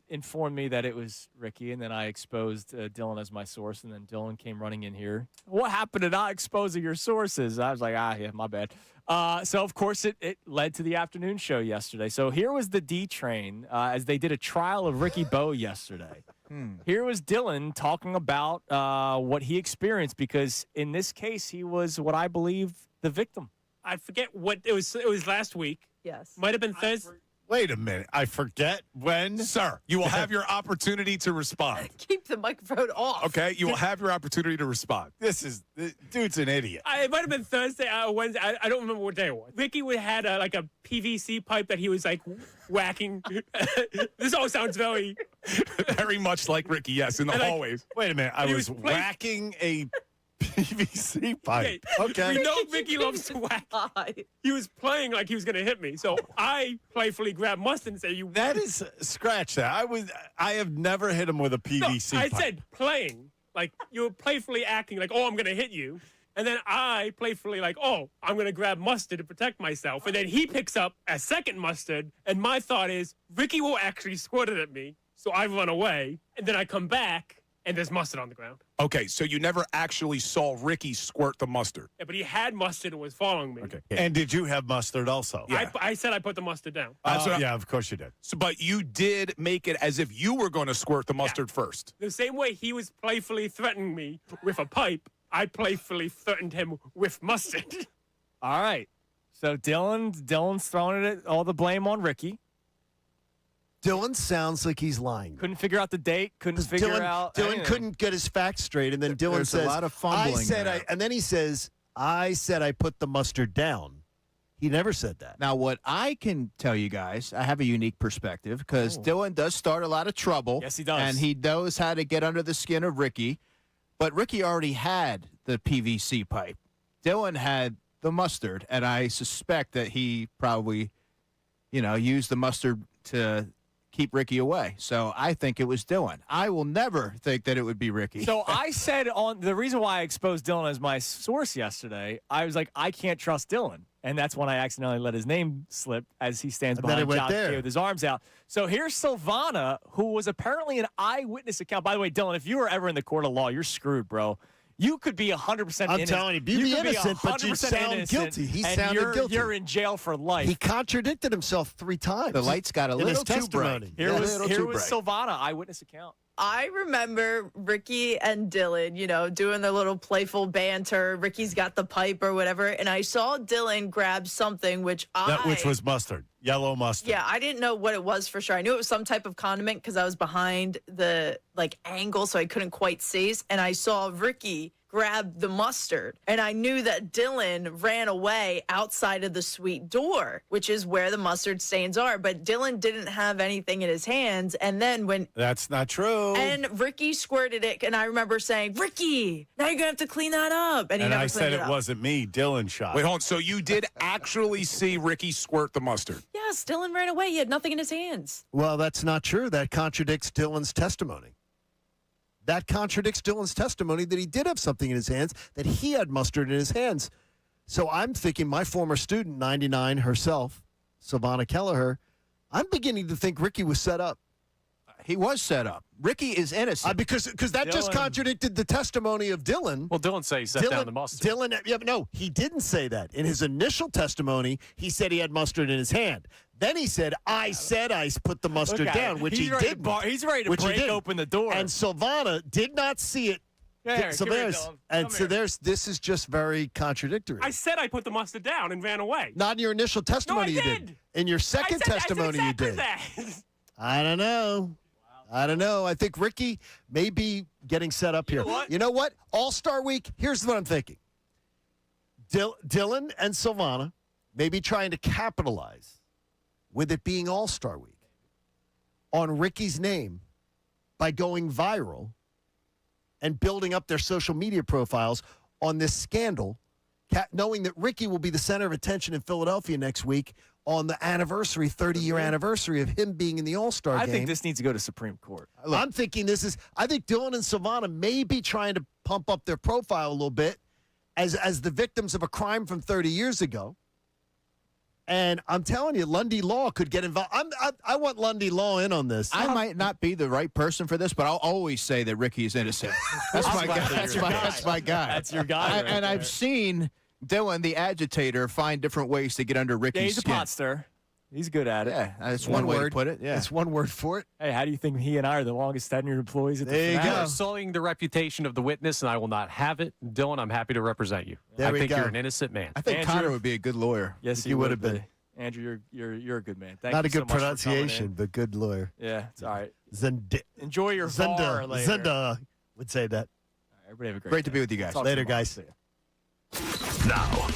informed me that it was Ricky, and then I exposed Dylan as my source, and then Dylan came running in here. What happened to not exposing your sources? I was like, yeah, my bad. So, of course, it led to the afternoon show yesterday. So here was the D train as they did a trial of Ricky Bowe yesterday. Here was Dylan talking about what he experienced, because in this case, he was what I believe the victim. I forget what it was. It was last week. Yes. Might have been Thursday. Wait a minute. I forget when. Sir, you will have your opportunity to respond. Keep the microphone off. Okay? You will have your opportunity to respond. This dude's an idiot. It might have been Thursday or Wednesday. I don't remember what day it was. Ricky had a PVC pipe that he was like whacking. This all sounds very, very much like Ricky. Yes, in the hallways. Wait a minute. I was whacking a PVC pipe. Okay. We know Ricky loves to whack. He was playing like he was going to hit me, so I playfully grabbed Mustard and said, "You." That is scratch that. I have never hit him with a PVC No, I pipe. said playing, like you were playfully acting like, "Oh, I'm going to hit you." And then I playfully like, oh, I'm going to grab Mustard to protect myself. And then he picks up a second Mustard. And my thought is, Ricky will actually squirt it at me. So I run away. And then I come back, and there's Mustard on the ground. Okay, so you never actually saw Ricky squirt the mustard. Yeah, but he had Mustard and was following me. Okay. And did you have mustard also? Yeah. I said I put the Mustard down. Yeah, of course you did. So, but you did make it as if you were going to squirt the mustard first. The same way he was playfully threatening me with a pipe, I playfully threatened him with Mustard. All right. So Dylan's throwing all the blame on Ricky. Dylan sounds like he's lying. Couldn't figure out the date. Couldn't figure out. Dylan anything. couldn't get his facts straight, and then Dylan There's says, a lot of fumbling and then he says, I said I put the mustard down. He never said that. Now, what I can tell you guys, I have a unique perspective because Dylan does start a lot of trouble. Yes, he does. And he knows how to get under the skin of Ricky. But Ricky already had the PVC pipe. Dylan had the mustard, and I suspect that he probably, used the mustard to keep Ricky away. So I think it was Dylan. I will never think that it would be Ricky. So I said the reason why I exposed Dylan as my source yesterday, I was like, I can't trust Dylan. And that's when I accidentally let his name slip as he stands behind Josh K with his arms out. So here's Silvana, who was apparently an eyewitness account. By the way, Dylan, if you were ever in the court of law, you're screwed, bro. You could be 100% innocent. I'm telling you, be innocent, but you 100% sound innocent, guilty. He and sounded guilty. You're in jail for life. He contradicted himself 3 times. The lights got a in his little too testimony. bright. Here was Silvana, eyewitness account. I remember Ricky and Dylan, doing their little playful banter. Ricky's got the pipe or whatever, and I saw Dylan grab something which was mustard, yellow mustard. Yeah, I didn't know what it was for sure. I knew it was some type of condiment because I was behind the angle, so I couldn't quite see. And I saw Ricky grab the mustard, and I knew that Dylan ran away outside of the suite door, which is where the mustard stains are. But Dylan didn't have anything in his hands, and then when That's not true. and Ricky squirted it, and I remember saying, "Ricky, now you're gonna have to clean that up." And he never I cleaned said it it up. wasn't me. Dylan shot. Wait, hold on. So you did actually see Ricky squirt the mustard? Yes, Dylan ran away. He had nothing in his hands. Well, that's not true. That contradicts Dylan's testimony. That contradicts Dylan's testimony that he did have something in his hands, that he had mustard in his hands. So I'm thinking my former student, 99 herself, Savannah Kelleher, I'm beginning to think Ricky was set up. He was set up. Ricky is innocent. Because that just contradicted the testimony of Dylan. Well, Dylan said he set down the mustard. No, he didn't say that. In his initial testimony, he said he had mustard in his hand. Then he said I put the mustard down, which he didn't. He's ready to break open the door. And Silvana did not see it. This is just very contradictory. I said I put the mustard down and ran away. Not in your initial testimony, No, I you did. In your second testimony, I said you did. exactly that. I don't know. I don't know. I think Ricky may be getting set up here. You know what? All-Star Week, here's what I'm thinking. Dylan and Silvana may be trying to capitalize, with it being All-Star Week, on Ricky's name by going viral and building up their social media profiles on this scandal, knowing that Ricky will be the center of attention in Philadelphia next week on the 30-year anniversary of him being in the All-Star game. I think this needs to go to Supreme Court. I'm thinking I think Dylan and Silvana may be trying to pump up their profile a little bit as the victims of a crime from 30 years ago. And I'm telling you, Lundy Law could get involved. I want Lundy Law in on this. I might not be the right person for this, but I'll always say that Ricky is innocent. That's my guy. That's my guy. That's your guy. And I've seen Dylan, the agitator, find different ways to get under Ricky's he's skin. a pot stir. He's good at it. Yeah, that's one way to put it. Yeah, that's one word for it. Hey, how do you think he and I are the longest tenured employees at the There you Fanatic? go. You're sullying the reputation of the witness, and I will not have it. Dylan, I'm happy to represent you. There I we think go. you're an innocent man. I think Andrew- Connor would be a good lawyer. Yes, He would have been. Andrew, you're a good man. Thank Not you a good so much for coming pronunciation, in. but good lawyer. Yeah, it's all right. Enjoy your bar later. Zenda would say that. Everybody have a Great to be with you guys. Talk Later, tomorrow. guys. See ya. Now,